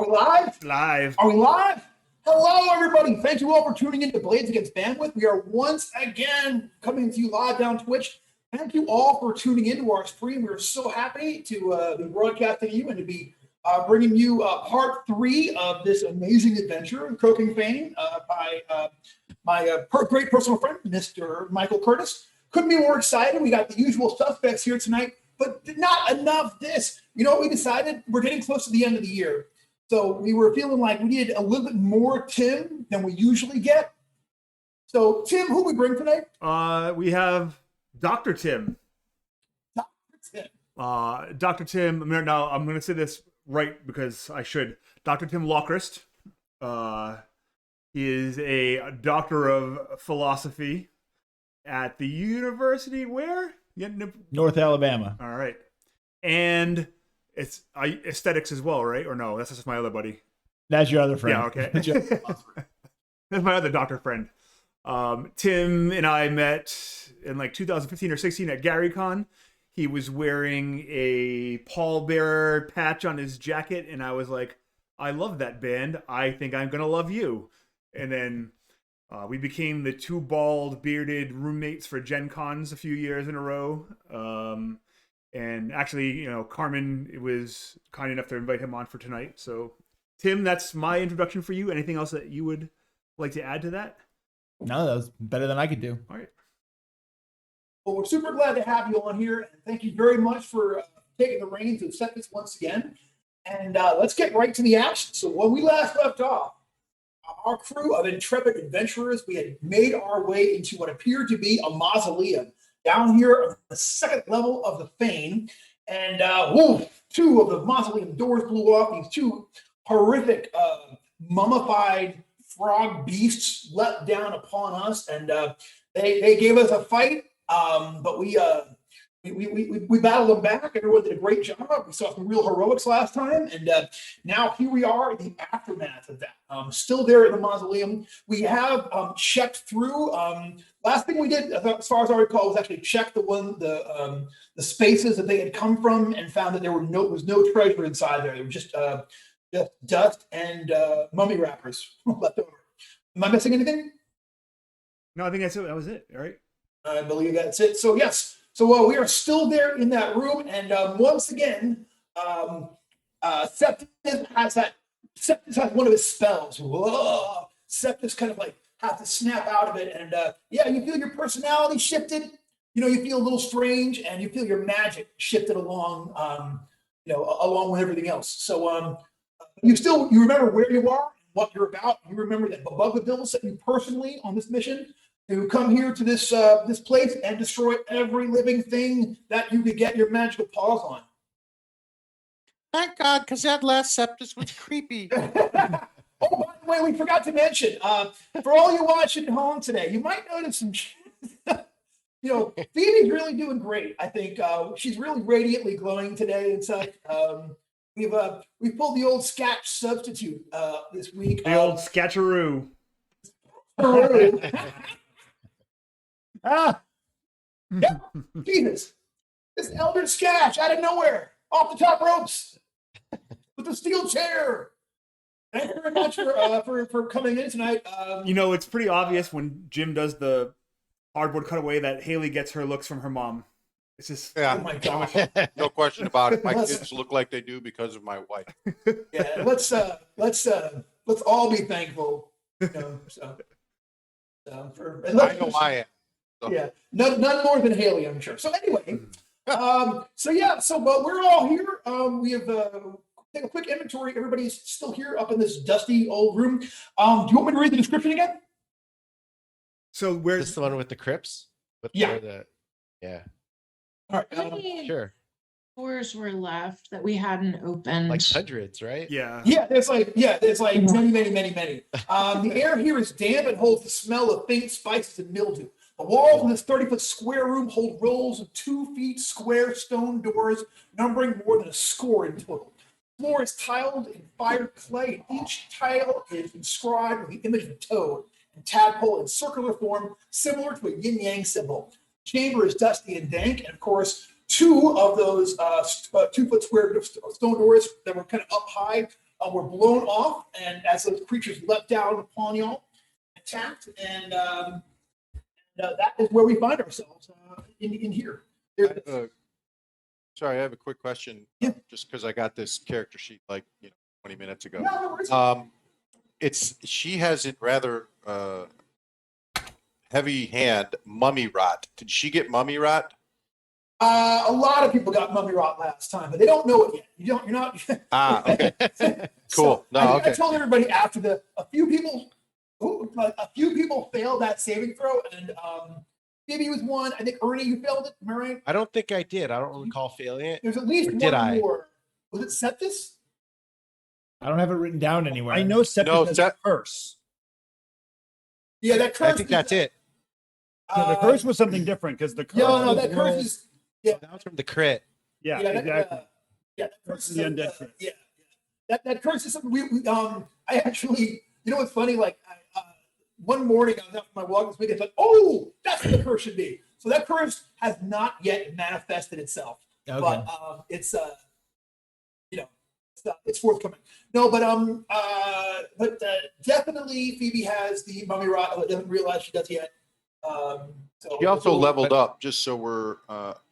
we live? Live. Are we live? Hello, everybody. Thank you all for tuning in to Blades Against Bandwidth. We are once again coming to you live down Twitch. Thank you all for tuning into our stream. We're so happy to be broadcasting you and to be bringing you part 3 of this amazing adventure, Croaking Fane, by my great personal friend, Mr. Michael Curtis. Couldn't be more excited. We got the usual suspects here tonight, but not enough this. You know what we decided? We're getting close to the end of the year. So we were feeling like we needed a little bit more Tim than we usually get. So Tim, who we bring today? We have Dr. Tim. Dr. Tim. Dr. Tim, now I'm going to say this right because I should. Dr. Tim Loughrist. He is a doctor of philosophy at the university where? North Alabama. All right. And it's aesthetics as well, right? Or no, that's just my other buddy. That's your other friend. Yeah, okay. That's my other doctor friend. Tim and I met in like 2015 or 16 at GaryCon. He was wearing a pallbearer patch on his jacket, and I was like, I love that band. I think I'm going to love you. And then we became the 2 bald, bearded roommates for Gen Cons a few years in a row. And actually, you know, Carmen was kind enough to invite him on for tonight. So, Tim, that's my introduction for you. Anything else that you would like to add to that? No, that was better than I could do. All right. Well, we're super glad to have you on here. And thank you very much for taking the reins to set this once again. And let's get right to the action. So when we last left off, our crew of intrepid adventurers, we had made our way into what appeared to be a mausoleum down here on the 2nd level of the Fane. And 2 of the mausoleum doors blew off. These 2 horrific mummified frog beasts leapt down upon us, and they gave us a fight. But we battled them back. Everyone did a great job. We saw some real heroics last time, and now here we are in the aftermath of that. Still there in the mausoleum. We have checked through. Last thing we did, as far as I recall, was actually check the spaces that they had come from, and found that there was no treasure inside there. There was just dust and mummy wrappers left over. Am I missing anything? No, I think that's it. That was it. All right. I believe that's it. So yes. So we are still there in that room, and once again, Septus has one of his spells. Whoa! Septus kind of like has to snap out of it, and yeah, you feel your personality shifted. You know, you feel a little strange, and you feel your magic shifted along. Along with everything else. So you remember where you are, what you're about. You remember that Bugaville sent you personally on this mission to come here to this place and destroy every living thing that you could get your magical paws on. Thank God, because that last Septus was creepy. Oh, by the way, we forgot to mention, for all you watching at home today, you might notice some Phoebe's really doing great. I think she's really radiantly glowing today and such. We've pulled the old Skatch substitute this week. The old Skatcharoo. Yeah, Jesus. This Elder Skatch out of nowhere, off the top ropes, with a steel chair. Thank you very much for coming in tonight. It's pretty obvious when Jim does the hardboard cutaway that Haley gets her looks from her mom. It's just, oh my gosh. No question about it. My kids look like they do because of my wife. Yeah, let's all be thankful. I know I am. So. Yeah, none more than Haley, I'm sure. So anyway, but we're all here. We have take a quick inventory. Everybody's still here up in this dusty old room. Do you want me to read the description again? So where's this the one with the crypts? Yeah. All right. Sure. Doors were left that we hadn't opened. Like hundreds, right? Yeah. Yeah, there's like many. The air here is damp and holds the smell of faint spices and mildew. The walls in this 30-foot square room hold rows of 2 feet square stone doors, numbering more than a score in total. The floor is tiled in fired clay, and each tile is inscribed with the image of a toad and tadpole in circular form, similar to a yin-yang symbol. The chamber is dusty and dank, and of course, 2 of those 2-foot square stone doors that were kind of up high were blown off, and as those creatures leapt down upon y'all, attacked, and that is where we find ourselves in here. Sorry, I have a quick question. Yeah. Just because I got this character sheet like 20 minutes ago. No, no worries. She has it rather heavy hand mummy rot. Did she get mummy rot? A lot of people got mummy rot last time, but they don't know it yet. You're not. Okay. Cool. No, I okay. told everybody after a few people failed that saving throw, and Phoebe was one. I think Ernie, you failed it. Am I right? I don't think I did. I don't recall failing it. There's at least Or did one I? more. Was it Septis? I don't have it written down anywhere. I know Septic No, has a curse. Yeah, that curse. I think that's it. No, the curse was something different because the curse. No, was that curse rolled- is. Yeah, That was from the crit. Yeah, that, exactly. yeah, that curse Versus is the undead crit. yeah. That curse is something we I actually, what's funny? Like one morning I was out for my walk this week. I thought, oh, that's what the curse should be. So that curse has not yet manifested itself, Okay. but it's it's forthcoming. No, but definitely Phoebe has the mummy rot. I doesn't realize she does yet. So She also leveled up, just so we're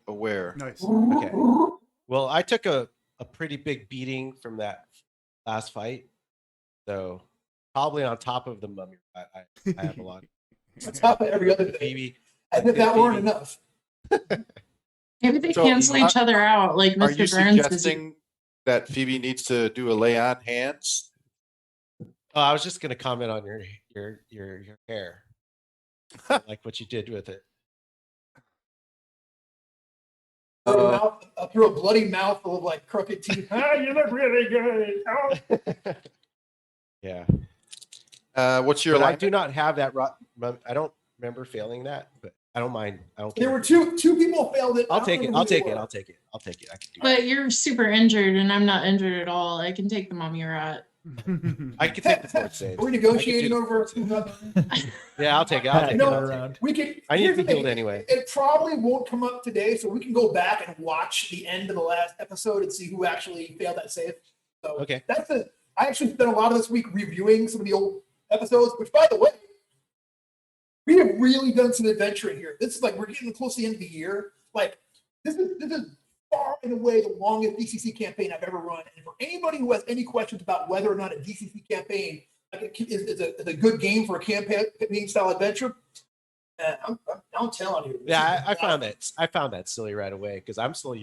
aware. Nice. Okay. Well, I took a pretty big beating from that last fight. So probably on top of the mummy, I have a lot. on top of every other thing. Phoebe. As if that weren't enough. Maybe they So, cancel each other out, like Are you Mr. Burns is. suggesting that Phoebe needs to do a lay on hands? Oh, I was just gonna comment on your hair. I like what you did with it. Through a bloody mouth full of like crooked teeth. You look really good. Oh. Yeah. What's your But I alignment? do not have that. I don't remember failing that, but I don't mind. I don't There care. were two people failed it. I I'll don't take it. remember I'll who they take it. were. I'll take it. I'll take it. I can do it. But you're super injured, and I'm not injured at all. I can take the mummy rot. I can take the fort save. We're negotiating I over. Yeah, I'll take it. I'll take it. No, I'll take it. around. We can. I need here's to the be healed thing. anyway. It probably won't come up today, so we can go back and watch the end of the last episode and see who actually failed that save. So Okay. I actually spent a lot of this week reviewing some of the old episodes, which, by the way, we have really done some adventuring here. This is like we're getting close to the end of the year. Like this is far and away the longest DCC campaign I've ever run. And for anybody who has any questions about whether or not a DCC campaign is a good game for a campaign style adventure, I'm telling you. Yeah, I found that. I found that silly right away because I'm still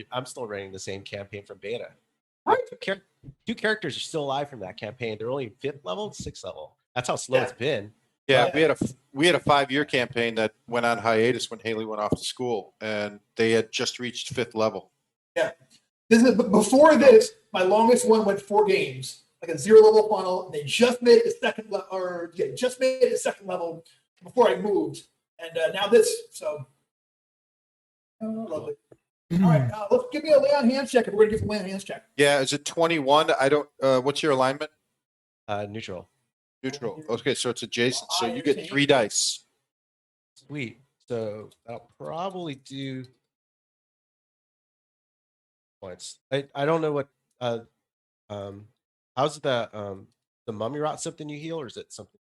running the same campaign from beta. Right. Two characters are still alive from that campaign. They're only 5th level, 6th level. That's how slow it's been. Yeah, we had a 5-year campaign that went on hiatus when Haley went off to school, and they had just reached 5th level. Yeah. Before this, my longest one went 4 games, like a 0 level funnel. And they just made it a second level before I moved, and now this. So, lovely. All right, let's give me a lay on hands check. If we're gonna give a lay on hands check. Yeah, is it 21? I don't. What's your alignment? Neutral. Neutral. Okay, so it's adjacent. So you get 3 dice. Sweet. So I'll probably do points. I don't know what how's the mummy rot something you heal, or is it something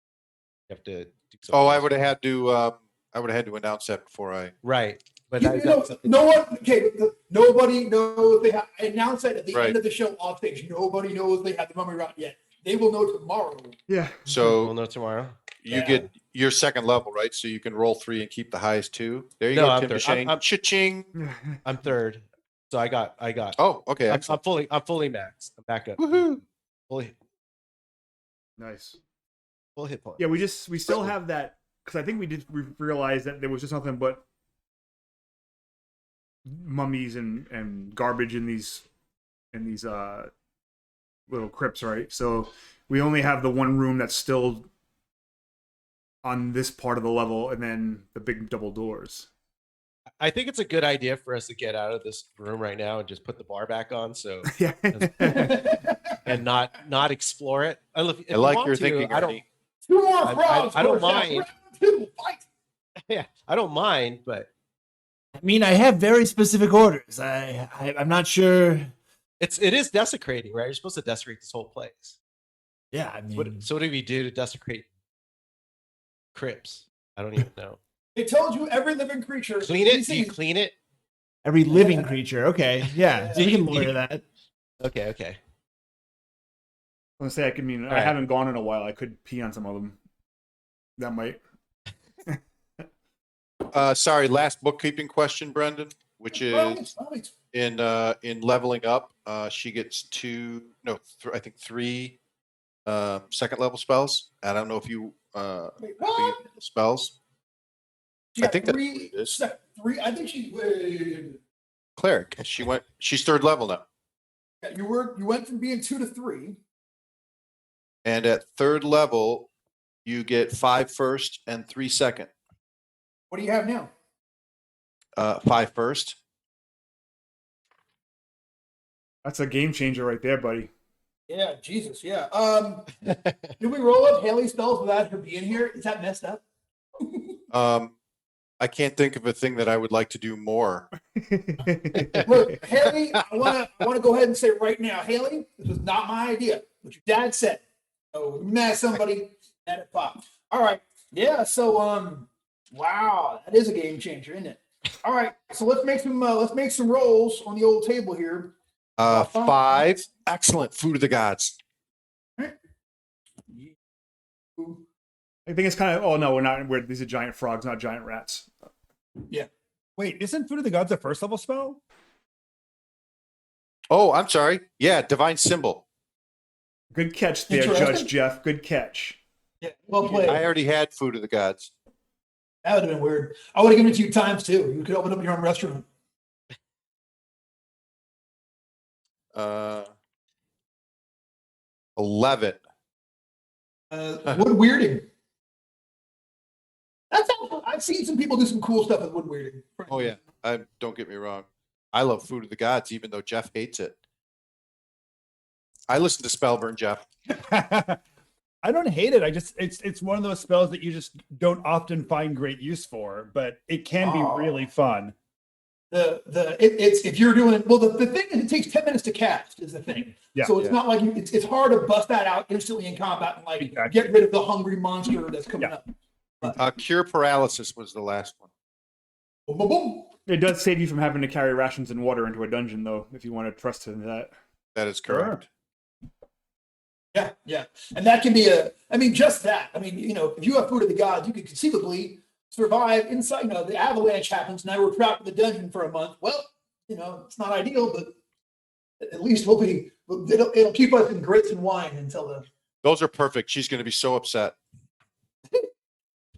you have to do something? Oh, I would have had to announce that before I. Right. But Nobody knows they have. I announced that at the Right. end of the show off stage. Nobody knows they have the mummy rot yet. They will know tomorrow. Yeah. we'll So know tomorrow. you get your 2nd level, right? So you can roll 3 and keep the highest 2. There you No, go, I'm Tim third. Deschane. I'm- Cha-ching. I'm 3rd. So I got Oh, okay. I'm Excellent. fully maxed. I'm back up. Woohoo. Nice. Full hit point. Yeah, we still have that because I think we realized that there was just nothing but mummies and garbage in these little crypts, right? So we only have the one room that's still on this part of the level, and then the big double doors. I think it's a good idea for us to get out of this room right now and just put the bar back on. So Yeah. and not explore it. I like your thinking, I don't. Ernie. 2 more I- frogs. I don't first. mind. Round 2, fight. Yeah, I don't mind, but I mean, I have very specific orders. I'm not sure. it is desecrating, right? You're supposed to desecrate this whole place. Yeah, I mean, What do we do to desecrate crypts? I don't even know. It tells you every living creature. Clean it? Do you clean it? every living creature. Okay, yeah, so we can lawyer that. Okay. I was gonna say I mean I right. haven't gone in a while. I could pee on some of them. That might. Sorry, last bookkeeping question, Brendan, which is in leveling up, she gets I think three second level spells. I don't know if you spells. I think three. that is Three. I think she. cleric. She's third level now. Yeah, you went from being 2 to 3. And at third level, you get 5 first and 3 second. What do you have now? 5 first. That's a game changer right there, buddy. Yeah, Jesus, yeah. Did we roll up Haley spells without her being here? Is that messed up? I can't think of a thing that I would like to do more. Look, Haley, I want to go ahead and say right now, Haley, this was not my idea. What your dad said. Oh, mad at somebody, mad at Pop. All right, yeah. So, wow, that is a game changer, isn't it? All right, so let's make some rolls on the old table here. 5. Excellent. Food of the gods. I think it's kind of. Oh no, we're not. These are giant frogs, not giant rats. Yeah. Wait, isn't Food of the Gods a first level spell? Oh, I'm sorry. Yeah, divine symbol. Good catch there, Judge Jeff. Good catch. Yeah, well played. I already had food of the gods. That would have been weird. I would have given it to you times too. You could open up your own restaurant. 11. Wood weirding. That's how, I've seen some people do some cool stuff with wood weirding. Oh yeah. Don't get me wrong. I love food of the gods, even though Jeff hates it. I listen to Spellburn, Jeff. I don't hate it. It's one of those spells that you just don't often find great use for, but it can be really fun. It's if you're doing well, the thing is it takes 10 minutes to cast is the thing. Yeah. So it's not like it's hard to bust that out instantly in combat and like get rid of the hungry monster that's coming up. Cure paralysis was the last one. Boom, boom, boom. It does save you from having to carry rations and water into a dungeon, though, if you want to trust in that. That is correct. Yeah. And that can be just that. I mean, if you have food of the gods, you could conceivably survive inside, the avalanche happens. Now we're trapped in the dungeon for a month. Well, it's not ideal, but at least it'll keep us in grits and wine until Those are perfect. She's going to be so upset.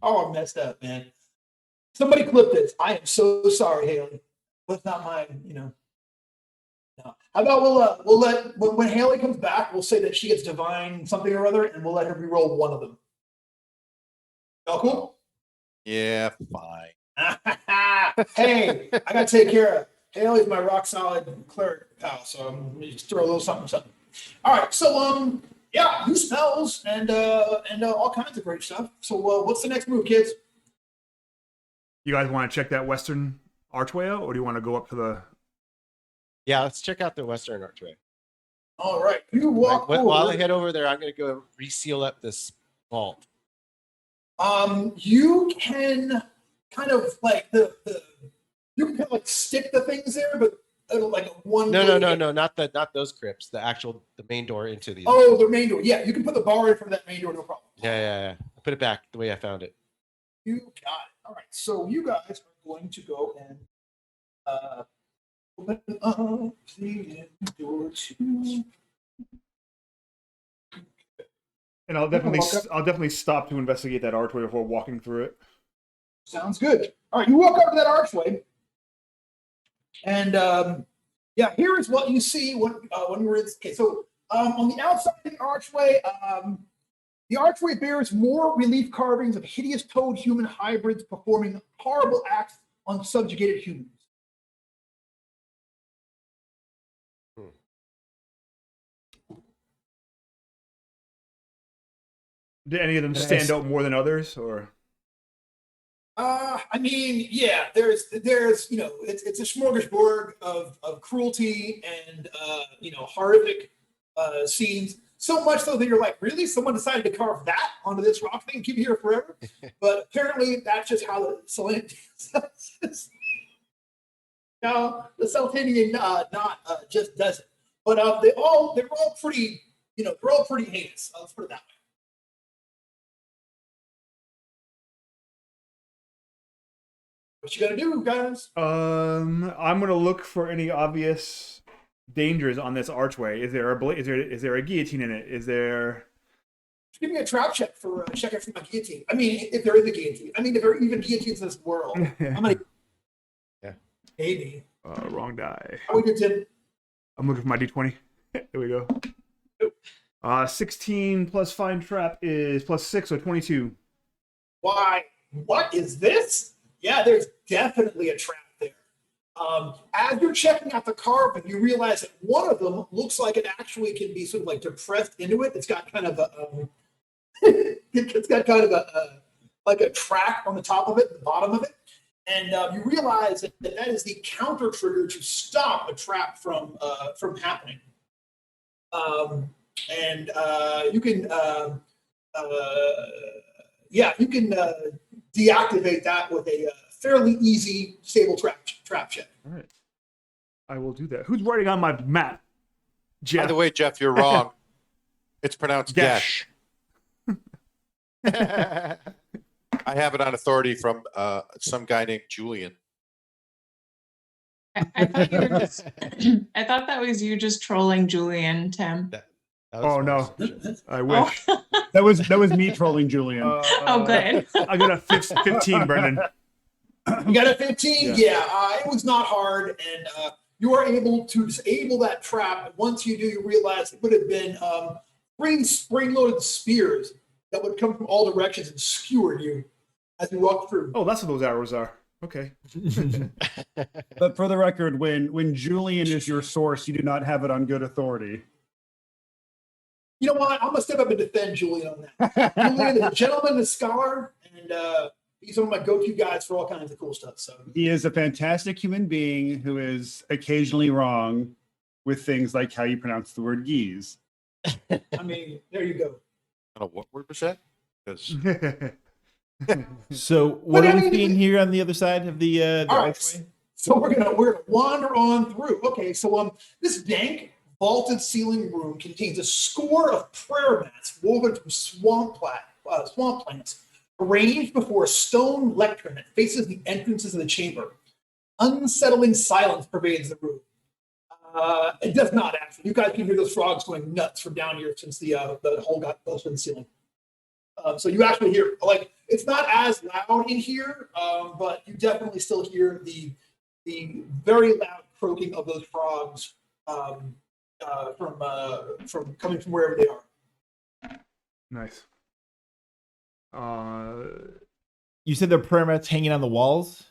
I'm messed up, man. Somebody clip this. I am so sorry, Haley. That's not mine, No. How about we'll let when Haley comes back, we'll say that she gets divine something or other, and we'll let her re-roll one of them. Oh, cool. Yeah, fine. Hey, I gotta take care of Haley's my rock solid cleric pal, so I'm just throw a little something. All right, so new spells and all kinds of great stuff. So what's the next move, kids? You guys want to check that western archway out, or do you want to go up to the? Yeah, let's check out the western archway. All right, you walk while I head over there, I'm going to go reseal up this vault. You can kind of like you can kind of like stick the things there, but like one. No, not those crypts. The main door into the. Oh, the main door. Yeah, you can put the bar in front of that main door, no problem. Yeah. Put it back the way I found it. You got it. All right, so you guys are going to go and open up the door to. And I'll definitely stop to investigate that archway before walking through it. Sounds good. All right, you walk up to that archway, and here is what you see when you're in. Okay, so on the outside of the archway bears more relief carvings of hideous toad human hybrids performing horrible acts on subjugated humans. Did any of them stand out more than others, or? There's it's a smorgasbord of cruelty and horrific scenes. So much so that you're like, really? Someone decided to carve that onto this rock thing and keep it here forever? But apparently that's just how the no, the Sultanian not just does it. But they're all pretty, they're all pretty heinous. Let's put it that way. What you gonna do, guys? I'm gonna look for any obvious dangers on this archway. Is there a guillotine in it? Is there? Give me a trap check for checking for my guillotine. I mean, if there is a guillotine. I mean, if there are even guillotines in this world. I'm gonna. Yeah. Maybe. Wrong die. How we do, Tim? I'm looking for my d20. There we go. 16 plus find trap is plus 6, so 22. Why? What is this? Yeah, there's definitely a trap there. As you're checking out the carving, you realize that one of them looks like it actually can be sort of like depressed into it. It's got kind of a, it's got kind of like a track on the top of it, the bottom of it, and you realize that is the counter trigger to stop a trap from happening. You can, you can deactivate that with a fairly easy stable trap check. All right, I will do that. Who's writing on my map? Jeff. By the way, Jeff, you're wrong. It's pronounced Gesh. I have it on authority from some guy named Julian. I thought you were just, I thought that was you just trolling Julian, Tim. Oh no, I wish. Oh, That was me trolling Julian. oh good. I got a 15, Brendan. You got a 15? Yeah, it was not hard, and you are able to disable that trap. And once you do, you realize it would have been 3 spring-loaded spears that would come from all directions and skewer you as you walk through. Oh, that's what those arrows are. Okay. But for the record, when Julian is your source, you do not have it on good authority. You know what? I'm going to step up and defend Julian on that. Julian is a gentleman, a scholar, and he's one of my go-to guys for all kinds of cool stuff. So He is a fantastic human being who is occasionally wrong with things like how you pronounce the word geese. I mean, there you go. I don't know what word was that? 'Cause So what But are I we mean, seeing here on the other side of the All right. archway? So we're gonna wander on through. Okay, so this dank vaulted ceiling room contains a score of prayer mats woven from swamp plants, arranged before a stone lectern that faces the entrances of the chamber. Unsettling silence pervades the room. It does not actually. You guys can hear those frogs going nuts from down here since the hole got built in the ceiling. So you actually hear, like, it's not as loud in here, but you definitely still hear the very loud croaking of those frogs from coming from wherever they are. Nice. You said there are prayer mats hanging on the walls?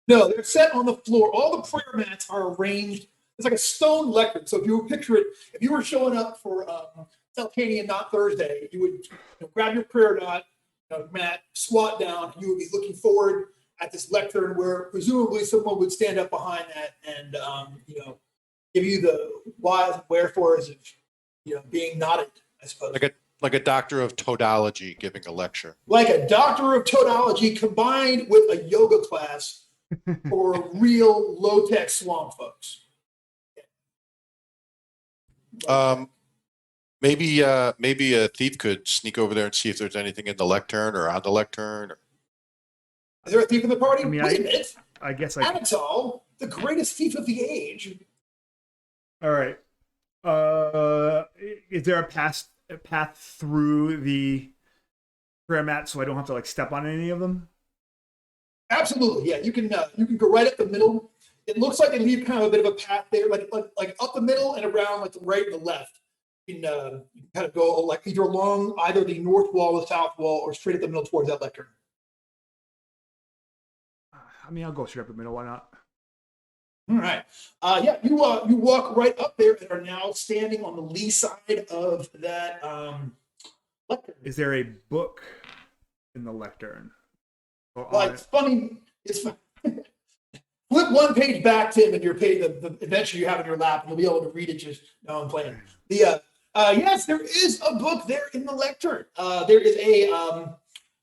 No, they're set on the floor. All the prayer mats are arranged. It's like a stone lectern. So if you picture it, if you were showing up for Sultanian Not Thursday, you would grab your prayer mat, squat down, and you would be looking forward at this lectern where presumably someone would stand up behind that and give you the whys and wherefores of being nodded, I suppose. like a doctor of todology giving a lecture. Like a doctor of todology combined with a yoga class for real low-tech swamp folks. Maybe a thief could sneak over there and see if there's anything in the lectern or on the lectern. Is there a thief in the party? I mean, Wait a minute. I guess I. Anatol, the greatest thief of the age. All right. Is there a path through the prayer mat so I don't have to step on any of them? Absolutely, yeah. You can go right up the middle. It looks like they leave kind of a bit of a path there, like up the middle and around the right and the left. You can kind of go either along either the north wall, the south wall, or straight up the middle towards that lectern. I mean, I'll go straight up the middle. Why not? All right. You walk right up there and are now standing on the lee side of that lectern. Is there a book in the lectern? Well, it's funny. It's fun. Flip one page back, Tim, and your page, the adventure you have in your lap, and you'll be able to read it. Just now I'm playing. Yes, there is a book there in the lectern. There is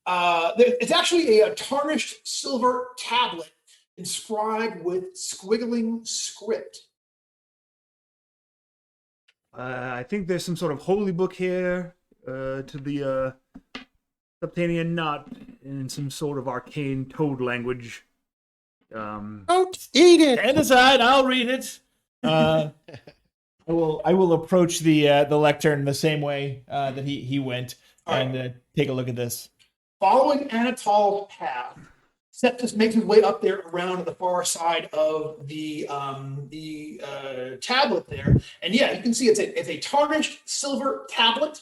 it's actually a tarnished silver tablet inscribed with squiggling script. I think there's some sort of holy book here to the subterranean knot in some sort of arcane toad language. Don't eat it. Stand aside, I'll read it. I will approach the lectern the same way that he went and take a look at this. Following Anatol's path, Septus makes his way up there around to the far side of the tablet there. And yeah, you can see it's a tarnished silver tablet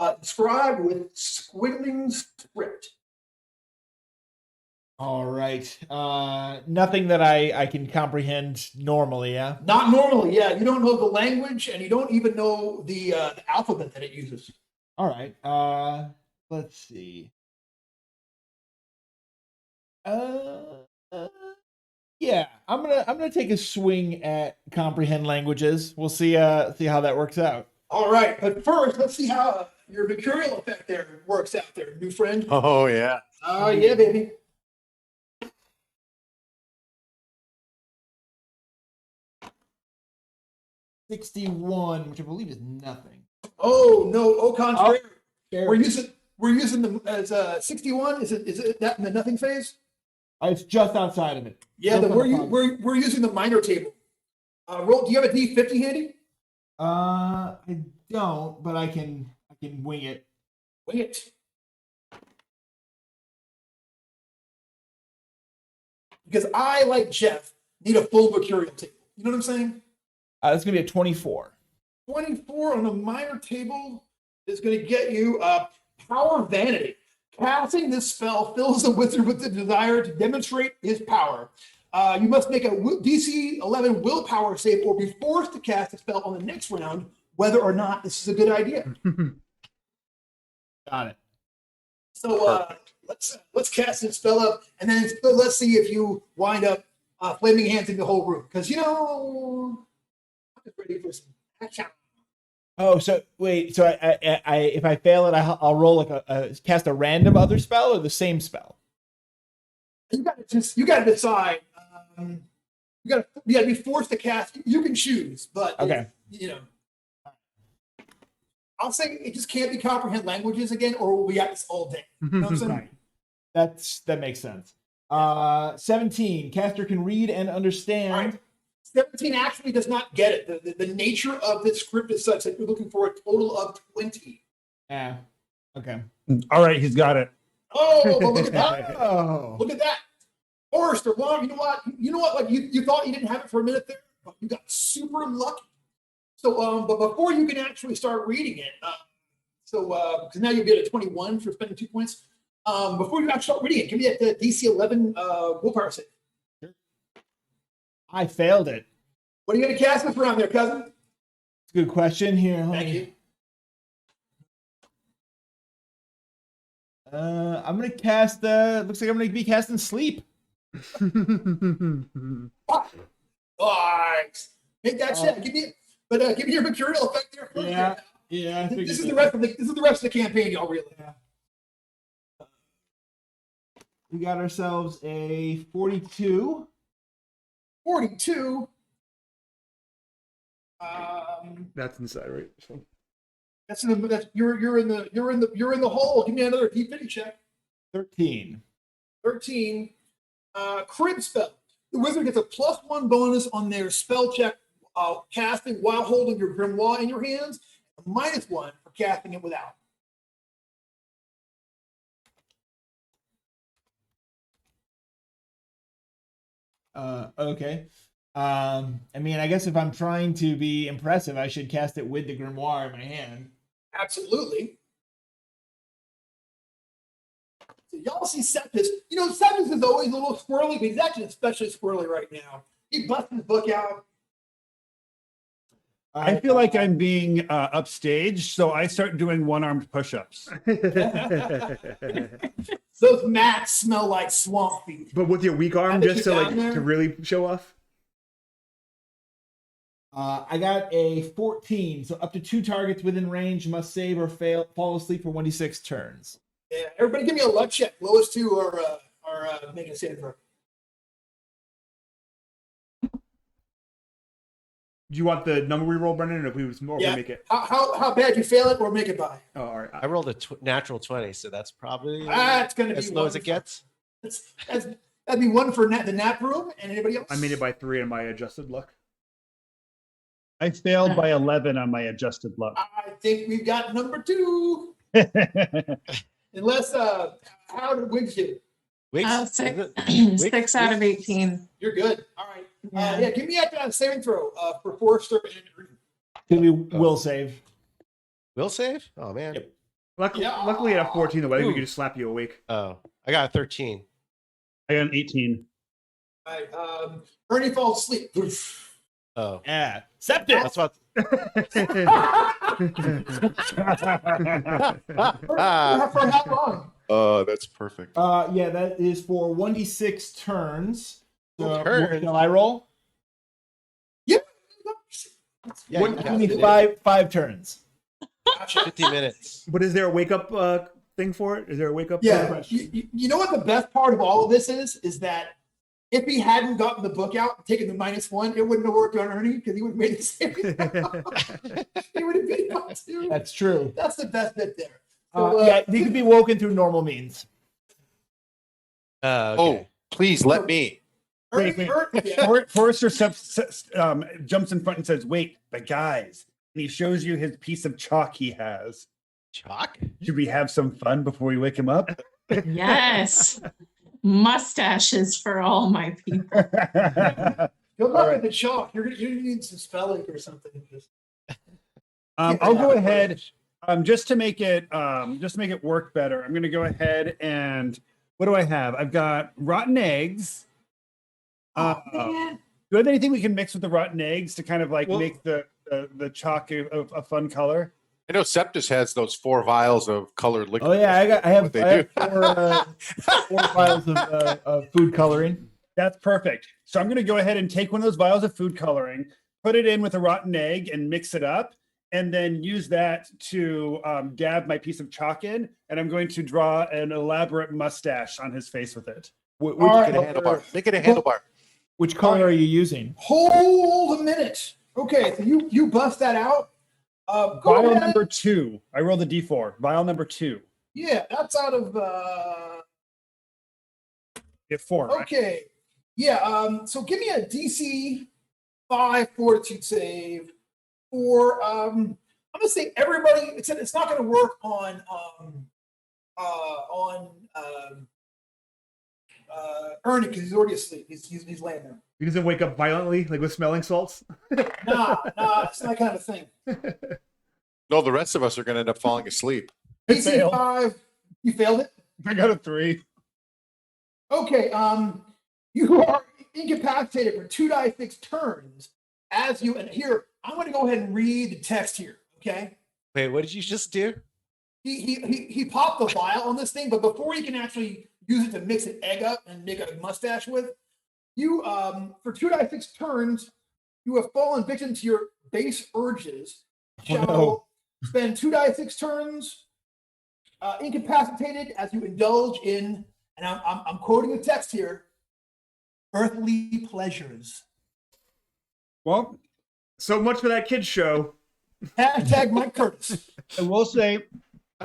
inscribed with squiggling script. All right. Nothing that I can comprehend normally, yeah? Not normally, yeah. You don't know the language and you don't even know the alphabet that it uses. All right. Let's see. Yeah, I'm gonna take a swing at comprehend languages. We'll see how that works out. All right, but first, let's see how your mercurial effect there works out there, new friend. Oh yeah. Oh, yeah, baby. $61, which I believe is nothing. Oh no, au contraire. Fair. We're using them as 61. Is it that in the nothing phase? It's just outside of it. Yeah, Just on the top. we're using the minor table. Roll. Do you have a D50 handy? I don't, but I can wing it. Wing it. Because I, like Jeff, need a full mercurial table. You know what I'm saying? That's gonna be a 24. 24 on the minor table is going to get you power vanity. Casting this spell fills the wizard with the desire to demonstrate his power. You must make a DC 11 willpower save or be forced to cast the spell on the next round, whether or not this is a good idea. Got it. So let's cast this spell up, and then let's see if you wind up flaming hands in the whole room. Because I'm just ready for some action. Oh, so wait. So I if I fail it, I'll roll like cast a random other spell or the same spell. You got to decide. You got to be forced to cast. You can choose, but Okay. I'll say it just can't be comprehend languages again, or we'll be at this all day. You know what I'm saying? Right. That makes sense. 17. Caster can read and understand. All right. 17 actually does not get it. The nature of this script is such that you're looking for a total of 20. Yeah. Okay. All right, he's got it. Oh, well, look at that. Oh. Look at that. Forrest or Long, you know what? Like you thought you didn't have it for a minute there, but you got super lucky. So, but before you can actually start reading it, because now you'll be at a 21 for spending 2 points. Before you actually start reading it, give me that DC 11 willpower save. I failed it. What are you going to cast this around there, cousin? It's a good question here. Thank you. I'm gonna cast. Looks like I'm gonna be casting sleep. Nice. Make that shit. Give me your mercurial effect there first. Yeah. This is the rest of the campaign, y'all really. We got ourselves a 42. 42. That's inside, right? So. You're in the hole. Give me another D50 check. 13. 13. Crib spell. The wizard gets a +1 bonus on their spell check casting while holding your grimoire in your hands, -1 for casting it without. Okay. I mean, I guess if I'm trying to be impressive, I should cast it with the grimoire in my hand. Absolutely. So y'all see Septus. Septus is always a little squirrely, but he's actually especially squirrely right now. He busts his book out. I feel like I'm being upstaged, so I start doing one-armed push-ups. Those mats smell like swamp feet. But with your weak arm, just to really show off. I got a 14, so up to 2 targets within range must save or fall asleep for 1d6 turns. Yeah, everybody give me a luck check. Lowest two are making a save throw. Do you want the number we roll, Brendan, or if we was more Yeah. make it? How bad you fail it or make it by? Oh, all right. I rolled a natural 20, so that's probably That's going to be as low as it one gets. that'd be one for the nap room, and anybody else? I made it by 3 on my adjusted luck. I failed by 11 on my adjusted luck. I think we've got number 2. Unless how did Wiggs do? Wiggs, Six, Wiggs- 6 out of 18. You're good. All right. Yeah. Give me a saving throw for Forrester and Green. Could be will save. Will save? Oh man. Yep. Luckily, at a 14, the way we could just slap you awake. Oh, I got a 13. I got an 18. All right. Ernie falls asleep. Oh, Yeah. Septic. that's what. For how long? Oh, that's perfect. Yeah, that is for 1d6 turns. So, Turns? shall I roll? Yeah. Yeah, you Give me got it. five turns. 50 minutes. But is there a wake up thing for it? Is there a wake up? Yeah. You know what the best part of all of this is that if he hadn't gotten the book out and taken the -1, it wouldn't have worked on Ernie because he would have made the same. He would have been on 2. That's true. That's the best bit there. So, Yeah, he could be woken through normal means. Okay. Oh, please let me. Ernie, Wait. yeah. Forrester jumps in front and says, "Wait, but guys," and he shows you his piece of chalk he has. Chalk? Should we have some fun before we wake him up? Yes. Mustaches for all my people. Good luck All right. with the chalk. You're gonna need some spelling or something. I'll go ahead. Just to make it work better, I'm going to go ahead and what do I have? I've got rotten eggs. Oh, man. Do we have anything we can mix with the rotten eggs to kind of like Well- make the chalk a fun color? I know Septus has those 4 vials of colored liquid. Oh yeah, I have What they do. 4 vials of food coloring. That's perfect. So I'm going to go ahead and take one of those vials of food coloring, put it in with a rotten egg, and mix it up, and then use that to dab my piece of chalk in. And I'm going to draw an elaborate mustache on his face with it. Which, All Make it a handlebar. Make it a handlebar. which color are you using? Hold a minute. Okay, so you bust that out. Go Vial ahead. number 2. I rolled a D4. Vial number 2. Yeah, that's out of Get 4. Right? okay. Yeah, so give me a DC 5 fortitude save for I'm gonna say everybody it's not gonna work on Ernie because he's already asleep. He's laying there. He doesn't wake up violently, like with smelling salts. Nah, it's that kind of thing. No, the rest of us are going to end up falling asleep. I DC failed. 5, you failed it? I got a 3. Okay, you are incapacitated for 2d6 turns as you, and here, I'm going to go ahead and read the text here, okay? Wait, what did you just do? He popped the vial on this thing, but before he can actually use it to mix an egg up and make a mustache with, you, for 2d6 turns, you have fallen victim to your base urges, shall spend 2d6 turns incapacitated as you indulge in, and I'm quoting the text here, earthly pleasures. Well, So much for that kids show. Hashtag Mike Curtis. I will say,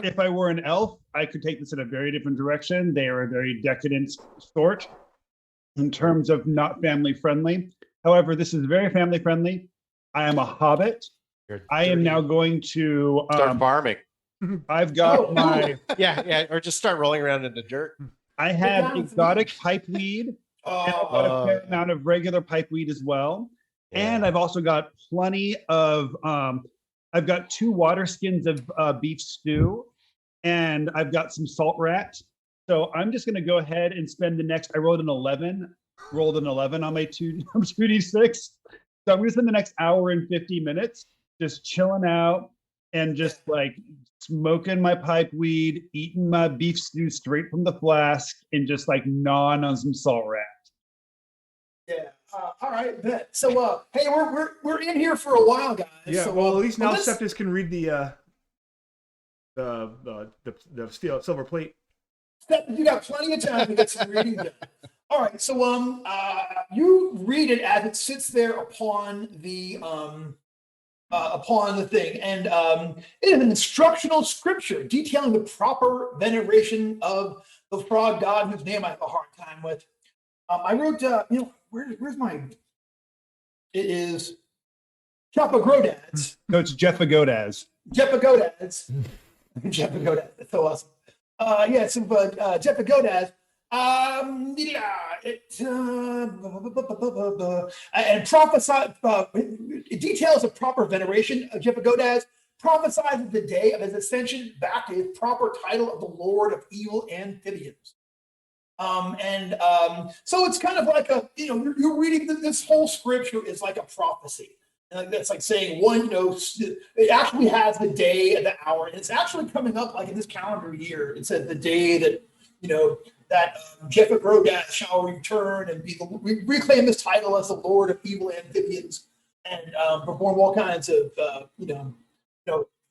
if I were an elf, I could take this in a very different direction. They are a very decadent sort in terms of not family friendly. However, this is very family friendly. I am a hobbit. You're I am dirty. now going to. Start farming. I've got Oh, my. Yeah, or just start rolling around in the dirt. I have down. exotic pipeweed. And I've got a fair amount of regular pipeweed as well. And I've also got plenty of. I've got 2 water skins of beef stew, and I've got some salt rat. So I'm just going to go ahead and spend the next. I rolled an 11 on my 2d6. So I'm going to spend the next hour and 50 minutes just chilling out and just like smoking my pipe weed, eating my beef stew straight from the flask, and just like gnawing on some salt rat. Yeah. All right, bet. So, hey, we're in here for a while, guys. Yeah. So, Well, at least now let's- Septus can read the steel silver plate. You got plenty of time to get some reading done. All right, so you read it as it sits there upon the thing, and it is an instructional scripture detailing the proper veneration of the frog god whose name I have a hard time with. I wrote, where's my? It is Chapagrodad's. No, it's Jeff Goad. Jeff-a-Godad's. Jeff-a-Godad's. That's so awesome. Jeff Goad and prophesy. It details a proper veneration of Jeff Goad prophesies the day of his ascension back to his proper title of the Lord of Evil Amphibians. So it's kind of like you're reading this whole scripture is like a prophecy. That's like saying it actually has the day and the hour, and it's actually coming up like in this calendar year. It says the day that Jeff Goad shall return and reclaim his title as the Lord of Evil Amphibians, and perform all kinds of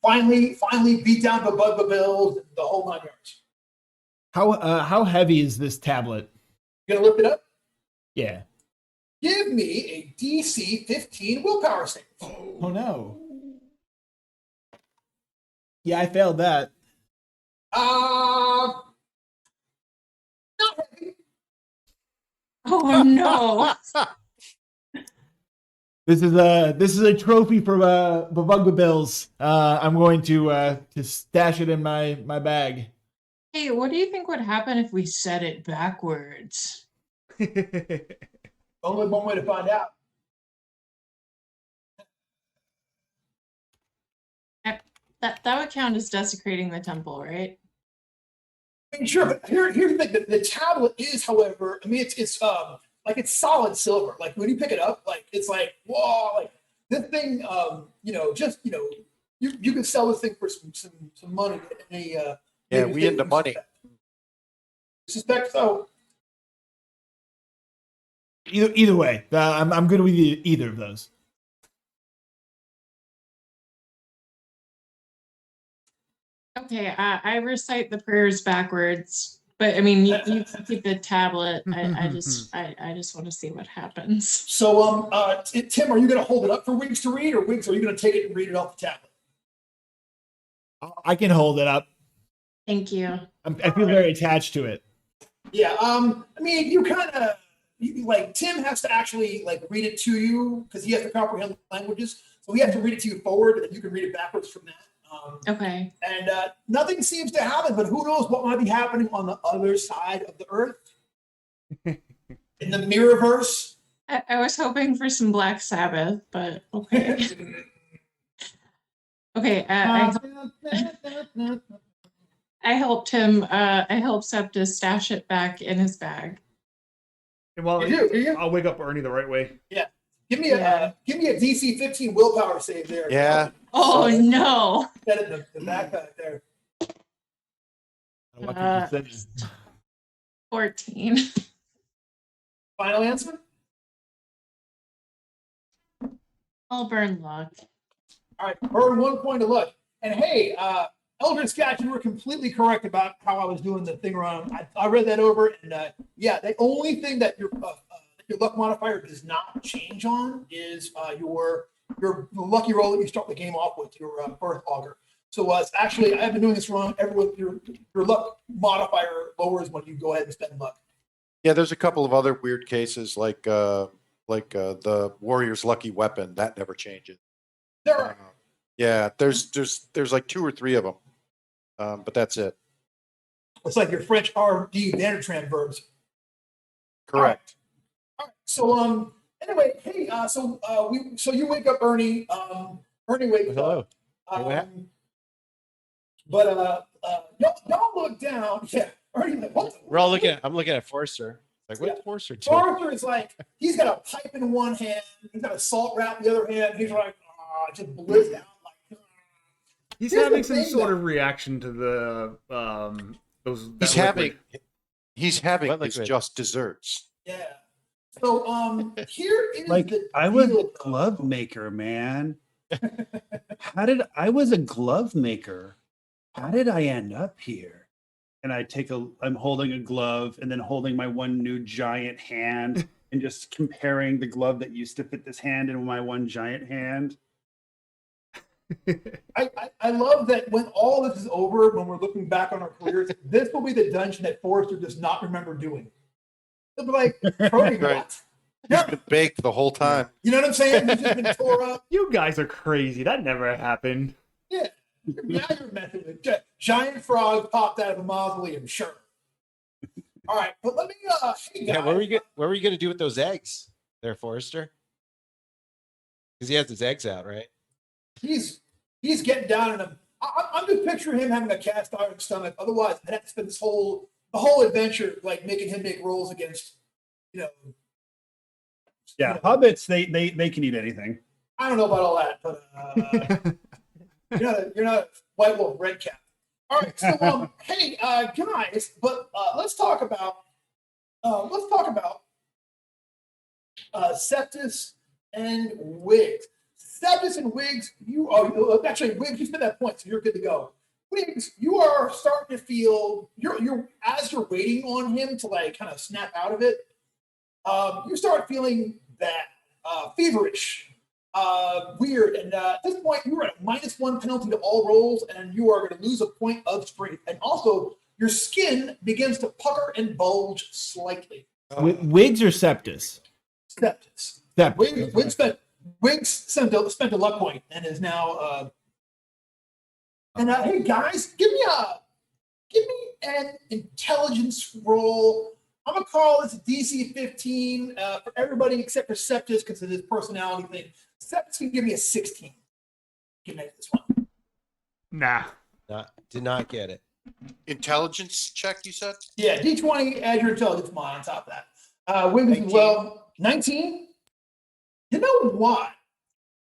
finally beat down the Buggabills and the whole 9 yards. How heavy is this tablet? You gonna lift it up? Yeah. Give me a DC 15 willpower save. Oh no. Yeah, I failed that. Not heavy. Oh no. This is a trophy for Buggabills. I'm going to stash it in my bag. Hey, what do you think would happen if we set it backwards? Only one way to find out. That would count as desecrating the temple, right? I mean, sure, but here's the thing. The tablet is, however, I mean, it's solid silver. Like when you pick it up, like it's like, whoa, like this thing, you can sell this thing for some money. We into money. Suspect so. Either way, I'm good with either of those. Okay, I recite the prayers backwards, but I mean, you can keep the tablet. I just want to see what happens. So, Tim, are you going to hold it up for Wiggs to read, or Wiggs, are you going to take it and read it off the tablet? I can hold it up. Thank you. I feel very attached to it. Yeah. I mean, you kind of Tim has to actually read it to you because he has to comprehend languages. So he has to read it to you forward, and you can read it backwards from that. Okay. And nothing seems to happen, but who knows what might be happening on the other side of the earth? In the Mirrorverse? I was hoping for some Black Sabbath, but okay. Okay. I helped him. I helped Septus stash it back in his bag. And while You. I'll wake up Ernie the right way. Yeah. Give me a DC 15 willpower save there. Yeah. Oh no. Set it in the backpack there. What did you say? 14. Final answer? I'll burn luck. All right, burn 1 point of luck. And hey, Elder Skatch, you were completely correct about how I was doing the thing around. I read that over, and the only thing that your luck modifier does not change on is your lucky roll that you start the game off with, your birth augur. So it's actually, I've been doing this wrong. Everyone, your luck modifier lowers when you go ahead and spend luck. Yeah, there's a couple of other weird cases like the warrior's lucky weapon that never changes. There are. Yeah, there's like 2 or 3 of them, but that's it. It's like your French RD Vandertram verbs. Correct. All right. So anyway, hey, so you wake up Ernie. Ernie wakes Hello. up. But y'all look down. Yeah, Ernie, what? We're all looking at. I'm looking at Forster. Like, what's Yeah. Forster doing? Arthur is like, he's got a pipe in one hand, he's got a salt wrap in the other hand. He's like, just blitzed out. Like, He's Here's having the some thing, sort though. of reaction to the those. He's that having liquid. he's having What his liquid? just desserts. yeah. So here is Like the I was deal, a glove maker, man. I was a glove maker. How did I end up here? And I'm holding a glove and then holding my one new giant hand and just comparing the glove that used to fit this hand in my one giant hand. I love that when all this is over, when we're looking back on our careers, this will be the dungeon that Forrester does not remember doing. They'll be like, Croaking, Right. what? He's Yeah. been baked the whole time. You know what I'm saying? He's just been tore up. You guys are crazy. That never happened. Yeah. Now you're messing with it. Giant frog popped out of a mausoleum, sure. All right, but let me hey Yeah, guys, what were you gonna do with those eggs there, Forrester? Because he has his eggs out, right? he's getting down in him. I'm just picturing him having a cast iron stomach. Otherwise, I'd have to spend the whole adventure like making him make rolls against, Yeah, you know, hobbits, they can eat anything. I don't know about all that, but you're not a white wolf red cap. All right, so hey guys, but let's talk about Septus and Wiggs. Septus and Wiggs, actually Wiggs, you spent that point, so you're good to go. Wiggs, you are starting to feel you're as you're waiting on him to like kind of snap out of it. You start feeling that feverish, weird, and at this point you are at a -1 penalty to all rolls, and you are going to lose a point of strength. And also, your skin begins to pucker and bulge slightly. Wiggs or Septus? Septus. Septus. Wiggs spent a luck point and is now. Hey guys, give me an intelligence roll. I'm gonna call this DC 15 for everybody except for Septus because of his personality thing. Septus can give me a 16. Can make this one. Nah. Did not get it. Intelligence check, you said? Yeah, D20 as your intelligence mod on top of that. Wiggs as well. 19. You know what?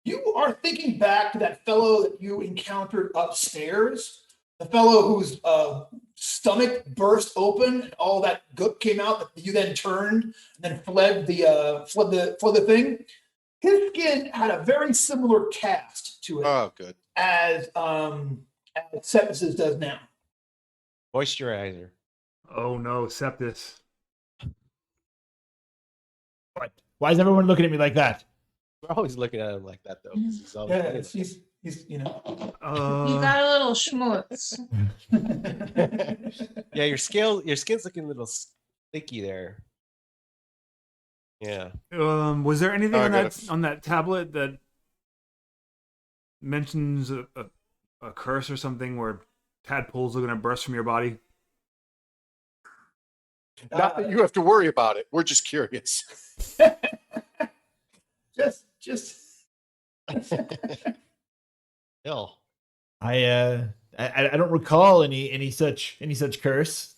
You are thinking back to that fellow that you encountered upstairs, the fellow whose stomach burst open, and all that gook came out that you then turned and then fled the thing. His skin had a very similar cast to it Oh, good. as Septus's does now. Moisturizer. Oh no, Septus. Why is everyone looking at me like that? We're always looking at him like that, though. 'Cause he's always Yeah, looking at he's you know. You got a little schmutz. Yeah, your skin's looking a little sticky there. Yeah. Was there anything Oh, I on got that on that tablet that mentions a curse or something where tadpoles are going to burst from your body? Not that you have to worry about it. We're just curious. just Ill. I don't recall any such curse.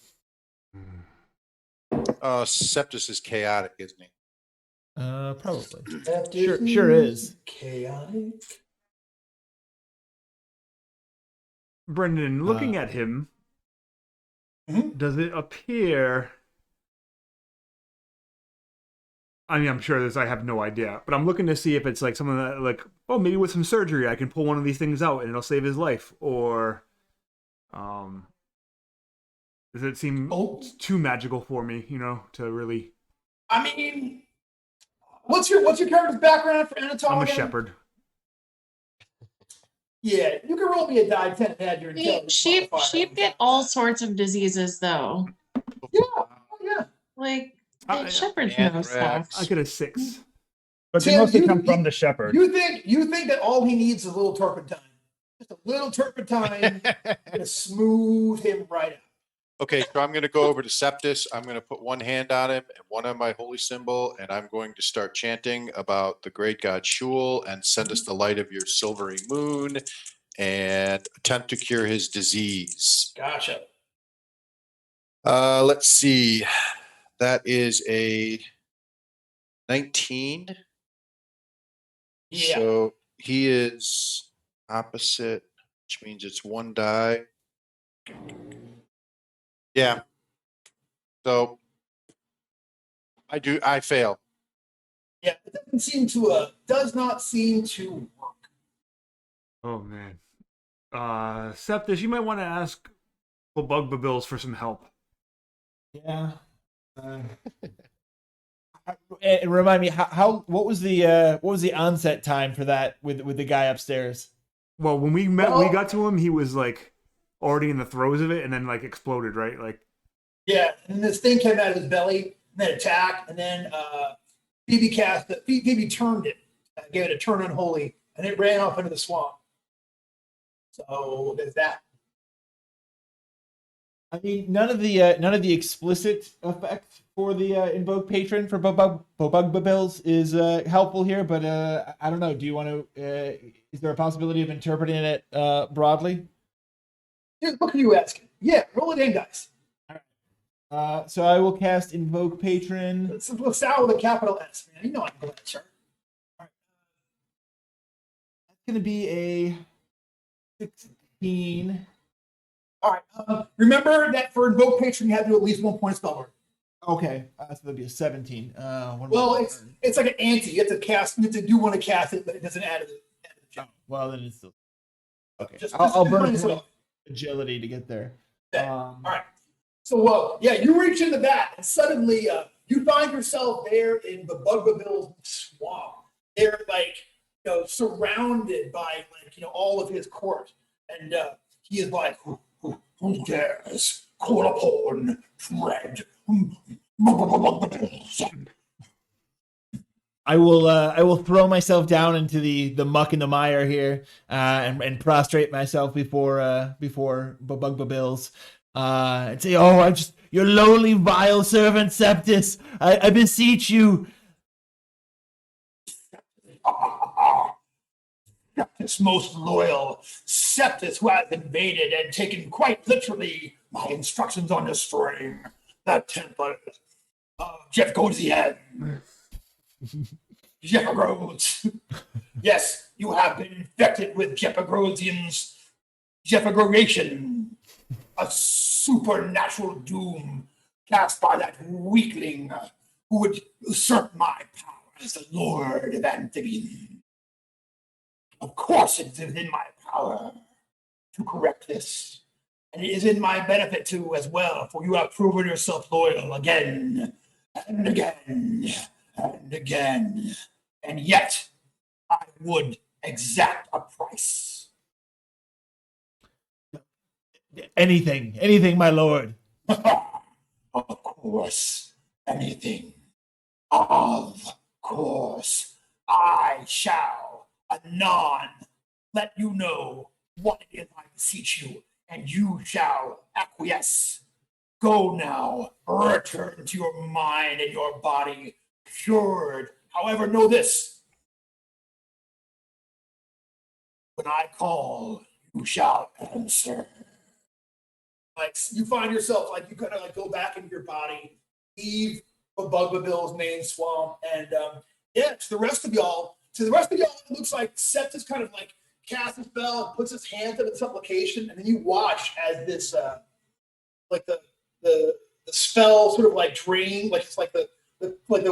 Septus is chaotic, isn't he? Probably. Septus Sure is. chaotic. Brendan, looking at him, does it appear? I mean, I'm sure this. I have no idea, but I'm looking to see if it's like something that, like, oh, maybe with some surgery, I can pull one of these things out and it'll save his life, or, does it seem too magical for me, to really? I mean, what's your character's background for anatomy? I'm a shepherd. Yeah, you can roll me a die 10 and add your intelligence. Sheep modifier. get all sorts of diseases though. Yeah. Like I- shepherds know stuff. I get a 6. But they Tim, mostly you- come from the shepherd. You think that all he needs is a little turpentine. Just a little turpentine to smooth him right out. Okay, so I'm going to go over to Septus. I'm going to put one hand on him and one on my holy symbol, and I'm going to start chanting about the great god Shul and send us the light of your silvery moon and attempt to cure his disease. Gotcha. Let's see. That is a 19. Yeah. So he is opposite, which means it's one die. Yeah. So I fail. Yeah, it does not seem to work. Oh man. Septus, you might want to ask Bugbabills for some help. Yeah. And remind me what was the onset time for that with the guy upstairs? Well, when we got to him, he was like already in the throes of it, and then like exploded, right? Like, yeah, and this thing came out of his belly, and then attacked, and then Phoebe turned it, gave it a turn unholy, and it ran off into the swamp. So there's that. I mean, none of the explicit effect for the invoke patron for Bugbabills is helpful here, but I don't know. Do you want to? Is there a possibility of interpreting it broadly? Yeah, look at you asking. Yeah, roll it in, guys. So I will cast invoke patron. Let's start with a capital S, man. You know I can go that chart. That's gonna be a 16. All right. Remember that for invoke patron, you have to do at least 1 point of spell work. Okay, so that'd be a 17. Well, it's like an ante. You have to cast. You have to do want to cast it, but it doesn't add to the check. Well, then it's still okay. Just I'll burn remind yourself. agility to get there. Okay. All right. So, yeah, you reach into that, and suddenly you find yourself there in the Bugbabil's swamp. They're like, surrounded by all of his court, and he is like, "Who dares call upon dread?" I will throw myself down into the muck and the mire here, and prostrate myself before Bugbabills, and say, "Oh, I'm just your lowly, vile servant, Septus. I beseech you." Septus most loyal, Septus who has invaded and taken quite literally my instructions on destroying that temple. Jeff Goad's the end. Jeff. Yes, you have been infected with Jeff-Agrosian's Jeff-Agrogation, a supernatural doom cast by that weakling who would usurp my power as the Lord of Amphibian. Of course, it is within my power to correct this, and it is in my benefit too, as well, for you have proven yourself loyal again and again and again, and yet I would exact a price. Anything, my lord. Of course, anything. Of course, I shall anon let you know what it is I beseech you, and you shall acquiesce. Go now, return to your mind and your body, cured. However, know this. When I call, you shall answer. Like, you find yourself, like, you kind of like go back into your body, leave Bugbabil's main swamp, and to the rest of y'all, it looks like Septus kind of like casts a spell and puts his hands up in supplication, and then you watch as this, like the spell sort of like drain, like it's like the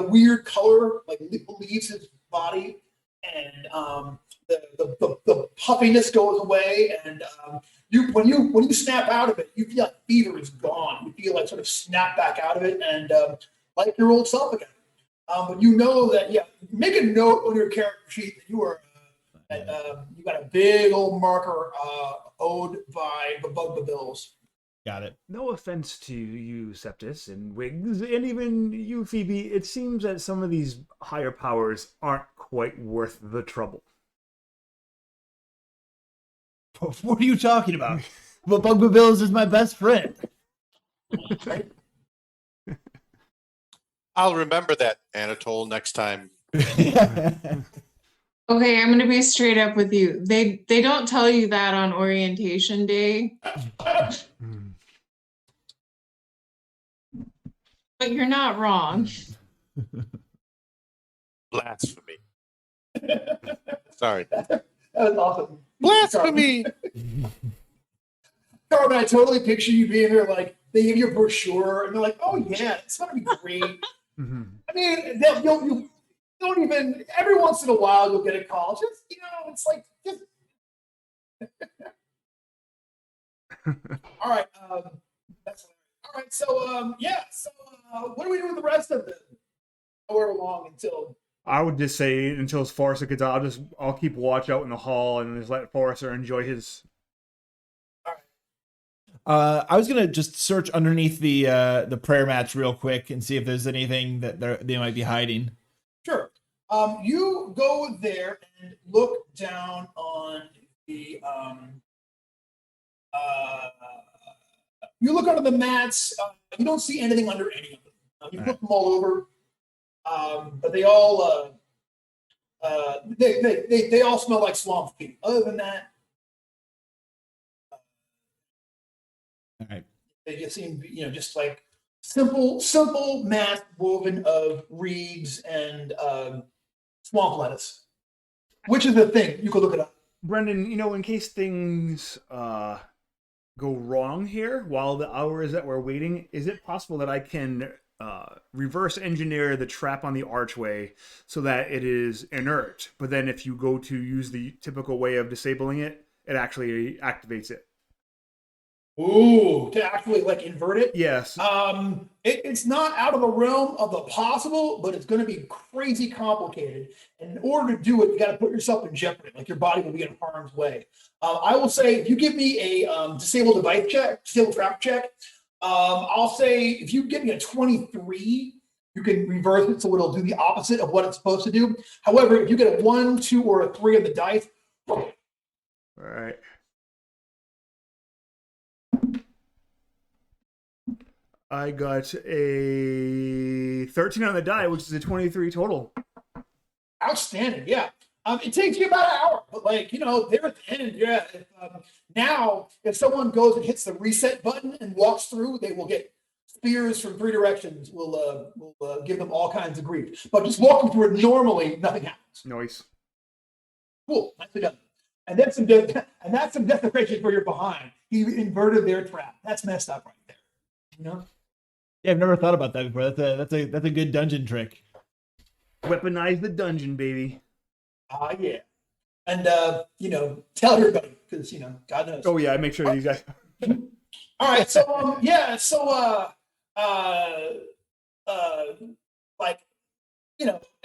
weird color like leaves his body, and the puffiness goes away, and when you snap out of it, you feel like fever is gone. You feel like sort of snap back out of it, and like your old self again. But you know that, make a note on your character sheet that you are, you got a big old marker owed by the Bugbabills. Got it. No offense to you, Septus, and Wiggs, and even you, Phoebe, it seems that some of these higher powers aren't quite worth the trouble. What are you talking about? Well, Bugbabills is my best friend. Right? I'll remember that, Anatole, next time. Okay, I'm gonna be straight up with you. They don't tell you that on orientation day. But you're not wrong. Blasphemy. Sorry. That was awesome. Blasphemy! Carmen, I totally picture you being there, like, they give you a brochure, and they're like, "Oh yeah, it's gonna be great." I mean, you'll don't even. Every once in a while, you'll get a call. Just it's like. Just... All right. That's all right. So yeah. So what do we do with the rest of it? However long until. I would just say until Forrester gets out, I'll keep watch out in the hall and just let Forrester enjoy his. I was gonna just search underneath the prayer mats real quick and see if there's anything that they might be hiding. Sure. You go there and look down on the. You look under the mats. You don't see anything under any of them. You look them all over, but they all they all smell like swamp feet. Other than that, All right. they just seem just like simple mats woven of reeds and swamp lettuce, which is the thing. You could look it up. Brendan, in case things go wrong here while the hour is that we're waiting, is it possible that I can reverse engineer the trap on the archway so that it is inert, but then if you go to use the typical way of disabling it, it actually activates it? Ooh, to actually like invert it? Yes. It's not out of the realm of the possible, but it's going to be crazy complicated. And in order to do it, you got to put yourself in jeopardy. Like your body will be in harm's way. I will say, if you give me a disabled device check, disabled trap check, I'll say if you give me a 23, you can reverse it so it'll do the opposite of what it's supposed to do. However, if you get a 1, 2, or a 3 on the dice, all right. I got a 13 on the die, which is a 23 total. outstanding. Yeah. It takes you about an hour, but they're at the end. Yeah. Now, if someone goes and hits the reset button and walks through, they will get spears from 3 directions. We'll give them all kinds of grief. But just walking through it normally, nothing happens. Nice. Cool. Nicely done. And that's some desecration for your behind. He inverted their trap. That's messed up right there. Yeah, I've never thought about that before. That's a good dungeon trick. Weaponize the dungeon, baby. Yeah. And tell everybody, because God knows. Oh yeah, I make sure these guys. All right, so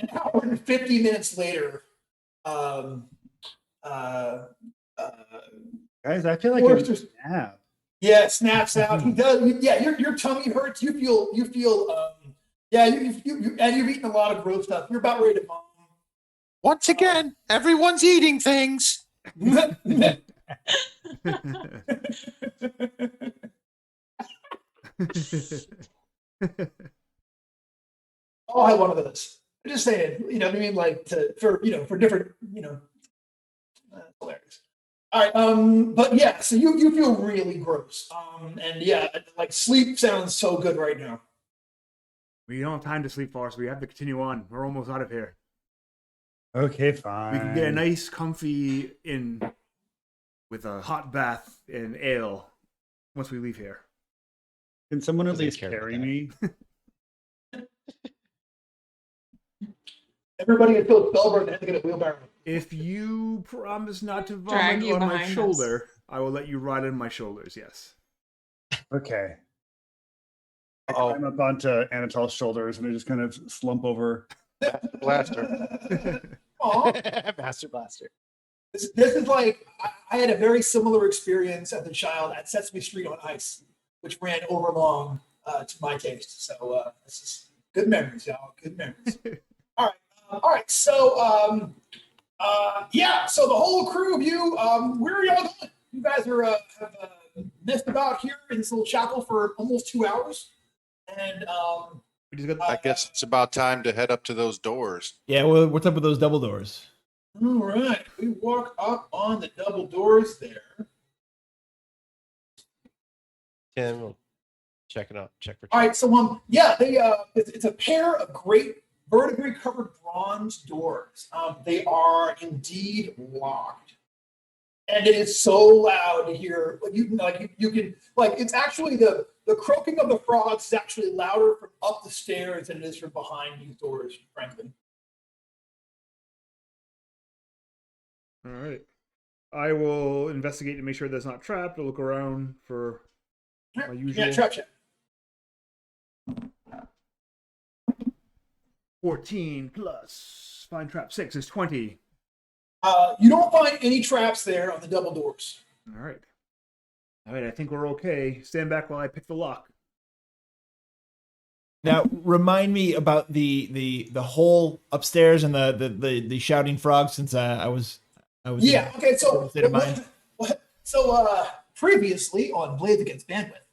an hour and 50 minutes later, Guys, I feel like Forrester's- a nap. yeah, snaps out. He does. Your tummy hurts. You feel. And you've eaten a lot of gross stuff. You're about ready to vomit. Once again, everyone's eating thing. Oh, I one of those. I'm just saying, what I mean, like for different, hilarious. All right, but yeah, so you feel really gross. And yeah, like sleep sounds so good right now. We don't have time to sleep, Forrest. We have to continue on. We're almost out of here. Okay, fine. We can get a nice, comfy inn with a hot bath and ale once we leave here. Can someone at Doesn't least care about carry that. me? Everybody until Spellburn has to get a wheelbarrow. If you promise not to Drag vomit you on my behind us. shoulder, I will let you ride on my shoulders, yes. Okay. I Oh. climb up onto Anatol's shoulders and I just kind of slump over. Blaster. Aw. Master Blaster. This is like, I had a very similar experience as a child at Sesame Street on Ice, which ran overlong to my taste. So this is good memories, y'all. Good memories. All right. So, so the whole crew of you, where are y'all going? You guys are have messed about here in this little chapel for almost 2 hours. And We just got I guess it's about time to head up to those doors. Yeah, well, what's up with those double doors? all right, we walk up on the double doors there. Tim, will check for. All right, so it's a pair of great vertically covered bronze doors. They are indeed locked, and it is so loud to hear. You can it's actually the croaking of the frogs is actually louder from up the stairs than it is from behind these doors, frankly. All right. I will investigate to make sure that's not trapped. I'll look around for my usual. Yeah, trap check. 14 plus find trap 6 is 20. You don't find any traps there on the double doors. All right. All right, I think we're okay. Stand back while I pick the lock. Now, remind me about the hole upstairs and the shouting frog, since I was Yeah. Okay. So state of mind. Previously on Blades Against Bandwidth,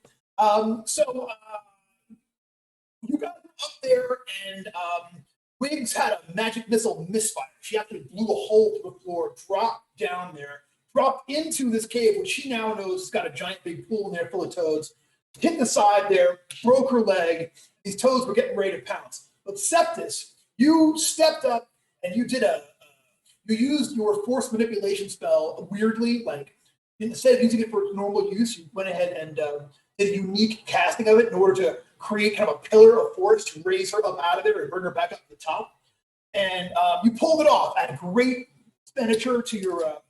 you got up there and Wiggs had a magic missile misfire. She actually blew a hole through the floor, dropped down there, dropped into this cave, which she now knows has got a giant big pool in there full of toads. Hit the side there, broke her leg. These toads were getting ready to pounce. But Septis, you stepped up and you did you used your force manipulation spell weirdly, like instead of using it for normal use, you went ahead and did a unique casting of it in order to create kind of a pillar of force to raise her up out of there and bring her back up to the top. And you pulled it off at great expenditure to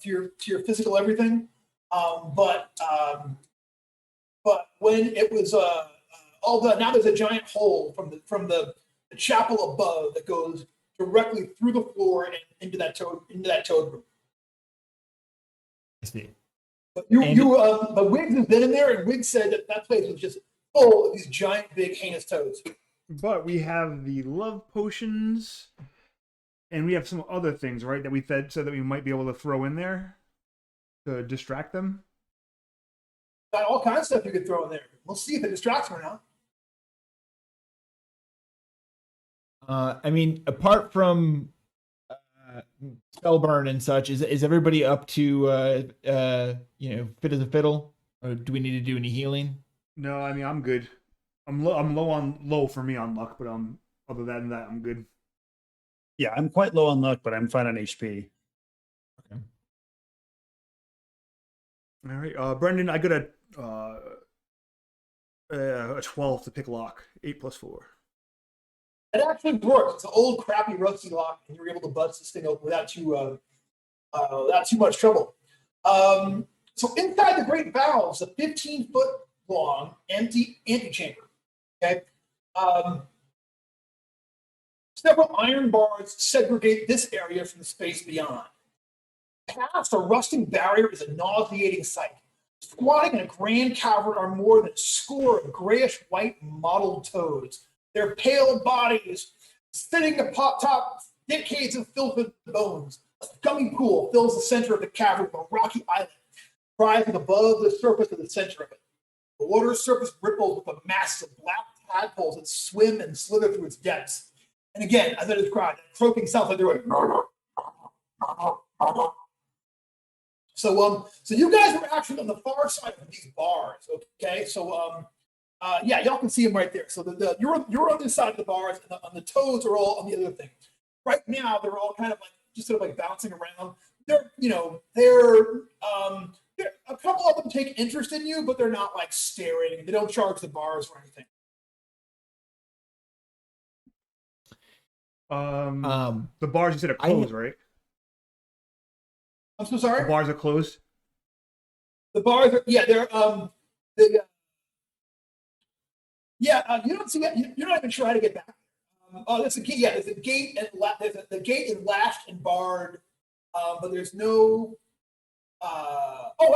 your physical everything. But when it was all done, now there's a giant hole from the chapel above that goes directly through the floor and into that toad room. I see. But but Wiggs has been in there, and Wiggs said that place was just full of these giant, big, heinous toads. But we have the love potions, and we have some other things, right, that we said that we might be able to throw in there to distract them. Got all kinds of stuff you could throw in there. We'll see if it distracts them or not. I mean, apart from spellburn and such, is everybody up to fit as a fiddle, or do we need to do any healing? No, I mean I'm good. I'm low for me on luck, but other than that, I'm good. Yeah, I'm quite low on luck, but I'm fine on HP. Okay. All right, Brendan, I got a 12 to pick lock. 8 plus 4. It actually works. It's an old, crappy, rusty lock, and you were able to bust this thing open without too much trouble. So inside the great valves, a 15-foot long empty antechamber. Okay. Several iron bars segregate this area from the space beyond. Past a rusting barrier is a nauseating sight. Squatting in a grand cavern are more than a score of grayish-white mottled toads. Their pale bodies sitting atop decades of filth and bones. A scummy pool fills the center of the cavern with a rocky island rising above the surface of the center of it. The water's surface ripples with a mass of black tadpoles that swim and slither through its depths. And again, as I described, that croaking sounds like they're like. So you guys are actually on the far side of these bars, okay? So yeah, y'all can see them right there. So you're on this side of the bars, and the toads are all on the other thing. Right now, they're all kind of like just sort of like bouncing around. They're a couple of them take interest in you, but they're not like staring. They don't charge the bars or anything. The bars you said are closed, right? I'm so sorry. The bars are closed. The bars are they're you don't see it. You're not even trying to get back. There's a gate. Yeah, there's a gate, and the gate is lashed and barred, but there's no.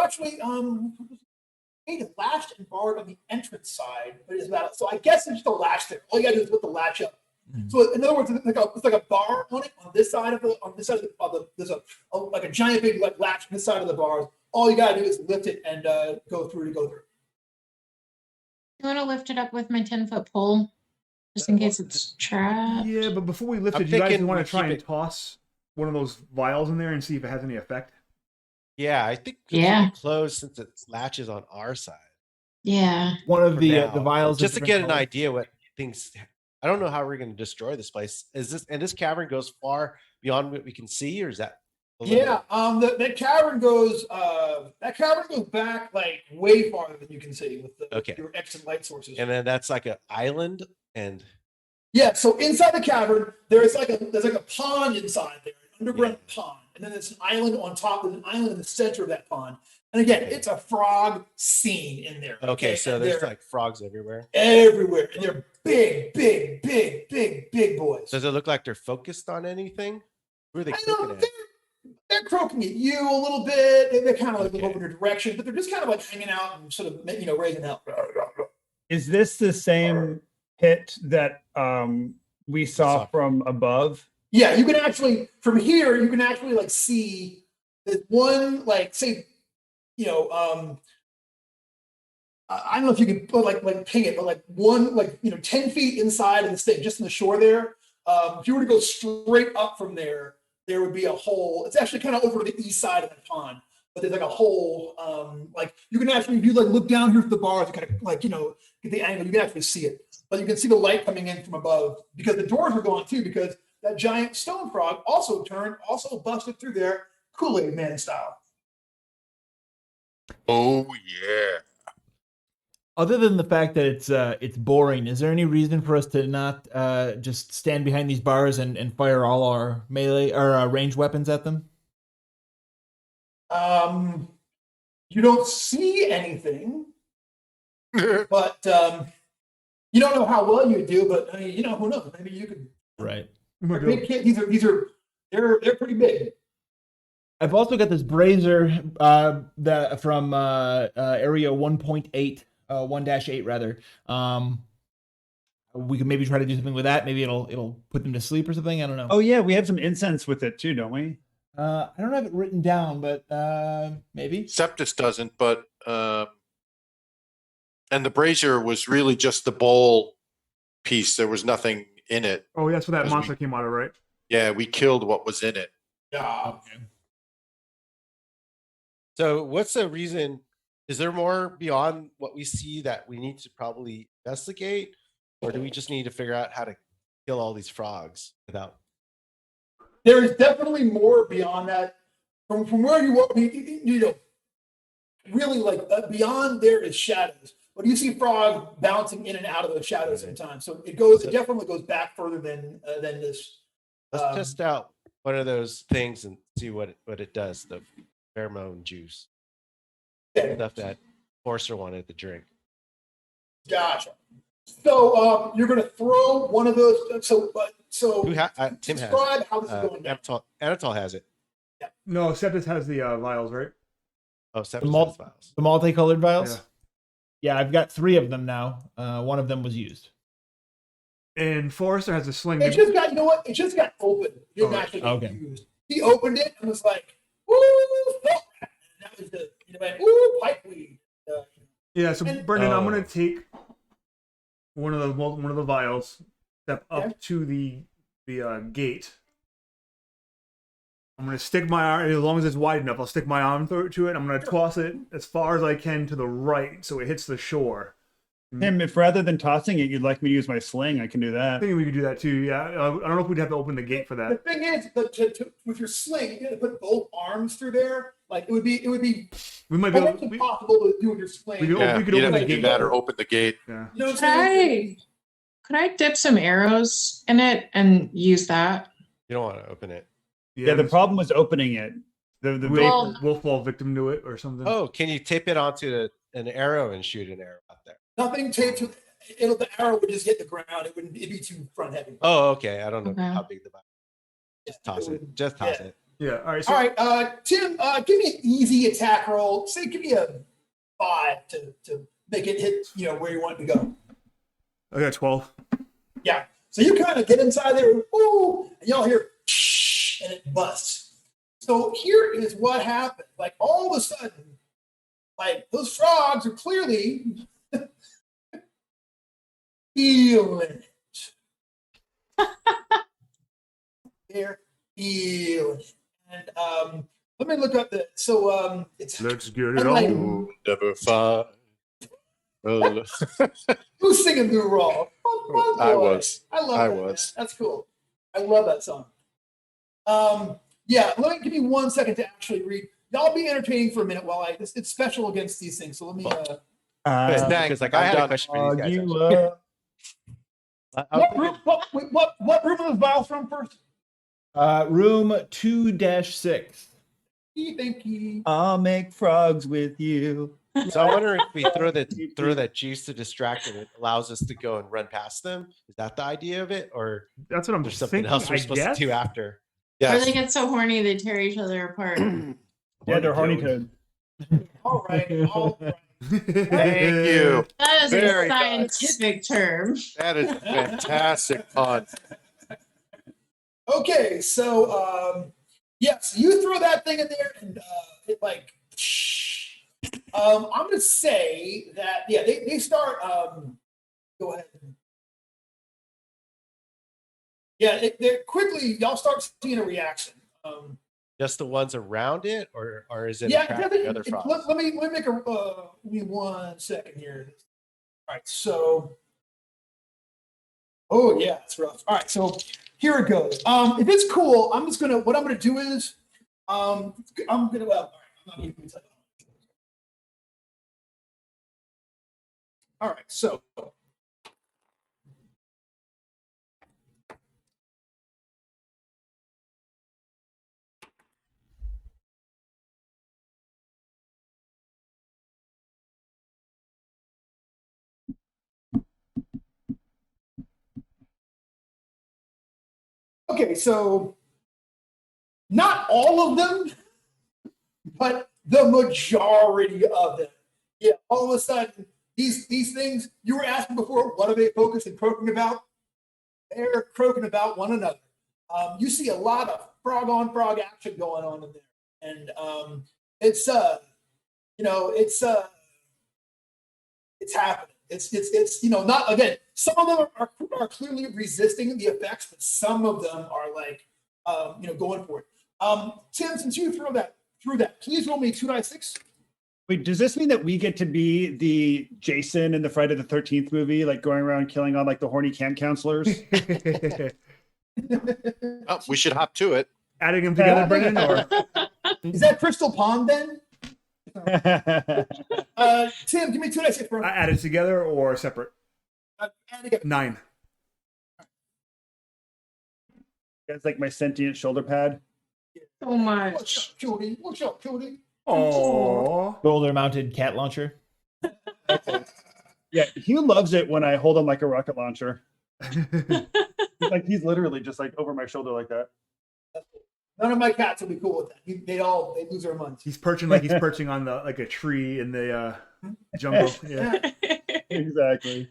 Actually, the gate is lashed and barred on the entrance side, but it's about. So I guess there's just a latch there. All you gotta do is put the latch up. Mm-hmm. So in other words, it's like a bar on it on this side of the there's like a giant big like latch on this side of the bars. All you gotta do is lift it and go through. You want to lift it up with my 10-foot pole, just in case it's trapped? Yeah, but before we lift it, you guys want to try and toss one of those vials in there and see if it has any effect? Yeah, I think it's closed since it latches on our side. Yeah. One of the vials. Just to get an idea what things. I don't know how we're going to destroy this place. This cavern goes far beyond what we can see, or is that? That cavern goes back like way farther than you can see with your extra light sources. And then that's like an island, and yeah. So inside the cavern, there's like a pond inside there, an underground pond. and then there's an island on top, there's an island in the center of that pond. And again, it's a frog scene in there. Okay, so And there's they're like frogs everywhere. everywhere, and they're big, big, big, big, big boys. Does it look like they're focused on anything? Who are they I know croaking at? they're croaking at you a little bit. They're kind of like looking over your direction, but they're just kind of like hanging out and sort of, raising hell. Is this the same pit that we saw from above? Yeah, you can actually, from here, you can actually like see that one, like, say, I don't know if you can put like ping it, but like one, 10 feet inside of the state, just in the shore there. If you were to go straight up from there, there would be a hole. It's actually kind of over to the east side of that pond, but there's like a hole. Like you can actually, if you like look down here at the bars, and kind of like, get the angle, you can actually see it. But you can see the light coming in from above because the doors were gone too, because that giant stone frog also busted through there, Kool-Aid Man style. Oh yeah. Other than the fact that it's boring, is there any reason for us to not just stand behind these bars and fire all our melee or ranged weapons at them? You don't see anything, but you don't know how well you do. But I mean, who knows? Maybe you could. Right. They're big kids. They're pretty big. I've also got this brazier that from area 1.8. 1-8 rather. We could maybe try to do something with that. Maybe it'll put them to sleep or something. I don't know. Oh yeah, we have some incense with it too, don't we? I don't have it written down, but maybe. Septus doesn't, but and the brazier was really just the bowl piece. There was nothing in it. Oh, that's what that As monster we- came out of, right? Yeah, we killed what was in it. Yeah. So what's the reason? Is there more beyond what we see that we need to probably investigate? Or do we just need to figure out how to kill all these frogs without? There is definitely more beyond that. From where you walk, really like beyond there is shadows. But you see frogs bouncing in and out of those shadows sometimes. So it definitely goes back further than this. Let's test out one of those things and see what it does. The pheromone juice. Okay. Stuff that Forcer wanted to drink. Gotcha. So you're going to throw one of those. So Tim has describe it. how this is going down. Anatol has it. No, Septus has the vials, right? Oh, The, Septus mul- has vials. the multicolored vials? Yeah. Yeah, I've got 3 of them now. One of them was used. And Forrester has a sling. It just got, you know what? It just got opened. It didn't Alright. actually get Okay. used. He opened it and was like, "Woo!" And that was the, "Ooh, pipeweed." Yeah, so And- Brendan, I'm Oh. gonna take one of the vials, step up Okay. to the gate. I'm gonna stick my arm, as long as it's wide enough, I'll stick my arm through to it. I'm gonna toss it as far as I can to the right so it hits the shore. Tim, if rather than tossing it, you'd like me to use my sling, I can do I that. think we could do that too, yeah. I don't know if we'd have to open the gate for The that. thing is, with your sling, you got to put both arms through there. Like it would be We might be able almost impossible to do with your sling. We could- Yeah, we could you'd open have the to do gate. that or open the gate. Yeah. You know what Could I'm saying? could I dip some arrows in it and use that? You don't want to open it. Yeah, the problem was opening it. The Well- vapor. We'll fall victim to it or something. Oh, can you tape it onto an arrow and shoot an arrow out there? Nothing taped with the arrow would just hit the ground. It'd be too front heavy. Oh, okay. I don't know Okay. how big the box. Just toss it. Just toss Yeah. it. Yeah, all right. So All right, Tim, give me an easy attack roll. Say, give me a 5 to make it hit, where you want it to go. I got 12. Yeah. So you kind of get inside there, ooh, and y'all hear, and it busts. So here is what happened. Like all of a sudden, like those frogs are clearly feeling it. They're feeling it. And let me look up it's Let's get it Like- on. Never find. Well, who's singing Lou Raw? I was. I love I that. was. Man. That's cool. I love that song. Yeah, give me 1 second to actually read. Y'all be entertaining for a minute while it's special against these things. So let me. But thanks. because like I'm I had done. a question for these guys. you actually. up. I was What room are those vials from first? Room 2-6. Thank you. I'll make frogs with you. So I wonder if we throw that juice to distract it, it allows us to go and run past them. Is that the idea of it, or That's what I'm there's something thinking. else we're I supposed guess. to do after? Or Yes. they get so horny they tear each other apart. Yeah, they're horny toad. All right. All right. Thank you. That is Very a scientific term. That is a fantastic pun. Okay, so yes, you throw that thing in there and it like I'm gonna say that they start go ahead. Yeah, they're quickly y'all start seeing a reaction. Just the ones around it, or is it Yeah, attracting other frogs? let me make a give me 1 second here. All right, so oh yeah, it's rough. All right, so here it goes. If it's cool, I'm just gonna what I'm gonna do is I'm gonna well, I'm not even gonna tell you. All right, so okay, so not all of them, but the majority of them. Yeah, all of a sudden, these things you were asking before, what are they focused and croaking about? They're croaking about one another. You see a lot of frog on frog action going on in there, and it's happening. It's not again. Some of them are clearly resisting the effects, but some of them are like going for it. Tim, since you threw that, please roll me 2d6. Wait, does this mean that we get to be the Jason in the Friday the 13th movie, like going around killing all like the horny camp counselors? Oh, we should hop to it. Adding them together, Brendan, or Is that Crystal Pond then? Tim, give me 2d6, bro. added together or separate? Add together. 9. That's like my sentient shoulder pad. So much. What's up, Cody? Oh, Shoulder mounted cat launcher. Yeah, Hugh loves it when I hold him like a rocket launcher. He's literally just like over my shoulder like that. None of my cats will be cool with that. They lose their minds. he's perching like he's perching on a tree in the jungle. Yeah. Exactly.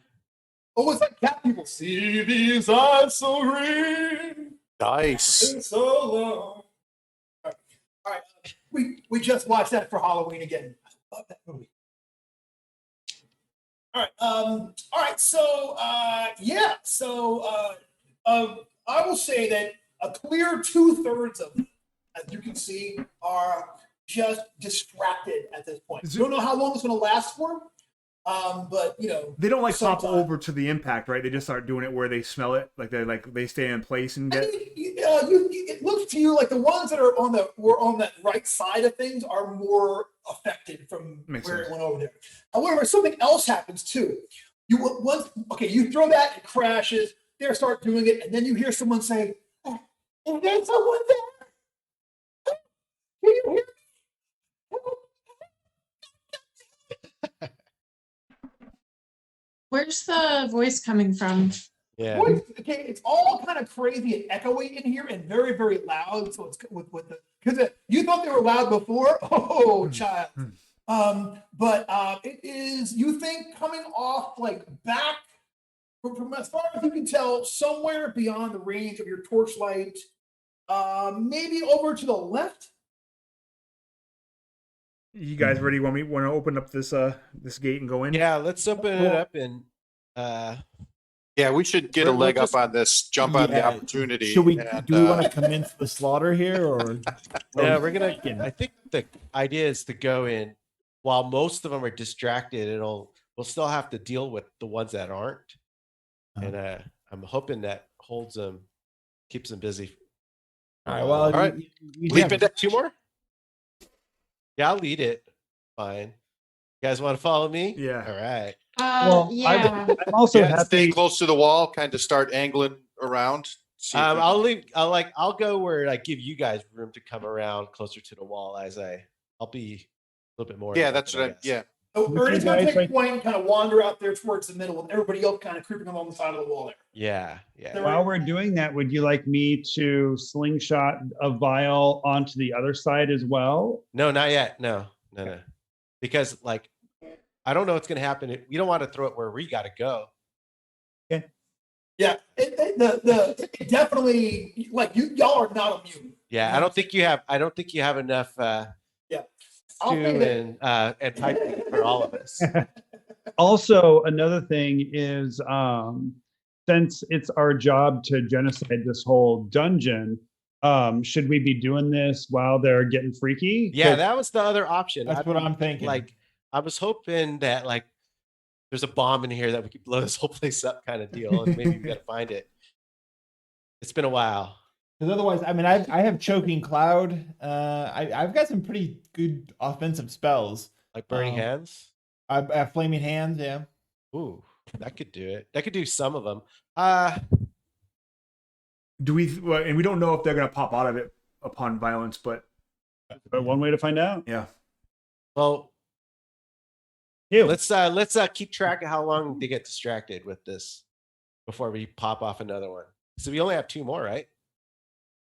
Oh, what's that cat people? See these eyes so green, Nice. so long. All right. We just watched that for Halloween again. I love that movie. All right. So I will say that a clear 2/3 of them, as you can see, are just distracted at this point. You don't know how long it's going to last for, but They don't like hop sometime. over to the impact, right? They just start doing it where they smell it, they stay in place and I get. mean, it looks to you like the ones that are on that right side of things are more affected from Makes where sense. it went over there. However, something else happens too. You throw that, it crashes. They start doing it, and then you hear someone say, "Is there someone there? Can you hear me?" Where's the voice coming from? Yeah. Okay, it's all kind of crazy and echoey in here and very, very loud. So it's because you thought they were loud before. Oh, child. But it is, you think, coming off like back from as far as you can tell, somewhere beyond the range of your torchlight, maybe over to the left. You guys ready? Want to open up this gate and go in? Yeah, let's open it up and Yeah, we should get a We're leg up just- on this, jump on the Yeah. opportunity. Should we? and, Do we want to commence the slaughter here, or? yeah, we're gonna. I think the idea is to go in while most of them are distracted. We'll still have to deal with the ones that aren't, and I'm hoping that keeps them busy. All right. Well, All right. you Leap have- into Two more. Yeah, I'll lead it. Fine. You guys want to follow me? Yeah. All right. Well, Yeah. I'm also yeah, stay happy. close to the wall, kind of start angling around see if we- I'll go where I give you guys room to come around closer to the wall I'll be a little bit more. Yeah, that's important, what I'm. Yeah. So With Ernie's you gonna guys take right- point and kind of wander out there towards the middle, and everybody else kind of creeping along the side of the wall there. Yeah. They're While we're doing that, would you like me to slingshot a vial onto the other side as well? No, not yet. No. Because like, I don't know what's gonna happen. We don't want to throw it where we gotta go. Yeah, it definitely like y'all are not immune. Yeah, I don't think you have enough I'll stew say that. and piping for all of us. Also, another thing is, since it's our job to genocide this whole dungeon, should we be doing this while they're getting freaky? Yeah, that was the other option. That's what I'm thinking. Like, I was hoping that like there's a bomb in here that we could blow this whole place up, kind of deal, and maybe we gotta find it. It's been a while. Because otherwise, I mean, I have choking cloud. I've got some pretty good offensive spells. Like burning hands. I have flaming hands. Yeah. Ooh, that could do it. That could do some of them. Do we? Well, and we don't know if they're gonna pop out of it upon violence, but But one way to find out. yeah. Well, Ew. let's keep track of how long they get distracted with this before we pop off another one. So we only have 2 more, right?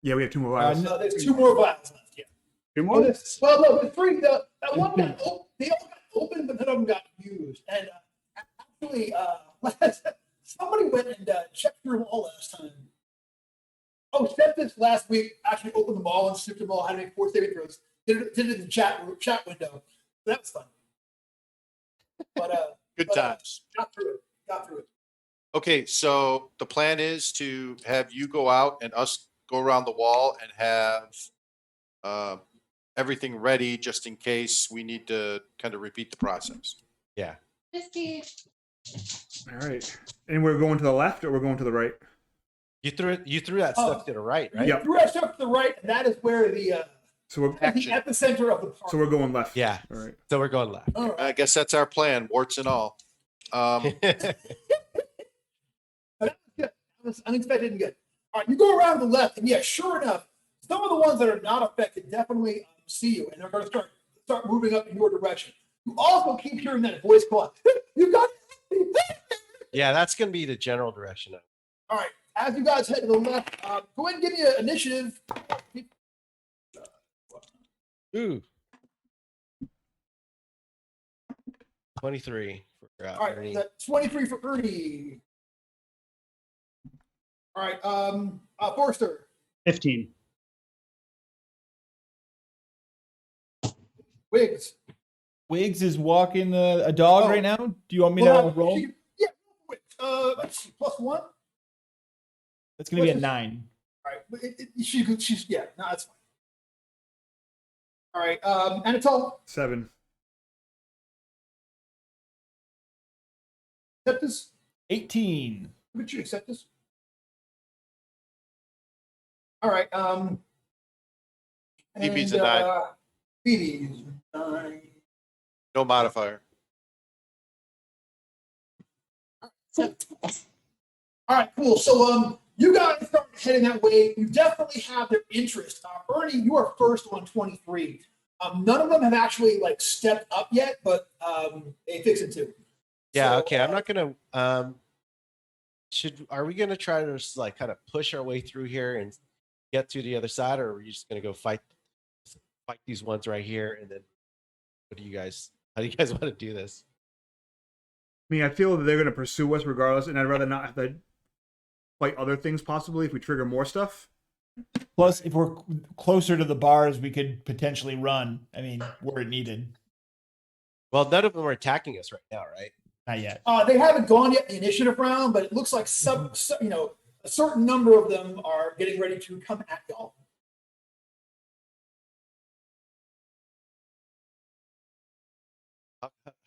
Yeah, we have 2 more vials. There's 2 more vials left. Yeah. Two more? Well, no, the 3. That one got they all got open, but none of them got used. And actually, somebody went and checked through them all last time. Oh, Septis last week actually opened them all and sniffed them all, had to make 4 saving throws. Did it in the chat window. So that was fun. But Good but, times. got through it. Okay, so the plan is to have you go out and us go around the wall and have everything ready just in case we need to kind of repeat the process. Yeah. All right. And we're going to the left or we're going to the right? You threw that stuff to the right, right? Yep. Threw that stuff to the right, and that is where the So we're the epicenter of the park. so we're going left. Yeah. All right. So we're going left. All right. I guess that's our plan, warts and all. That was unexpected and good. All right, you go around to the left, and yeah, sure enough, some of the ones that are not affected definitely see you, and they're going to start moving up in your direction. You also keep hearing that voice call, "You got it!" Yeah, that's gonna be the general direction. All right, as you guys head to the left, go ahead and give me an initiative. Ooh. 23 for All right, Ernie. that's 23 for Ernie. All right, Forrester. 15. Wiggs. Wiggs is walking a dog Oh. right now. Do you want me Well, to roll? Yeah, Wiggs. Let's see, +1. That's going to be a what's 9. All right, but she's yeah, no, that's fine. All right, Anatole, 7. accept this. 18. Would you accept this? All right, BB's and, a 9. BB's 9. No modifier. All right, cool. So, you guys start heading that way. You definitely have their interest. Ernie, you are first on 23. None of them have actually like stepped up yet, but they fix it too. Yeah, So, okay. I'm not gonna are we gonna try to just like kind of push our way through here and get to the other side, or are we just gonna go fight these ones right here, and then how do you guys want to do this? I mean, I feel that they're going to pursue us regardless, and I'd rather not have to fight other things possibly if we trigger more stuff. Plus, if we're closer to the bars, we could potentially run. I mean, were it needed. Well, none of them are attacking us right now, right? Not yet. They haven't gone yet the initiative round, but it looks like some a certain number of them are getting ready to come at y'all.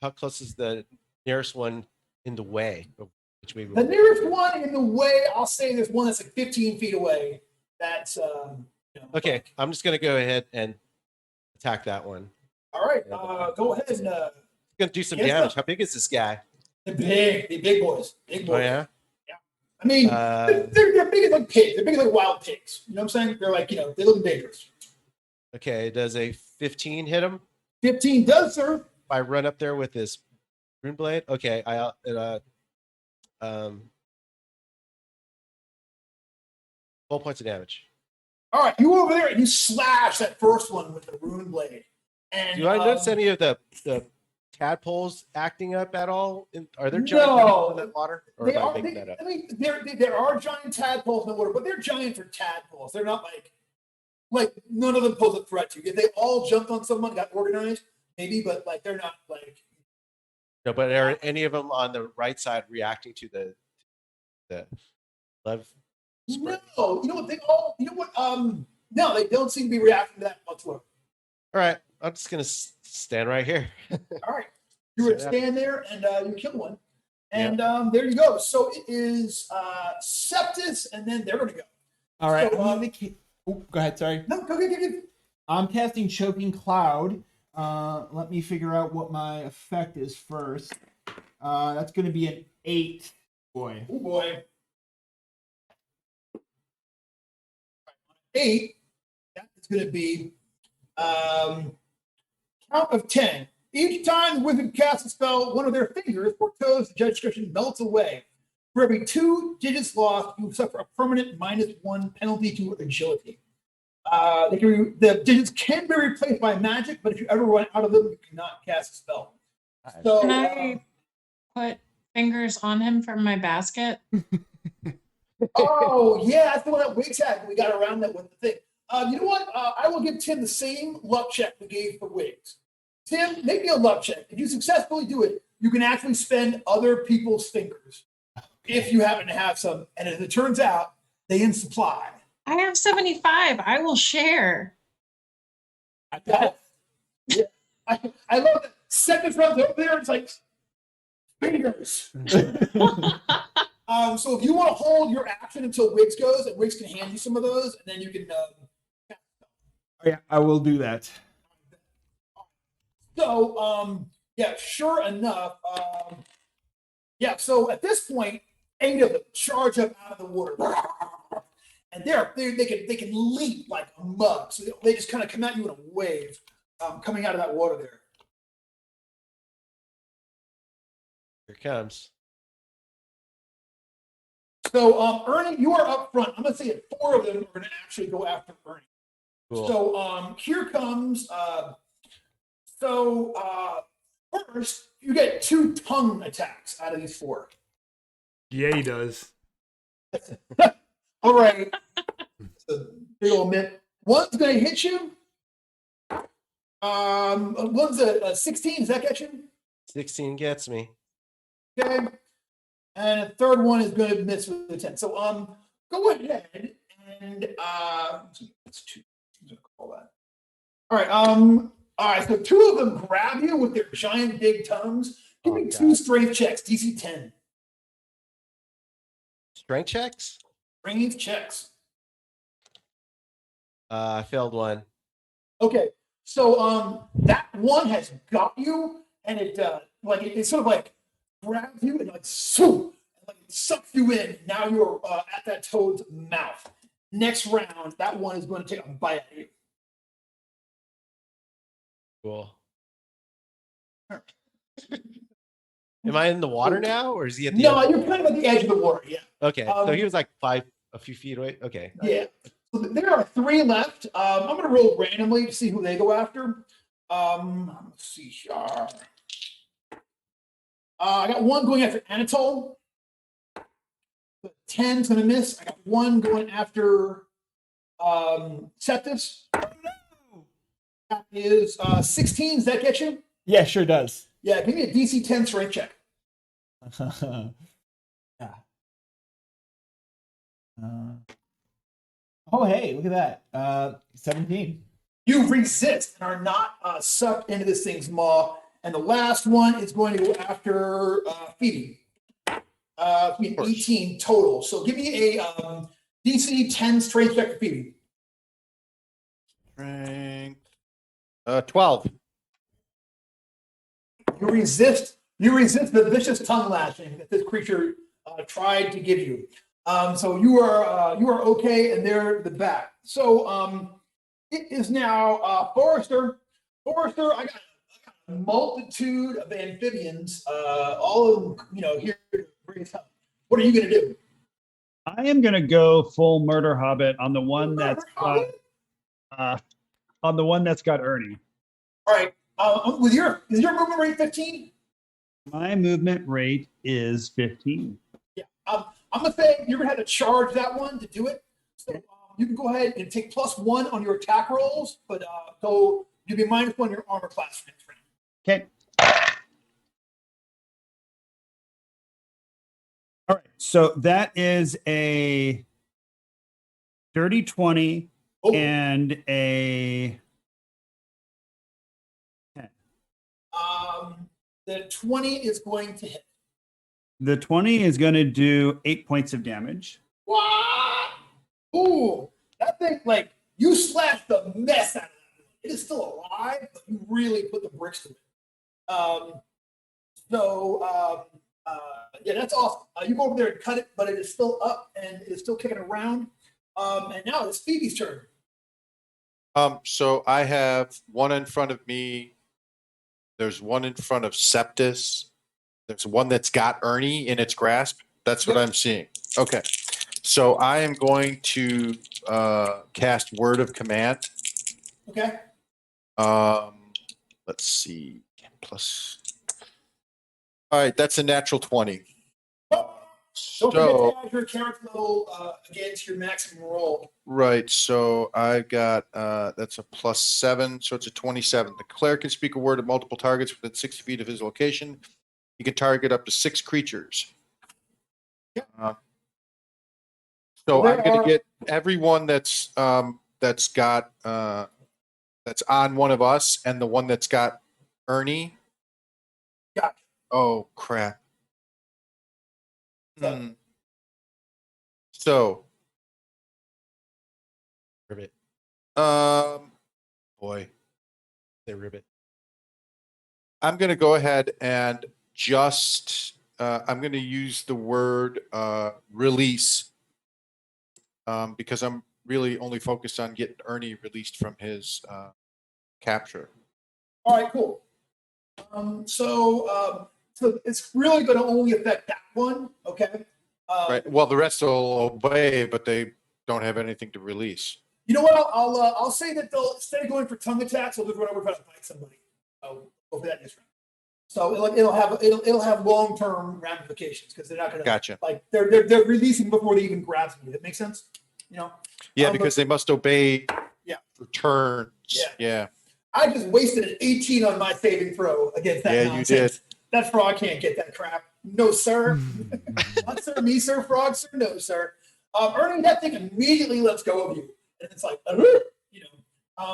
How close is the nearest one in the way? Which way? The nearest one in the way, I'll say there's one that's like 15 feet away. That's Okay, I'm just gonna go ahead and attack that one. All right, go ahead and Gonna do some Yes, damage. sir. How big is this guy? the big boys, big boys. Oh yeah. I mean, Uh, they're big as like pigs. They're big as like wild pigs. You know what I'm saying? They're like, they look dangerous. okay, does a 15 hit him? 15 does, sir. If I run up there with this rune blade, okay, 12 points of damage. All right, you over there and you slash that first one with the rune blade. And Do I notice any of the tadpoles acting up at all? Are there giant No. tadpoles in that water? Or They am I are. making that up? I mean, there are giant tadpoles in the water, but they're giant for tadpoles. They're not like none of them pose a threat to you. If they all jumped on someone, got organized, maybe, but like they're not like. No, but are any of them on the right side reacting to the love? spray? No, you know what? They all. You know what? No, they don't seem to be reacting to that whatsoever. All right, I'm just gonna stand right here. All right, you were So stand there and you kill one, and there you go. So it is Septus, and then they're gonna go. All right. So, I'm go ahead. Sorry. No, go ahead. I'm casting Choking Cloud. Let me figure out what my effect is first. That's going to be an 8. Boy. Oh boy. 8. That is going to be count of 10. Each time the wizard casts a spell, one of their fingers or toes, the judge discretion melts away. For every 2 digits lost, you suffer a permanent -1 penalty to agility. The digits can be replaced by magic, but if you ever run out of them, you cannot cast a spell. So, Can I put fingers on him from my basket? oh yeah, that's the one that Wiggs had. We got around that with the thing. You know what? I will give Tim the same luck check we gave for Wiggs. Tim, make me a luck check. If you successfully do it, you can actually spend other people's fingers if you happen to have some. And as it turns out, they in supply. I have 75. I will share. Yeah. I love that. Second round over there, it's like fingers. So if you want to hold your action until Wiggs goes, and Wiggs can hand you some of those, and then you can. Yeah, I will do that. So sure enough. So at this point, 8 of them charge up out of the water. And they can leap like a mug. So they just kind of come at you in a wave coming out of that water there. Here it comes. So Ernie, you are up front. I'm going to say 4 of them are going to actually go after Ernie. Cool. So here comes. First, you get 2 tongue attacks out of these 4. Yeah, he does. All right. So, big old mitt. One's going to hit you. One's a 16. Does that get you? 16 gets me. Okay. And a third one is going to miss with the 10. So go ahead and that's 2. I'm going to call that. All right. All right. So 2 of them grab you with their giant big tongues. Give me 2 strength checks, DC 10. Strength checks? Strength checks. I failed one. Okay. So that one has got you, and it it sort of like grabs you and like swoop, and like it sucks you in. Now you're at that toad's mouth. Next round, that one is going to take a bite at you. Cool. Am I in the water now, or is he at the No, end? you're kind of at the edge of the water. Yeah. Okay, so he was like a few feet away. Okay. Yeah. So there are 3 left. I'm going to roll randomly to see who they go after. Let's see here. I got 1 going after Anatole. 10's going to miss. I got 1 going after Septus. That is 16. Does that get you? Yeah, sure does. Yeah, give me a DC 10 strength check. Yeah. Oh, hey, look at that. 17. You resist and are not sucked into this thing's maw. And the last one is going to go after Phoebe. Give me an 18 total. So give me a DC 10 strength check for Phoebe. Strength. 12. You resist the vicious tongue lashing that this creature tried to give you. So you are okay, and they're the back. So it is now Forrester. Forrester, I got a multitude of amphibians, all of them, here to bring us up. What are you gonna do? I am gonna go full murder hobbit on the one that's got Ernie. All right. Is your movement rate 15? My movement rate is 15. Yeah. I'm gonna say you're gonna have to charge that one to do it. So you can go ahead and take +1 on your attack rolls, but so you'll be -1 on your armor class for next round. Okay. All right. So that is a dirty 20 and a 10. The 20 is going to hit. The 20 is going to do 8 points of damage. What? Ooh, that thing, like, you slashed the mess out of it. It is still alive, but you really put the bricks to it. Yeah, that's awesome. You go over there and cut it, but it is still up and it is still kicking around. And now it's Phoebe's turn. So I have one in front of me. There's one in front of Septus. There's one that's got Ernie in its grasp. That's what I'm seeing. Okay. So I am going to cast Word of Command. Okay. Let's see. Plus. All right, that's a natural 20. Don't forget to add your character level against your maximum roll. Right. So I've got that's a +7, so it's a 27. The cleric can speak a word to multiple targets within 60 feet of his location. He can target up to 6 creatures. So I'm going to get everyone that's got that's on one of us, and the one that's got Ernie. Gotcha. Oh crap. So, Ribbit. boy, Say ribbit. I'm going to go ahead and just I'm going to use the word release because I'm really only focused on getting Ernie released from his capture. All right, cool. So it's really going to only affect that one, okay? Right. Well, the rest will obey, but they don't have anything to release. You know what? I'll say that they'll, instead of going for tongue attacks, they'll just run over and try to bite somebody. Go for that next round. So it'll have long-term ramifications because they're not going to. Gotcha. Like they're releasing before they even grab somebody. That makes sense. Yeah, because they must obey. Yeah. For turns. Yeah. I just wasted an 18 on my saving throw against that. Yeah, nonsense. you did. That frog can't get that crap. No, sir. Not sir, me, sir, frog, sir. No, sir. Ernie, that thing immediately lets go of you. And it's like,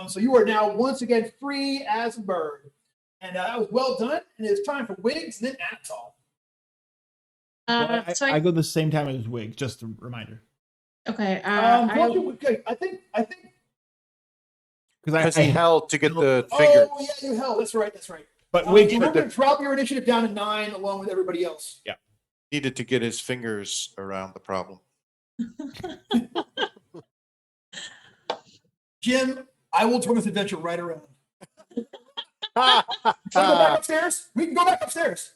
so you are now once again free as a bird. And that was well done. And it's time for Wiggs and then Anatol. I go the same time as Wiggs, just a reminder. Okay. I think. Because he held to get the fingers. Oh, yeah, you held. That's right. But Wiggs, you're going to drop your initiative down to 9 along with everybody else. Yeah. Needed to get his fingers around the problem. Jim, I will turn this adventure right around. Can we go back upstairs? We can go back upstairs.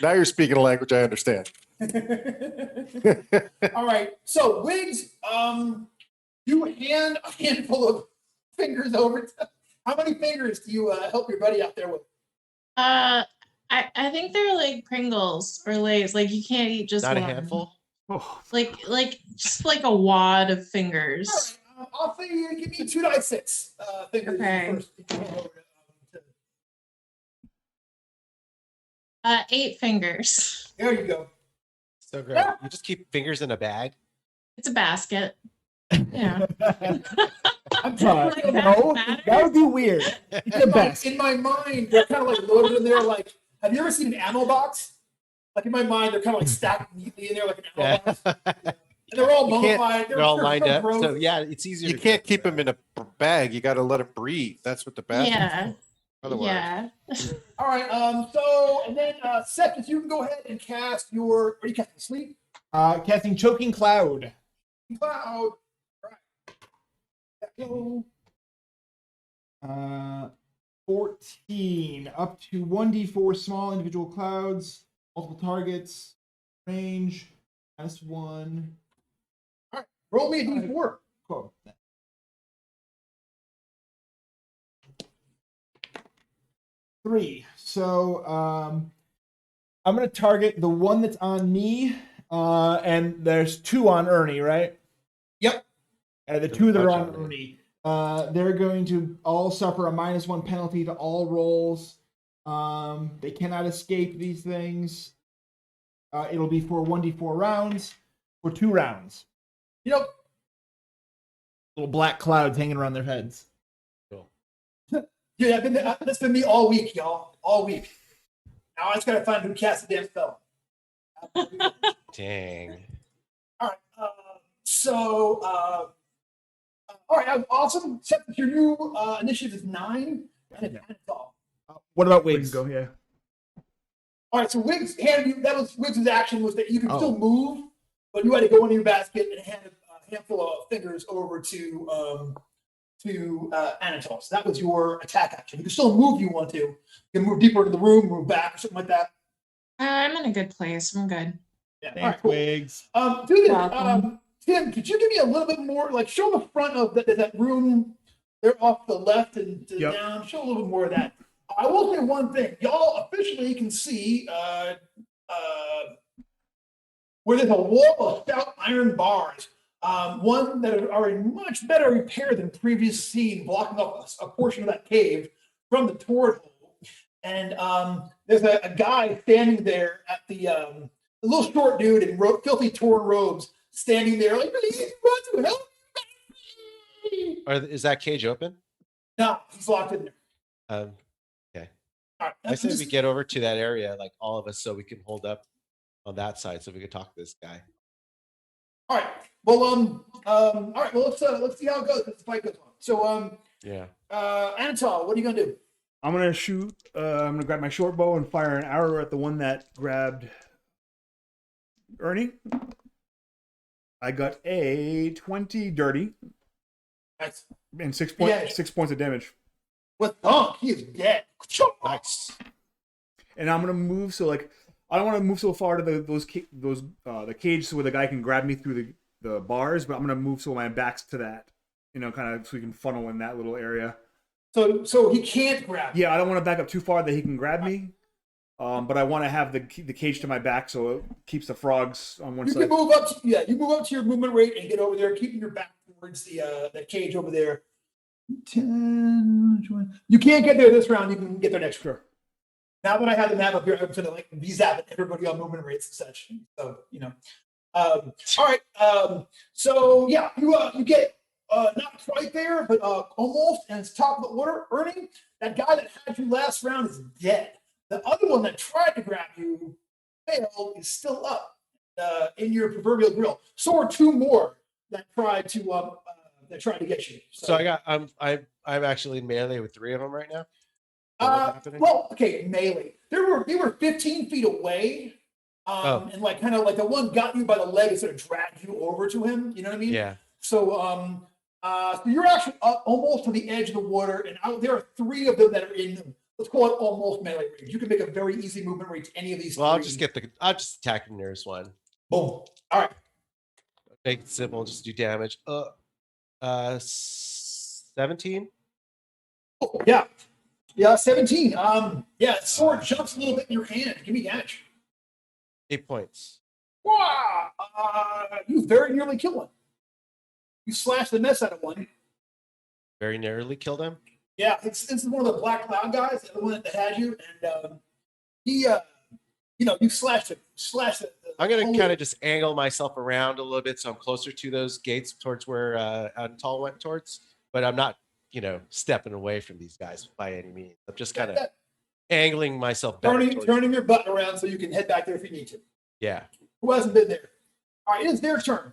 Now you're speaking a language I understand. All right. So, Wiggs, you hand a handful of fingers over to. How many fingers do you help your buddy out there with? I think they're like Pringles or Lay's. Like you can't eat just Not one. a handful. Oh. Like just like a wad of fingers. All right, I'll say you give me 2d6 fingers Okay. first. 8 fingers. There you go. So great. You just keep fingers in a bag. It's a basket. Yeah. I'm trying. Like that would be weird. It's the best. In my mind, they're kind of like loaded in there. Like, have you ever seen an ammo box? Like in my mind, they're kind of like stacked neatly in there, like an ammo box. And they're all mummified. They're all lined up. gross. So yeah, it's easier. You can't keep them in a bag. You got to let them breathe. That's what the bathroom. Yeah. Otherwise. Yeah. All right. So and then Seth, if you can go ahead and cast your. Are you casting sleep? Casting Choking Cloud. Cloud. Right. 14. Up to 1d4 small individual clouds. Multiple targets. Range. -1. All right. Roll me a d4. Cool. 3. So I'm going to target the one that's on me, and there's 2 on Ernie, right? Yep. The 2 that are on Ernie. They're going to all suffer a -1 penalty to all rolls. They cannot escape these things. It'll be for 1d4 rounds, for 2 rounds. Little black clouds hanging around their heads. Cool. Dude, that's been me all week, y'all. All week. Now I just gotta find who cast the damn spell. Dang. All right. All right, awesome. Except that your new initiative is 9, and it's all. What about Wiggs? Go, yeah. All right, so Wiggs handed you. That was Wiggs' action was that you can still move, but you had to go into your basket and hand a handful of fingers over to Anatol. So that was your attack action. You can still move if you want to. You can move deeper into the room, move back, or something like that. I'm in a good place. I'm good. Yeah. Thanks, all right, cool. Wiggs. Do this. Tim, could you give me a little bit more, like show the front of that room? They're off the left and down. Show a little bit more of that. I will say one thing. Y'all officially can see where there's a wall of stout iron bars. One that are in much better repair than previous seen, blocking up a portion of that cave from the torrid hole. And there's a guy standing there at the little short dude in filthy torn robes, standing there like, please run to help me. Is that cage open? No, he's locked in there. Okay. All right, I say we get over to that area, like all of us, so we can hold up on that side, so we can talk to this guy. All right. Well, all right. Well, let's see how it goes. Let's the fight goes on. So, yeah. Anatol, what are you gonna do? I'm gonna shoot. I'm gonna grab my short bow and fire an arrow at the one that grabbed Ernie. I got a 20 dirty. Nice. And 6 points of damage. What? Oh, he is dead. Nice. And I'm gonna move so like I don't want to move so far to the cage so where the guy can grab me through the bars, but I'm gonna move so my back's to that, kind of so we can funnel in that little area. So he can't grab. Yeah, I don't want to back up too far that he can grab me. But I want to have the cage to my back so it keeps the frogs on one side. You can move up. You move up to your movement rate and get over there, keeping your back towards the cage over there. 10, 20. You can't get there this round. You can get there next round. Now that I have the map up here, I'm going to V-zap everybody on movement rates and such. So all right. So yeah, you get not quite there, but almost, and it's top of the order. Ernie, that guy that had you last round is dead. The other one that tried to grab you failed is still up in your proverbial grill. So are 2 more that tried to get you. So I'm actually in melee with 3 of them right now. Well, okay, melee. They were 15 feet away, and like kind of like the one got you by the leg and sort of dragged you over to him. You know what I mean? Yeah. So so you're actually up almost to the edge of the water, and there are 3 of them that are in. Let's call it almost melee range. You can make a very easy movement range to any of these. Well, I'll just attack the nearest one. Boom. All right. Make it simple. Just do damage. 17. Oh, yeah. Yeah, 17. Yeah, sword jumps a little bit in your hand. Give me damage. 8 points. Wow. You very nearly kill one. You slash the mess out of one. Very narrowly killed him. Yeah, it's one of the Black Cloud guys, the one that had you, and he, you slashed it. I'm gonna kind of just angle myself around a little bit so I'm closer to those gates towards where Antal went towards, but I'm not, stepping away from these guys by any means. I'm just kind of angling myself back. Turning your butt around so you can head back there if you need to. Yeah. Who hasn't been there? All right, it's their turn.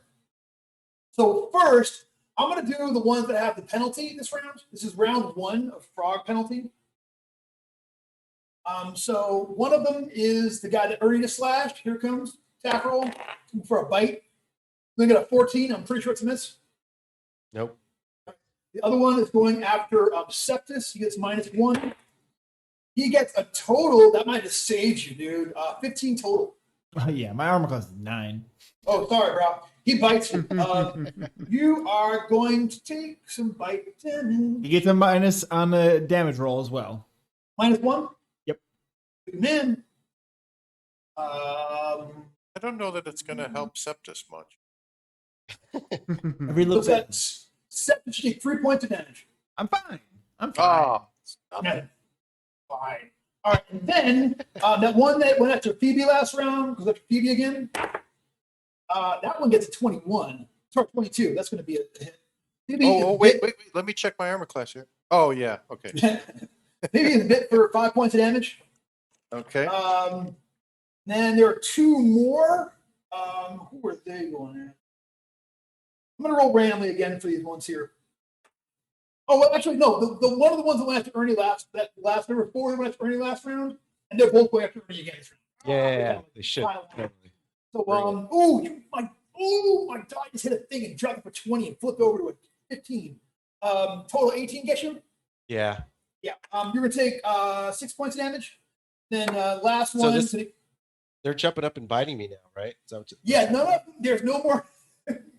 So first, I'm going to do the ones that have the penalty this round. This is round 1 of frog penalty. So one of them is the guy that Ernie just slashed. Here it comes. attack roll for a bite. They got a 14. I'm pretty sure it's a miss. Nope. The other one is going after Septus. He gets -1. He gets a total that might have saved you, dude. 15 total. Yeah, my armor class is 9. Oh, sorry, bro. He bites you. You are going to take some bite damage. You get a minus on the damage roll as well. -1? Yep. Good man. I don't know that it's going to help Septus much. Every little bit. Septus, you take 3 points of damage. I'm fine. I'm fine. Yeah. Fine. All right, and then that one that went after Phoebe last round, goes after Phoebe again. That one gets a 21. Sorry, 22. That's going to be a hit. Phoebe Wait. Let me check my armor class here. Oh, yeah. Okay. Phoebe is bit for 5 points of damage. Okay. Then there are 2 more. Who are they going at? I'm going to roll randomly again for these ones here. Oh, well, actually, no. The one of the ones that went after Ernie last number 4 that went after Ernie last round, and they're both going after Ernie again this round. Yeah, they should. Totally. So, my die just hit a thing and dropped it for 20 and flipped over to a 15. Total 18 gets you? Yeah. Yeah. You're going to take 6 points of damage. Then last one. They're jumping up and biting me now, right? There's no more.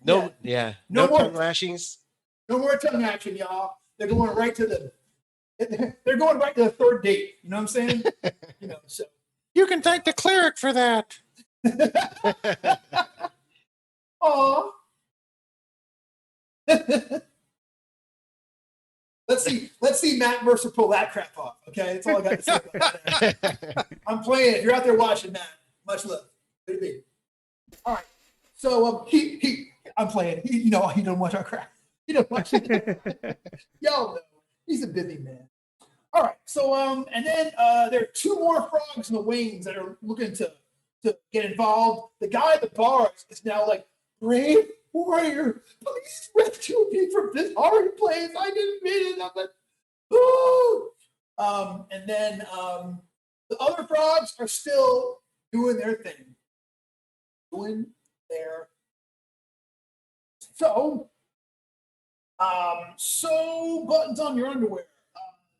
No No more tongue lashings. No more tongue action, y'all. They're going right to the 3rd date. You know what I'm saying? So You can thank the cleric for that. Aw. Let's see Matt Mercer pull that crap off. Okay, that's all I got to say about that. I'm playing. If you're out there watching, Matt, much love. Good to be. All right. So I'm playing. He don't watch our crap. He don't watch it. Y'all know he's a busy man. All right. So and then there are 2 more frogs in the wings that are looking to get involved. The guy at the bar is now like, brave warrior, please rescue me from this horrid place. I didn't mean it. I'm like, ooh. And then the other frogs are still doing their thing. So buttons on your underwear.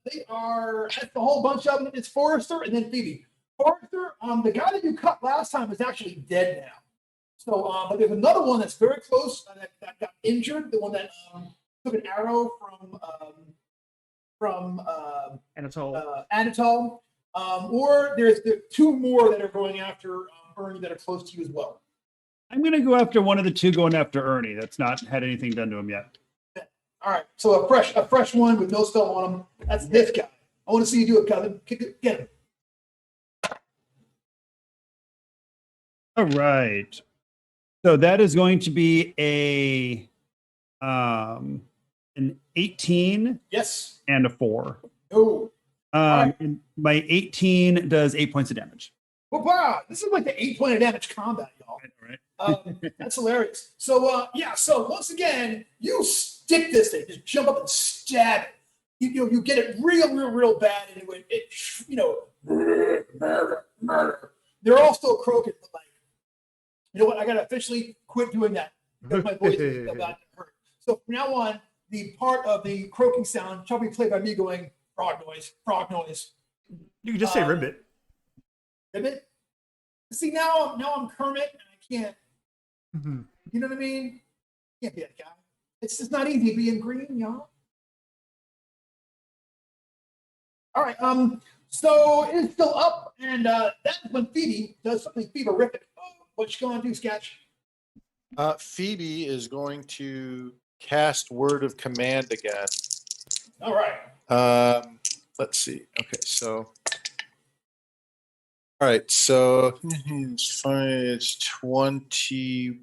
They are, that's the whole bunch of them. It's Forrester and then Phoebe. Forrester, the guy that you cut last time is actually dead now. So, but there's another one that's very close that got injured. The one that took an arrow from Anatole. Or there's 2 more that are going after Ernie that are close to you as well. I'm going to go after one of the 2 going after Ernie. That's not had anything done to him yet. All right. So a fresh one with no spell on him. That's this guy. I want to see you do it, Kevin. Get him. All right. So that is going to be an 18. Yes. And a 4. Oh. And my 18 does 8 points of damage. Well, wow. This is like the 8-point of damage combat, y'all. Right. That's hilarious. So, so once again, you stick this thing, just jump up and stab it. You get it real bad into it. Murder. They're all still croaking, but like, you know what? I got to officially quit doing that because my voice is about to hurt. So from now on, the part of the croaking sound shall be played by me going frog noise. You can just say ribbit. Ribbit? See, now I'm Kermit and I can't. Mm-hmm. You know what I mean? Can't be that guy. It's just not easy being green, y'all. All right. So it's still up, and that's when Phoebe does something Phoebe-rific. What you gonna do, Skatch? Phoebe is going to cast Word of Command again. All right. Let's see. Okay, so. All right, so it's 20.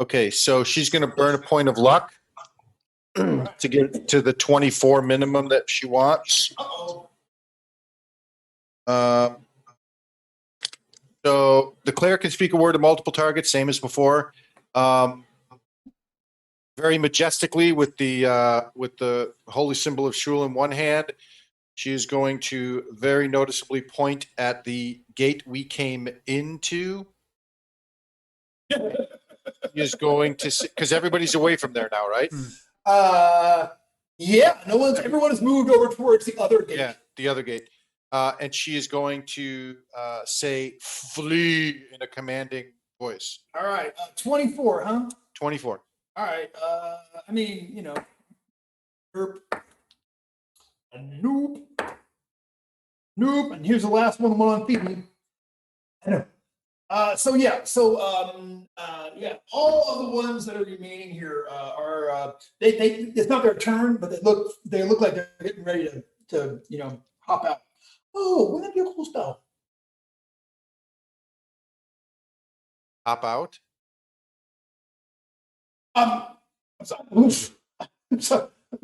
Okay, so she's going to burn a point of luck to get to the 24 minimum that she wants. Uh-oh. So the cleric can speak a word to multiple targets, same as before. Very majestically with the holy symbol of Shul in one hand. She is going to very noticeably point at the gate we came into. She is going to, because everybody's away from there now, right? Yeah, everyone has moved over towards the other gate. Yeah, the other gate. And she is going to say, flee in a commanding voice. All right, 24, huh? 24. All right, I mean, you know, herp, a noob, and here's the last one on Phoebe. I know. Yeah, all of the ones that are remaining here are they it's not their turn, but they look like they're getting ready to you know, hop out. Oh, wouldn't that be a cool spell? Hop out. I'm sorry. Oof.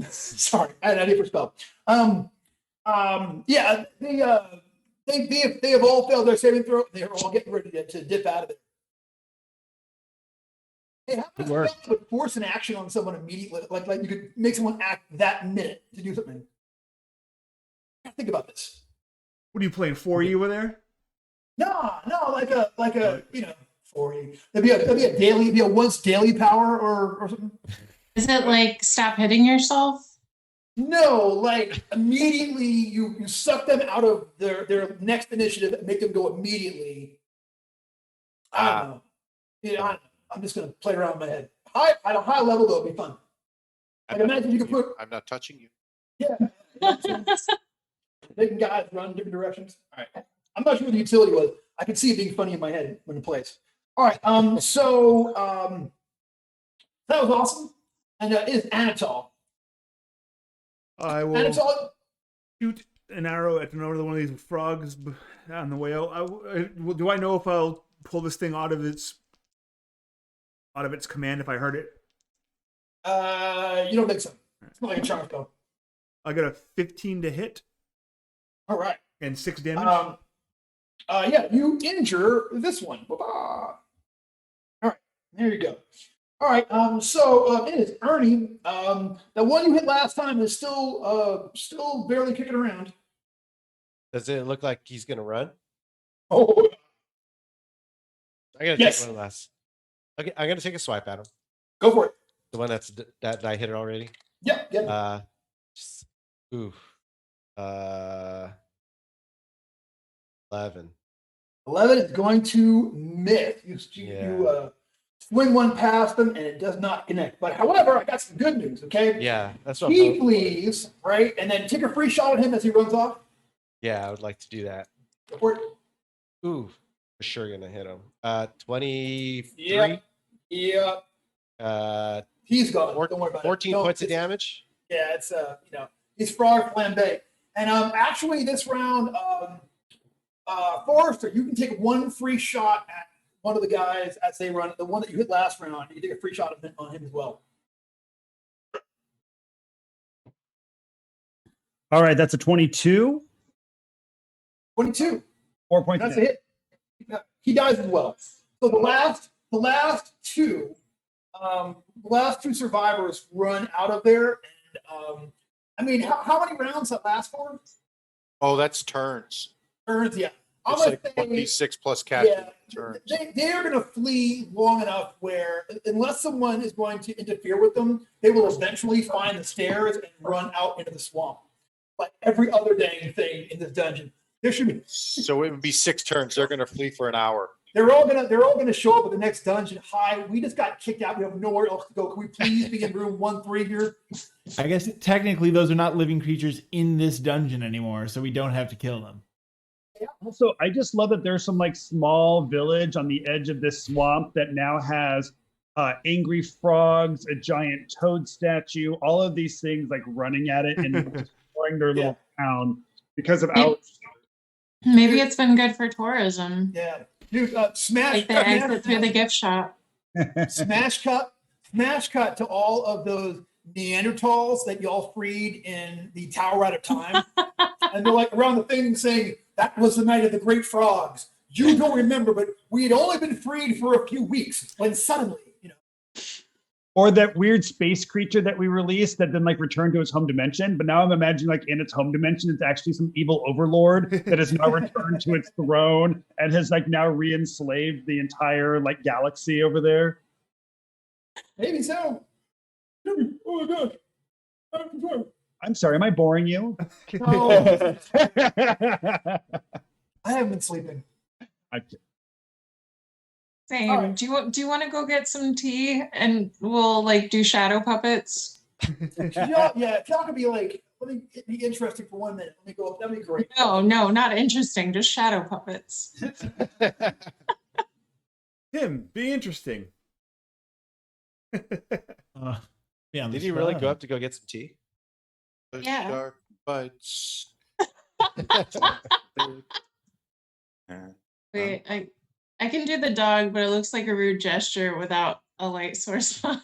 Sorry, I had an idea for a spell. Yeah, they have all failed their saving throw. They're all getting ready to dip out of it. Hey, how Good about work. spells would force an action on someone immediately? Like you could make someone act that minute to do something. Think about this. What are you playing 4E over there? No, like a you know, 40. It'd be a once daily power or something. Is it like stop hitting yourself? No, like immediately you suck them out of their next initiative and make them go immediately. I don't know. Yeah, I'm just gonna play around in my head. At a high level though, it'd be fun. Like imagine you could put I'm not touching you. yeah. Making guys run different directions. All right. I'm not sure what the utility was. I can see it being funny in my head when it plays. All right. That was awesome. And it is Anatol. I will Anatol. shoot an arrow at another one of these frogs on the way out. Do I know if I'll pull this thing out of its command if I heard it? You don't think so. It's not like a charm spell. I got a 15 to hit. All right. And 6 damage. Yeah, you injure this one. All right, there you go. All right, it is Ernie. The one you hit last time is still barely kicking around. Does it look like he's gonna run? Oh, I gotta yes. take one last. Okay, I'm gonna take a swipe at him. Go for it. The one that I hit it already. Yeah. Oof. 11. 11 is going to miss. You swing one past them, and it does not connect. But however, I got some good news. Okay. Yeah, that's what He flees, right, and then take a free shot at him as he runs off. Yeah, I would like to do that. Go for it. Ooh, for sure gonna hit him. 23. Yeah. He's gone. Don't worry about 14 it. points of damage. Yeah, it's he's frog flambe. And actually this round, Forrester, you can take one free shot at one of the guys as they run. The one that you hit last round, you can take a free shot on him as well. All right, that's a 22. 22. 4 points. That's a hit. He dies as well. So the last two survivors run out of there. And I mean, how many rounds that last for? Oh, that's turns. Turns, yeah. I'm It's gonna like say, 1d6 plus cat turns. they are going to flee long enough where, unless someone is going to interfere with them, they will eventually find the stairs and run out into the swamp. Like every other dang thing in this dungeon, there should be. So it would be 6 turns. They're going to flee for an hour. They're all gonna show up at the next dungeon. Hi, we just got kicked out. We have nowhere else to go. Can we please be in room 1-3 here? I guess technically those are not living creatures in this dungeon anymore, so we don't have to kill them. Also, I just love that there's some like small village on the edge of this swamp that now has angry frogs, a giant toad statue, all of these things like running at it and destroying their little town because of Maybe it's been good for tourism. Yeah. Dude, smash Like they exit through the gift shop. smash cut to all of those Neanderthals that y'all freed in the Tower Out of Time. And they're like around the thing saying, that was the night of the great frogs. You don't remember, but we had only been freed for a few weeks when suddenly, Or that weird space creature that we released that then like returned to its home dimension. But now I'm imagining like in its home dimension, it's actually some evil overlord that has now returned to its throne and has like now re-enslaved the entire like galaxy over there. Maybe so. Oh my god. I'm sorry, am I boring you? No, I haven't been sleeping. Same. Alright. Do you want to go get some tea and we'll like do shadow puppets? Yeah, if y'all could be like, let me be interesting for 1 minute. Let me go up. That'd be great. No, not interesting. Just shadow puppets. Tim, be interesting. Yeah, Did you really go up to go get some tea? Yeah. Shark bites. Wait, I can do the dog, but it looks like a rude gesture without a light source. All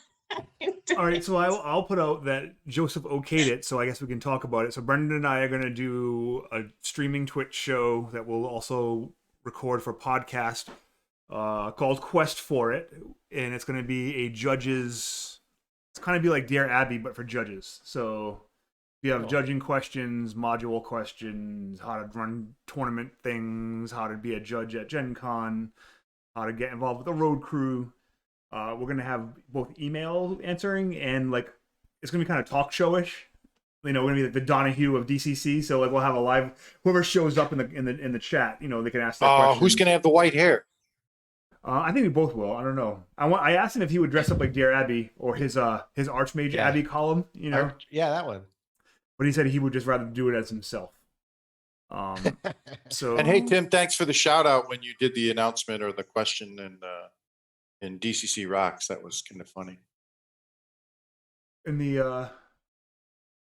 right, so I'll put out that Joseph okayed it, so I guess we can talk about it. So Brendan and I are going to do a streaming Twitch show that we'll also record for podcast called Quest for It, and it's going to be a judges. It's kind of be like Dear Abby, but for judges. So you have judging questions, module questions, how to run tournament things, how to be a judge at Gen Con, how to get involved with the road crew. We're going to have both email answering and like it's going to be kind of talk showish. You know, we're going to be like the Donahue of DCC. So like we'll have a live whoever shows up in the chat. You know, they can ask that question. Who's going to have the white hair? I think we both will. I don't know. I asked him if he would dress up like Dear Abby or his Archmage Abby column. You know, Yeah, that one. but he said he would just rather do it as himself. So And hey, Tim, thanks for the shout out when you did the announcement or the question in DCC Rocks. That was kind of funny. in the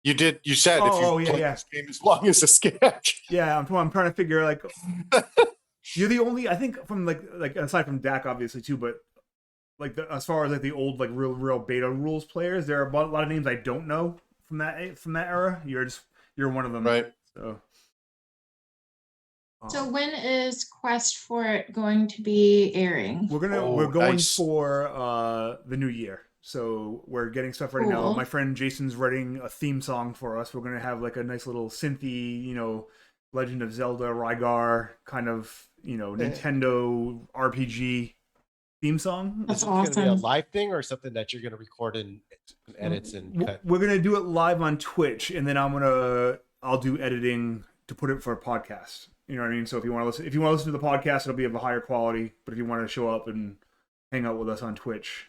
You did. You said if you play this game as long as a sketch. yeah, I'm trying to figure like you're the only I think from like aside from Dak obviously too, but like as far as like the old like real beta rules players, there are a lot of names I don't know from that era. You're one of them, Right? So when is Quest for It going to be airing? We're going nice. for the new year. So we're getting stuff ready now. Cool. My friend Jason's writing a theme song for us. We're gonna have like a nice little synthy, you know, Legend of Zelda, Rygar kind of, you know, Nintendo RPG theme song. That's Is it going to be a awesome. live thing or something that you're going to record in edits and cut? We're gonna do it live on Twitch, and then I'll do editing to put it for a podcast. You know what I mean? So if you want to listen to the podcast, it'll be of a higher quality. But if you want to show up and hang out with us on Twitch,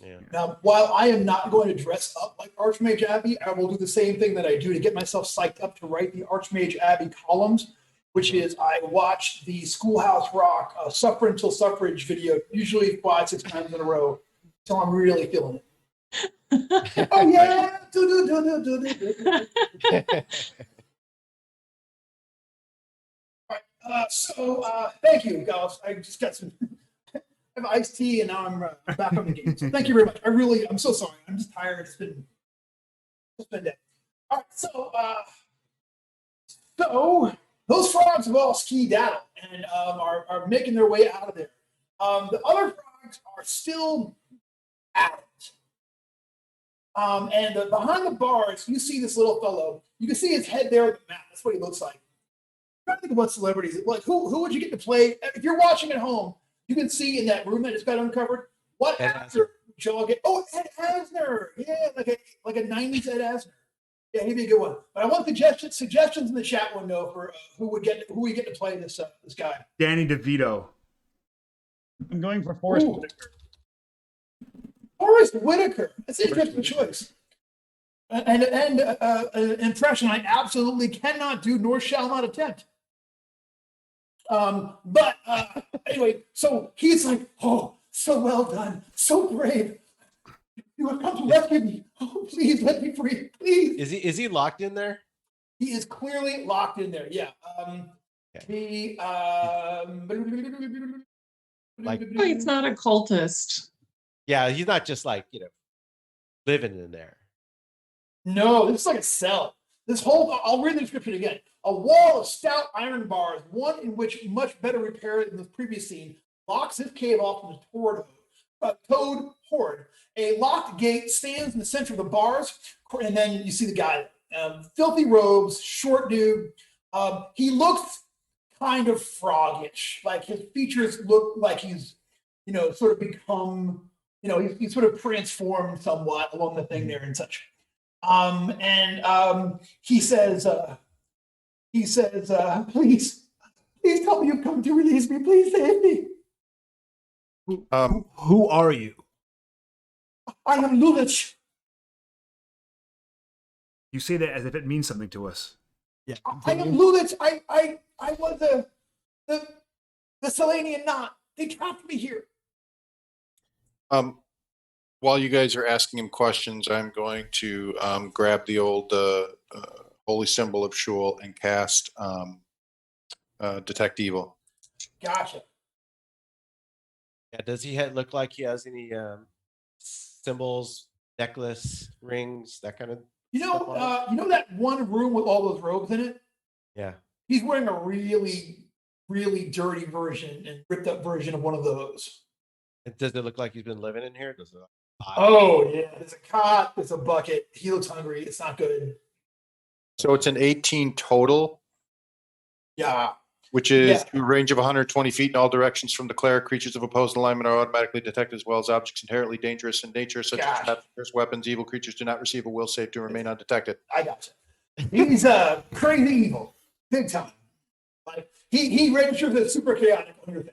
Yeah. Now, while I am not going to dress up like Archmage Abby, I will do the same thing that I do to get myself psyched up to write the Archmage Abby columns, which is I watch the Schoolhouse Rock Suffer Until Suffrage video, usually 5-6 times in a row, so I'm really feeling it. Oh yeah! All right, thank you, guys. I just got some I have iced tea, and now I'm back on the game. So thank you very much. I'm so sorry. I'm just tired. It's been a day. All right, so those frogs have all skied out and are making their way out of there. The other frogs are still at it. And behind the bars, you see this little fellow. You can see his head there on the map. That's what he looks like. I'm trying to think of what celebrities. Like who would you get to play if you're watching at home? You can see in that room that just got uncovered. What actor would y'all get? Oh, Ed Asner. Yeah, like a 90s Ed Asner. Yeah, he'd be a good one. But I want suggestions in the chat window for who we get to play this guy. Danny DeVito. I'm going for Forrest Whitaker. Forrest Whitaker. That's an interesting choice. And an impression I absolutely cannot do nor shall not attempt. But anyway, so he's like, oh, so well done, so brave. You have come to rescue me. Oh, please let me free, please. Is he locked in there? He is clearly locked in there. Yeah. He's not a cultist. Yeah, he's not just like, living in there. No, this is like a cell. This whole, I'll read the description again. A wall of stout iron bars, one in which much better repair than the previous scene, locks this cave off from the horde. toad horde. A locked gate stands in the center of the bars, and then you see the guy, filthy robes, short dude. He looks kind of froggish, like his features look like he's, sort of become, he's sort of transformed somewhat along the thing there and such. He says, please tell me you've come to release me. Please save me. Who are you? I am Loughrist. You say that as if it means something to us. Yeah. I am Loughrist. I was the Selenian knot. They trapped me here. While you guys are asking him questions, I'm going to grab the old holy symbol of Shul and cast Detect Evil. Gotcha. Yeah, does he look like he has any symbols, necklace, rings, that kind of? You know that one room with all those robes in it? Yeah. He's wearing a really, really dirty version and ripped up version of one of those. And does it look like he's been living in here? Does it? Oh yeah, there's a cot, there's a bucket. He looks hungry. It's not good. So it's an 18 total, Yeah. which is to a range of 120 feet in all directions from the cleric. Creatures of opposed alignment are automatically detected, as well as objects inherently dangerous in nature, such as traps, weapons. Evil creatures do not receive a will save to remain undetected. I gotcha. He's crazy evil, big time. Like he registers as super chaotic on your thing.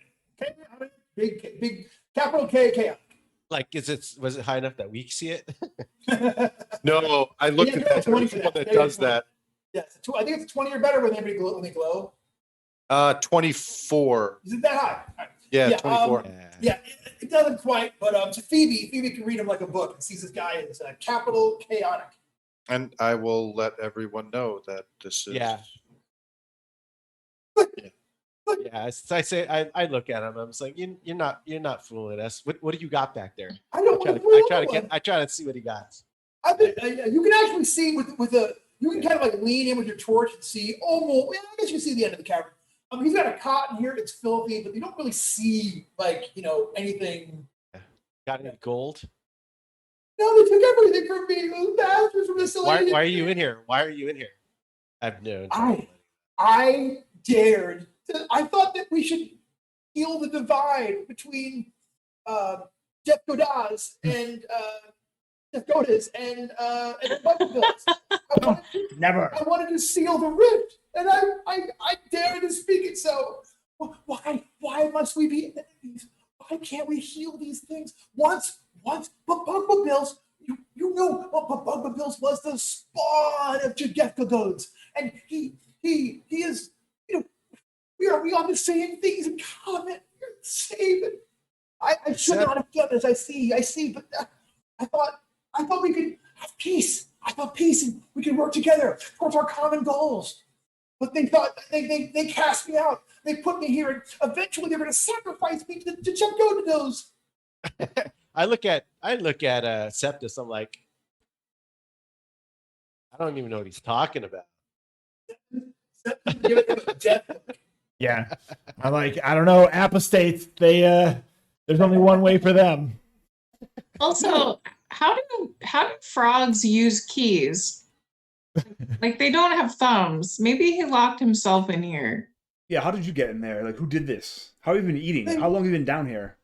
Okay, big capital K chaotic. Like, was it high enough that we see it? No, I looked at that. There's one that does that. Yes, I think it's 20 or better when they glow. 24. Is it that high? Right. Yeah, 24. Yeah, it doesn't quite, but so Phoebe can read him like a book and sees this guy is capital chaotic. And I will let everyone know that this is. Yeah. Yeah, I say I look at him. I'm just like, you're not fooling us. What do you got back there? I don't I try to see what he got. You can actually see with a you can kind of like lean in with your torch and see almost. Well, I guess you see the end of the cavern. He's got a cot in here. It's filthy, but you don't really see anything. Got any gold? No, they took everything from me. Those bastards from the Selenian. Why are you in here? Why are you in here? I've known. I dared. I thought that we should heal the divide between Jeff Goad's and Jeff Goad's and the Buffalo Never. I wanted to seal the rift, and I dared to speak it. So why must we be enemies? Why can't we heal these things once? But Bugba Bills, you know what Bugba Bills was the spawn of Jeff Goad's, and he is. We are the same things in common. You're the same. I should not have done this. I see, but I thought we could have peace. I thought peace and we could work together towards our common goals. But they thought they cast me out. They put me here, and eventually they're going to sacrifice me to Jeff Goad. I look at Septus. I'm like, I don't even know what he's talking about. Yeah. I'm like, I don't know, apostates, there's only one way for them. Also, how do frogs use keys? Like, they don't have thumbs. Maybe he locked himself in here. Yeah, how did you get in there? Like, who did this? How have you been eating? How long have you been down here?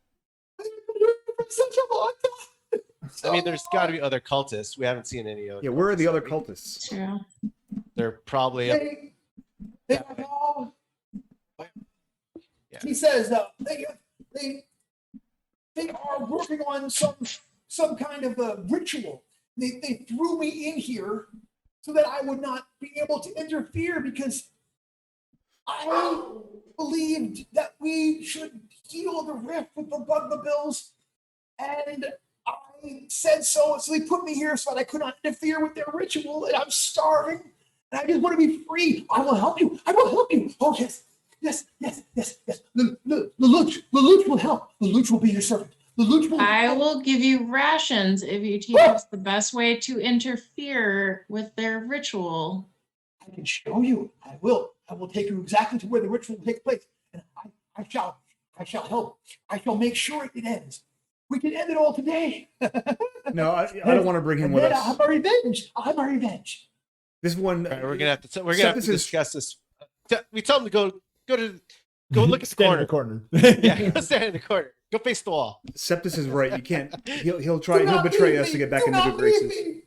Such a long time. I mean, there's got to be other cultists. We haven't seen any other. Yeah, where are the other cultists? True. They're probably. They are all. He says they are working on some kind of a ritual. They threw me in here so that I would not be able to interfere because I believed that we should heal the rift with the Bugba Bills, and I said so. So they put me here so that I could not interfere with their ritual, and I'm starving, and I just want to be free. I will help you. I will help you. Oh yes. Yes. The Loughrist will help. The Loughrist will be your servant. The Loughrist will. I will give you rations if you teach us the best way to interfere with their ritual. I can show you. I will. I will take you exactly to where the ritual will take place, and I shall help. I shall make sure it ends. We can end it all today. No, I don't want to bring him And with then us. I'll have my revenge. I'll have my revenge. This one, All right, we're gonna have to discuss this. We told him to go look at the Stand in corner. the corner. Yeah, go stand in the corner. Go face the wall. Septus is right. You can't. He'll Do not betray leave us me. to get back Do into not good leave graces. me.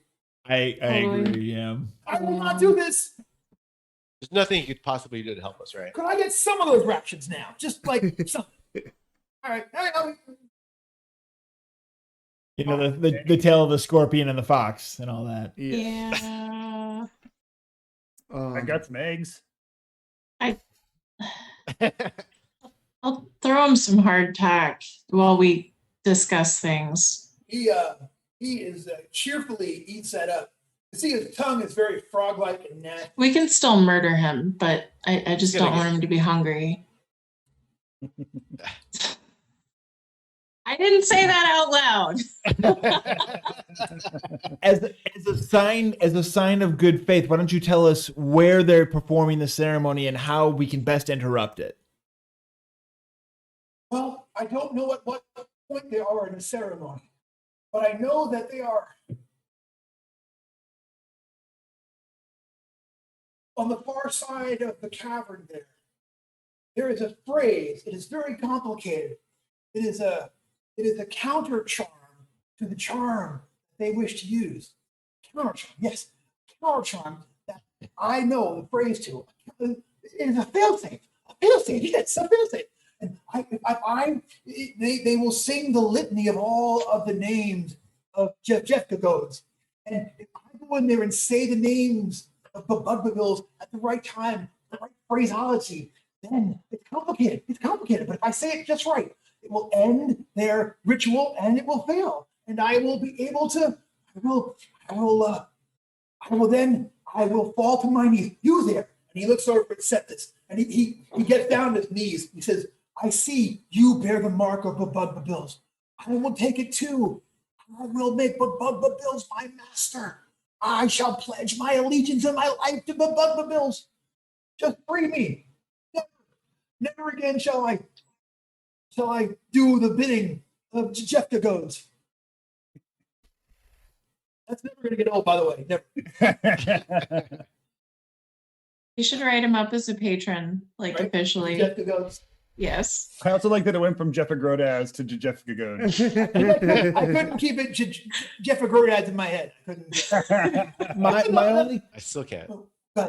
I Totally. agree. Yeah. I will not do this. There's nothing you could possibly do to help us, right? Could I get some of those rations now? Just like some. All right. You know the tale of the scorpion and the fox and all that. Yeah. Yeah. I got some eggs. I'll throw him some hardtack while we discuss things. He is cheerfully eats that up. You see, his tongue is very frog-like and nasty. We can still murder him, but I just don't want him to be hungry. I didn't say that out loud. As a sign of good faith, why don't you tell us where they're performing the ceremony and how we can best interrupt it? Well, I don't know at what point they are in the ceremony, but I know that they are on the far side of the cavern there. There is a phrase. It is very complicated. It is a counter charm to the charm they wish to use. Counter charm, yes, counter charm that I know the phrase to. It is a failsafe. A failsafe, yes, a failsafe. And they will sing the litany of all of the names of Jeff Goad. And if I go in there and say the names of the Bugbebills at the right time, the right phraseology, then it's complicated. It's complicated. But if I say it just right, it will end their ritual and it will fail. And I will be able to, I will fall to my knees. You there. And he looks over at Septus and he gets down on his knees. He says, I see you bear the mark of the Bugbebills. I will take it too. I will make the Bugbebills my master. I shall pledge my allegiance and my life to the Bugbebills. Just free me. Never again shall I do the bidding of Jeff Goad. That's never going to get old, by the way. Never. You should write him up as a patron, like Right? officially. Jeff Goad. Yes. I also like that it went from Jeff Grodaz to Jeff Goad. I couldn't keep it Jeff Goad in my head. I couldn't. My only I still can't.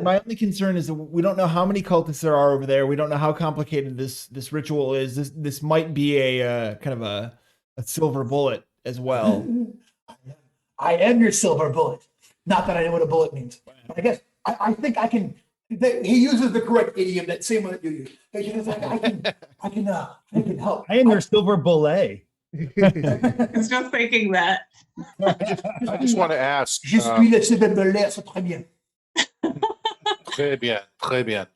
My only concern is that we don't know how many cultists there are over there. We don't know how complicated this ritual is. This might be a kind of a silver bullet as well. I am your silver bullet. Not that I know what a bullet means, but I guess I think I can. He uses the correct idiom, that same one that you use. I can help. I am your silver bullet. I was just thinking that. I just want to ask. Je suis le silver bullet, c'est très bien. Très bien, très bien.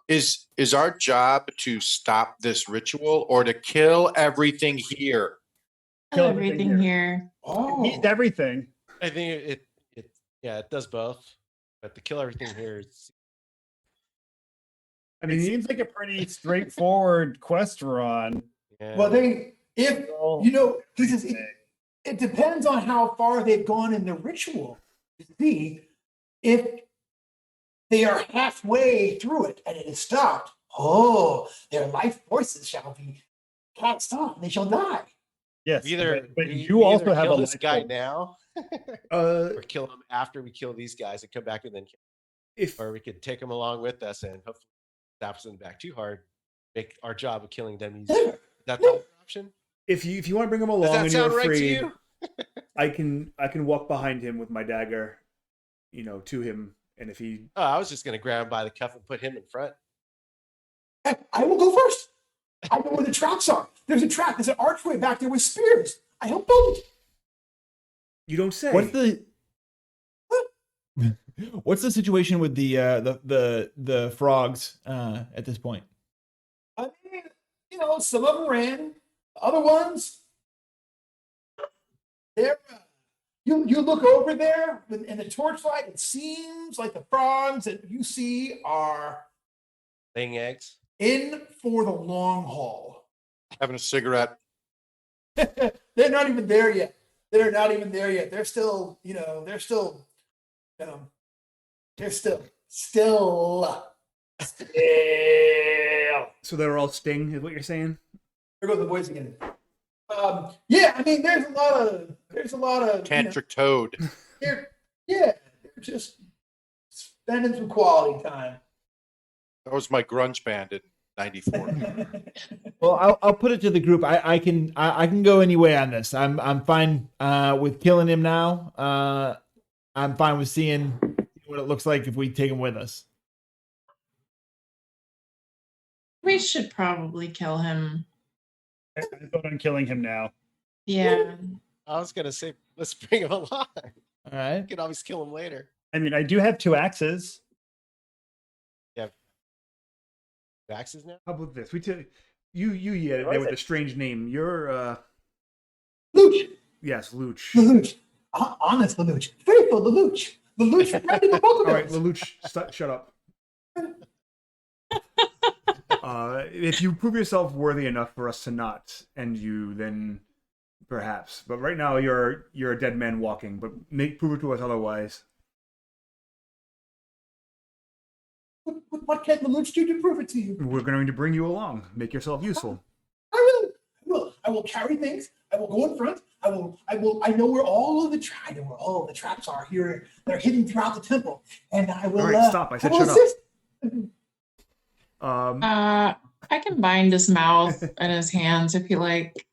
Is our job to stop this ritual or to kill everything here? Kill Everything here. Oh, He's everything. I think it does both. But to kill everything here is It seems like a pretty straightforward quest run. well, he says it depends on how far they've gone in the ritual to see if they are halfway through it and it is stopped. Oh, their life forces shall be cast off and they shall die. Yes, either but we you also have kill a this life guy force. now, Uh, or kill him after we kill these guys and come back and then kill if or we could take them along with us and hopefully stop them back too hard, make our job of killing them easy. Is that the option? if you want to bring him along Does that and you're sound right to afraid, you? I can walk behind him with my dagger, to him, and if he Oh, I was just gonna grab him by the cuff and put him in front. I will go first. I know where the tracks are. There's a track. There's an archway back there with spears. I help build it. you don't say. What's the situation with the frogs at this point? I mean, some of them ran. Other ones, they're. You look over there in the torchlight. It seems like the frogs that you see are Laying eggs. in for the long haul. Having a cigarette. They're not even there yet. They're not even there yet. They're still, they're still, they're still. So they're all sting, is what you're saying? There goes the voice again. Yeah, I mean, there's a lot of Tantric Toad. they're just spending some quality time. That was my grunge band in '94. Well, I'll put it to the group. I can go any way on this. I'm fine with killing him now. I'm fine with seeing what it looks like if we take him with us. We should probably kill him. I vote on killing him now. Yeah. I was gonna say, let's bring him along. All right. You can always kill him later. I mean, I do have 2 axes. Axes now? How about this? You there with a strange name. You're Luch. yes, Luch. Lelouch. Honest Lelouch. Faithful Lelouch. Lelouch from Randy the All right, Book. Lelouch, shut up. If you prove yourself worthy enough for us to not end you, then perhaps. But right now, you're a dead man walking. But prove it to us otherwise. What can Lelouch do to prove it to you? We're going to bring you along. Make yourself useful. I will. I will carry things. I will go in front. I know where all of the traps are here. They're hidden throughout the temple. And I will. All right, stop. I said will shut assist. up. I can bind his mouth and his hands if you like.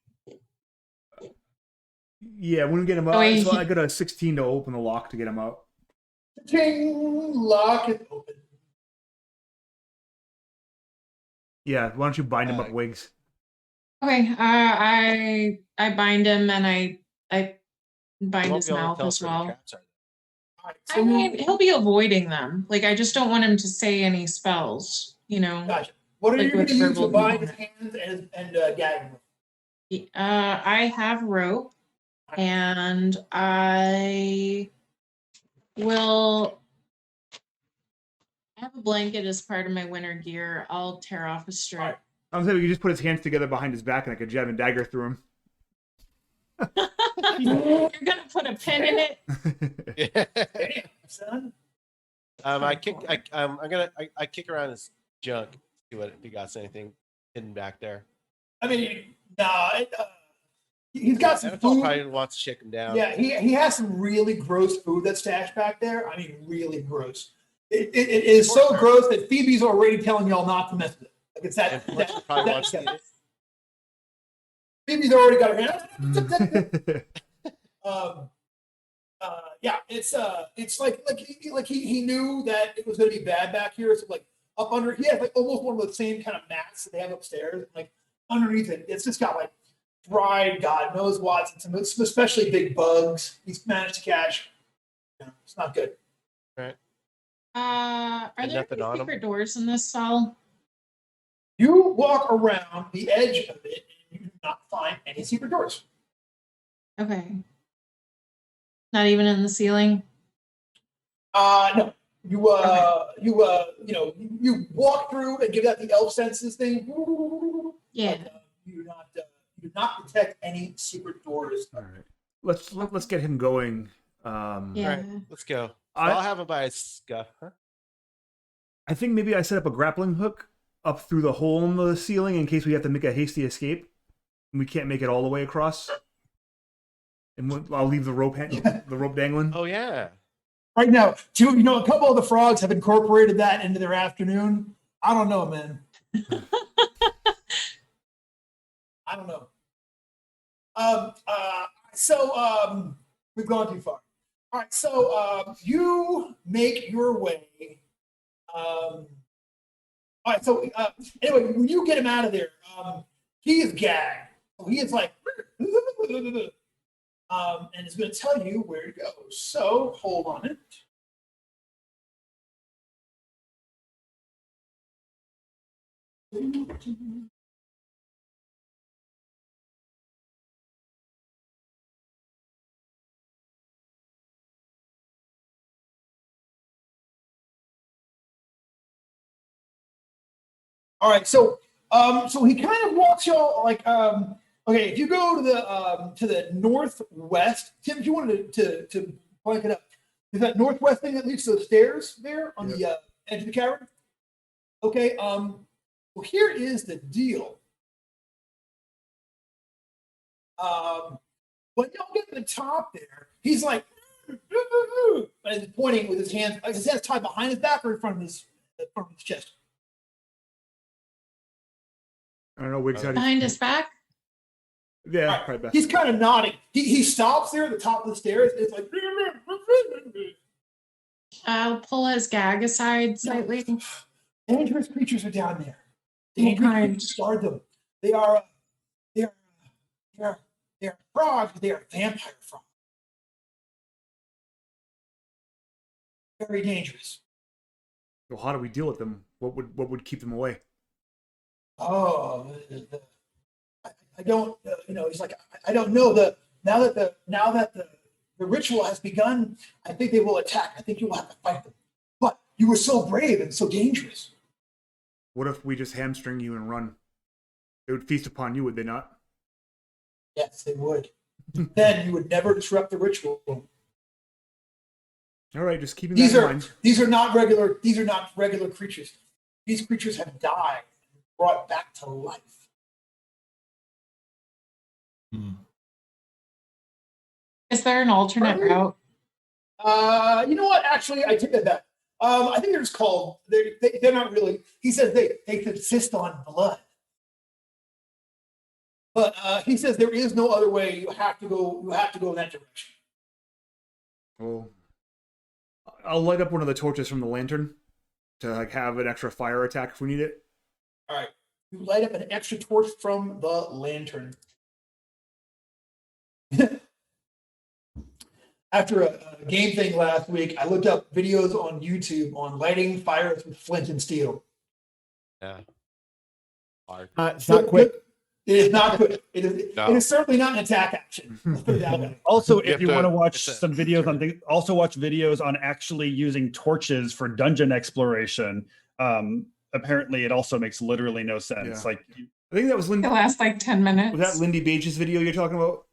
Yeah, when we get him out, wait, so I got a 16 to open the lock to get him out. Ting, lock it open. Yeah, why don't you bind him up, Wiggs? Okay. I bind him and I bind You won't his be able to mouth tell as us where the well. traps are. All right, I mean, he'll be avoiding them. Like, I just don't want him to say any spells, you know. Gotcha. What are Like you going with to use to verbal bind his component. hands and gag him? I have rope, and I will have a blanket as part of my winter gear. I'll tear off a strip. I'm saying you just put his hands together behind his back and I could jab and dagger through him. You're gonna put a pin in it. Damn, son. I kick around his junk. See what if he got anything hidden back there. I mean, nah. He's got some Anatole food. probably wants to shake him down. Yeah, he has some really gross food that's stashed back there. I mean, really gross. It is so gross that Phoebe's already telling y'all not to mess with it. Like it's that. And Fletcher probably wants to eat it. Phoebe's already got her hand. Yeah, it's like he knew that it was going to be bad back here. So like up under, he has like almost one of the same kind of mats that they have upstairs. Like underneath it, it's just got like dried God knows what, and some especially big bugs. He's managed to catch. Yeah, it's not good. Right. Are there nothing on any 'em? secret doors in this cell? You walk around the edge of it, and you do not find any secret doors. Okay. Not even in the ceiling? No. You walk through and give that the elf senses thing. Yeah. But, you do not detect any secret doors. All right, let's get him going. Yeah. All right, let's go. I'll have him by his scuff. Huh? I think maybe I set up a grappling hook up through the hole in the ceiling in case we have to make a hasty escape and we can't make it all the way across. And I'll leave the rope dangling. Oh yeah. Right now, a couple of the frogs have incorporated that into their afternoon. I don't know, man. I don't know. So we've gone too far. All right, so you make your way. All right, so anyway, when you get him out of there, he is gagged. So he is like, and is going to tell you where to go. So hold on it. All right, so he kind of walks y'all like Okay, if you go to the northwest, Tim, if you wanted to blank it up, is that northwest thing that leads to the stairs there on the edge of the cavern? Okay, well, here is the deal. When y'all get to the top there, he's like, and he's pointing with his hands tied behind his back or in front of his chest. I don't know which side. Behind his back? Yeah, Right. probably best. He's kind of nodding. He stops there at the top of the stairs. It's like, I'll pull his gag aside slightly. dangerous creatures are down there. What Dangerous kind? creatures guard them. They are frogs. They are vampire frogs. Very dangerous. So how do we deal with them? What would keep them away? Oh, I don't. He's like, I don't know. Now that the ritual has begun, I think they will attack. I think you will have to fight them. But you were so brave and so dangerous. What if we just hamstring you and run? They would feast upon you, would they not? Yes, they would. Then you would never disrupt the ritual. All right, just keeping that in mind. These are not regular creatures. These creatures have died, brought back to life. Is there an alternate route? You know what? Actually, I take that back. I think they're just called. They're not really. He says they subsist on blood. But he says there is no other way. You have to go in that direction. Well, I'll light up one of the torches from the lantern to have an extra fire attack if we need it. All right. You light up an extra torch from the lantern. After a game thing last week, I looked up videos on YouTube on lighting fires with flint and steel. Yeah. Hard. It's not quick. It is not good. It is certainly not an attack action. Let's put it that way. Also, You if have you to- want to watch it's a- some videos on things, also watch videos on actually using torches for dungeon exploration. Apparently, it also makes literally no sense. Yeah. Like, I think that was It lasts like 10 minutes. Was that Lindy Bage's video you're talking about?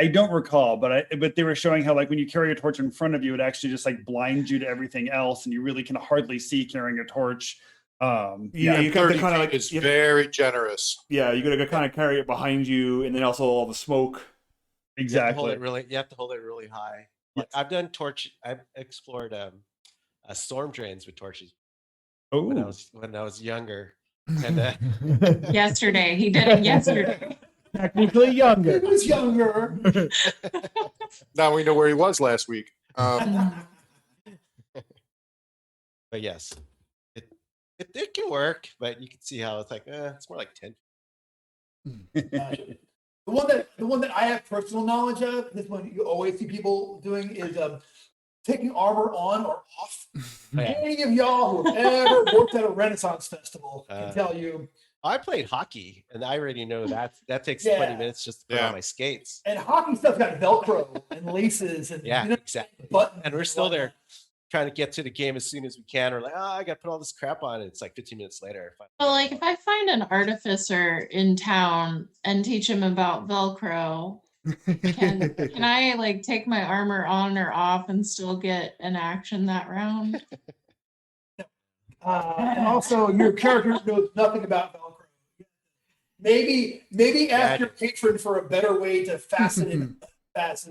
I don't recall, but they were showing how, like, when you carry a torch in front of you, it actually just like blinds you to everything else, and you really can hardly see carrying a torch. Yeah, you got 30 to kind of feet like is very generous. yeah, you got to kind of carry it behind you, and then also all the smoke. Exactly. You have to hold it really high. Like, I've explored storm drains with torches when I was younger. And Yesterday. He did it yesterday. Technically He younger. was younger. Now we know where he was last week. but yes, it can work, but you can see how it's like it's more like 10. The one that I have personal knowledge of, this one you always see people doing, is taking armor on or off. Any of y'all who have ever worked at a Renaissance festival can tell you. I played hockey, and I already know that takes Yeah. 20 minutes just to put on my skates. And hockey stuff's got Velcro and laces and Exactly. buttons. And we're still there trying to get to the game as soon as we can. We're like, I got to put all this crap on. And it's like 15 minutes later. Well, like if I find an artificer in town and teach him about Velcro, can I like take my armor on or off and still get an action that round? And also, your character knows nothing about Velcro. Maybe ask your patron for a better way to fasten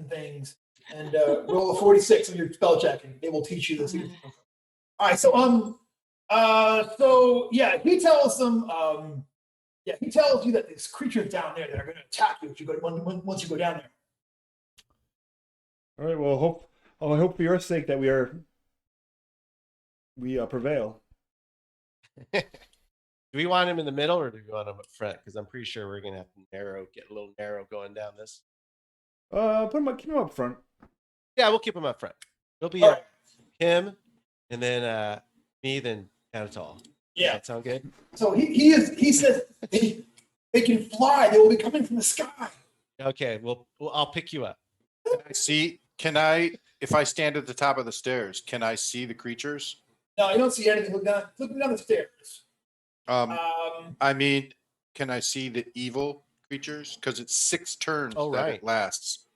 things, and roll a 46 on your spell checking. They will teach you this. All right, so he tells them, he tells you that there's creatures down there that are going to attack you if you go once you go down there. All right. Well, I hope for your sake that we prevail. Do we want him in the middle or do we want him up front? Because I'm pretty sure we're going to have to get a little narrow going down this. Keep him up front. Yeah, we'll keep him up front. It'll be him, and then me, then Anatol. Yeah. That sound good? So he says they can fly. They will be coming from the sky. Okay, well I'll pick you up. Can I, if I stand at the top of the stairs, can I see the creatures? No, you don't see anything. Look down the stairs. I mean, can I see the evil creatures? Because it's 6 turns Oh, that right. it lasts.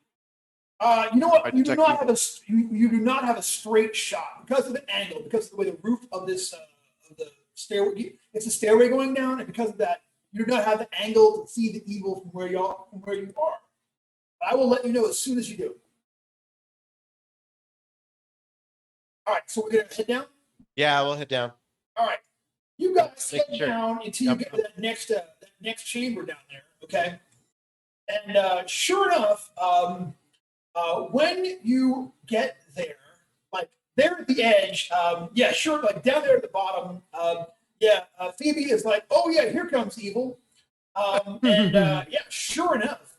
You know what? I You do detect not evil. have you do not have a straight shot because of the angle, because of the way the roof of this of the stairway. It's a stairway going down, and because of that, you do not have the angle to see the evil from where you are. I will let you know as soon as you do. All right, so we're gonna head down. Yeah, we'll head down. All right, you guys Make head sure. down until you Yep. get to that next chamber down there. Okay, and sure enough, when you get there, like there at the edge, yeah, sure, like down there at the bottom, Phoebe is like, oh yeah, here comes evil, yeah, sure enough,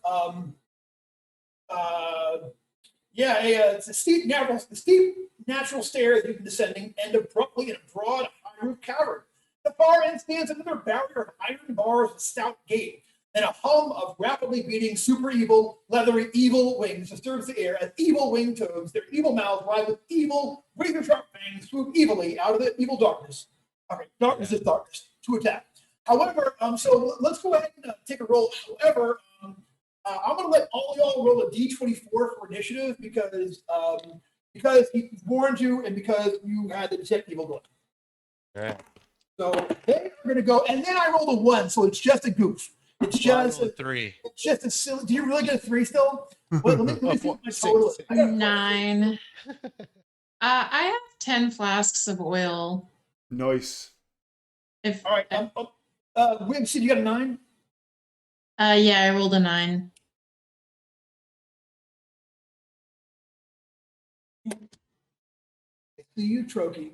it's a steep natural stairs you've been descending, and abruptly in a broad, high-roof cavern. The far end stands another barrier of iron bars and stout gate, and a hum of rapidly beating, super evil, leathery evil wings disturbs the air as evil winged toads, their evil mouths wide with evil, razor-sharp fangs, swoop evilly out of the evil darkness. Okay, darkness is darkness to attack. However, so let's go ahead and take a roll. However, I'm going to let all y'all roll a d24 for initiative because he warned you and because you had the detect evil going. All right. So they are going to go, and then I rolled a 1, so it's just a goof. It's just a 3. It's just a silly. Do you really get a 3 still? Wait, let me see what my Six. total is. I got a 9. I have 10 flasks of oil. Nice. If All right. Wim, you got a 9? yeah, I rolled a 9. See you, Troki.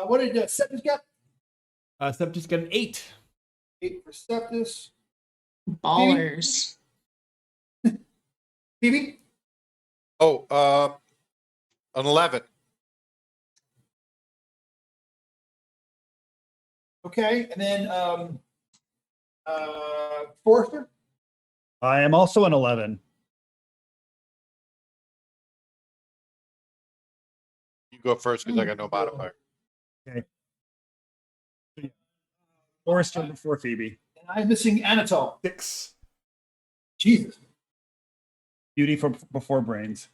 What did Septus get? Septus got an 8. 8 for Septus. Ballers. Phoebe? Oh, an 11. Okay, and then Forrester? I am also an 11. You go first because I got no modifier. Forrester before Phoebe. And I'm missing Anatole. 6. Jesus. Beauty for before brains.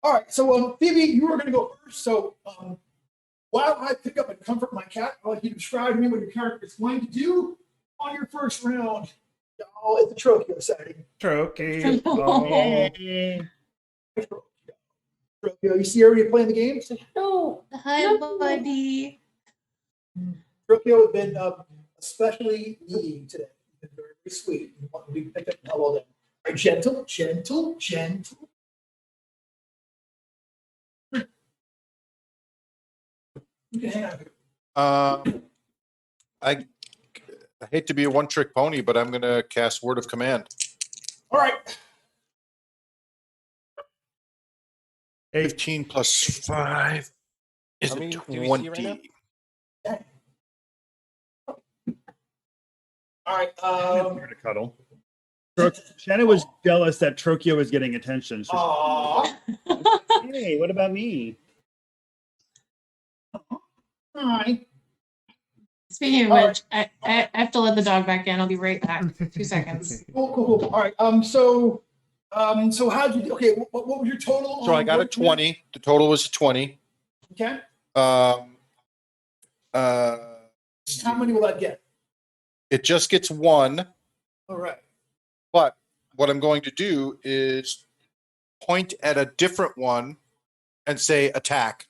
All right, so Phoebe, you are going to go first. So while I pick up and comfort my cat, I'll let you describe to me what your character is going to do on your first round. Oh, it's a Trokio setting. Troki. Trokio, you see everybody playing the game? Say, No. Hi, buddy. Trokio has been especially needy today. He's been very, very sweet. We picked up and held all day. All right, gentle. You can hang out here. I hate to be a one-trick pony, but I'm going to cast Word of Command. All right. 15 plus 5 is How a many do we see 20. right now? All right. Here to cuddle. Shannon was jealous that Trokio was getting attention. So Aw. hey, what about me? All right. Speaking of All which, I have to let the dog back in. I'll be right back. 2 seconds. Cool. All right. So how'd you do? Okay. What was your total? So on I got a Word of Command? 20. The total was a 20. Okay. How How many will that get? It just gets 1, All right. but what I'm going to do is point at a different one and say attack.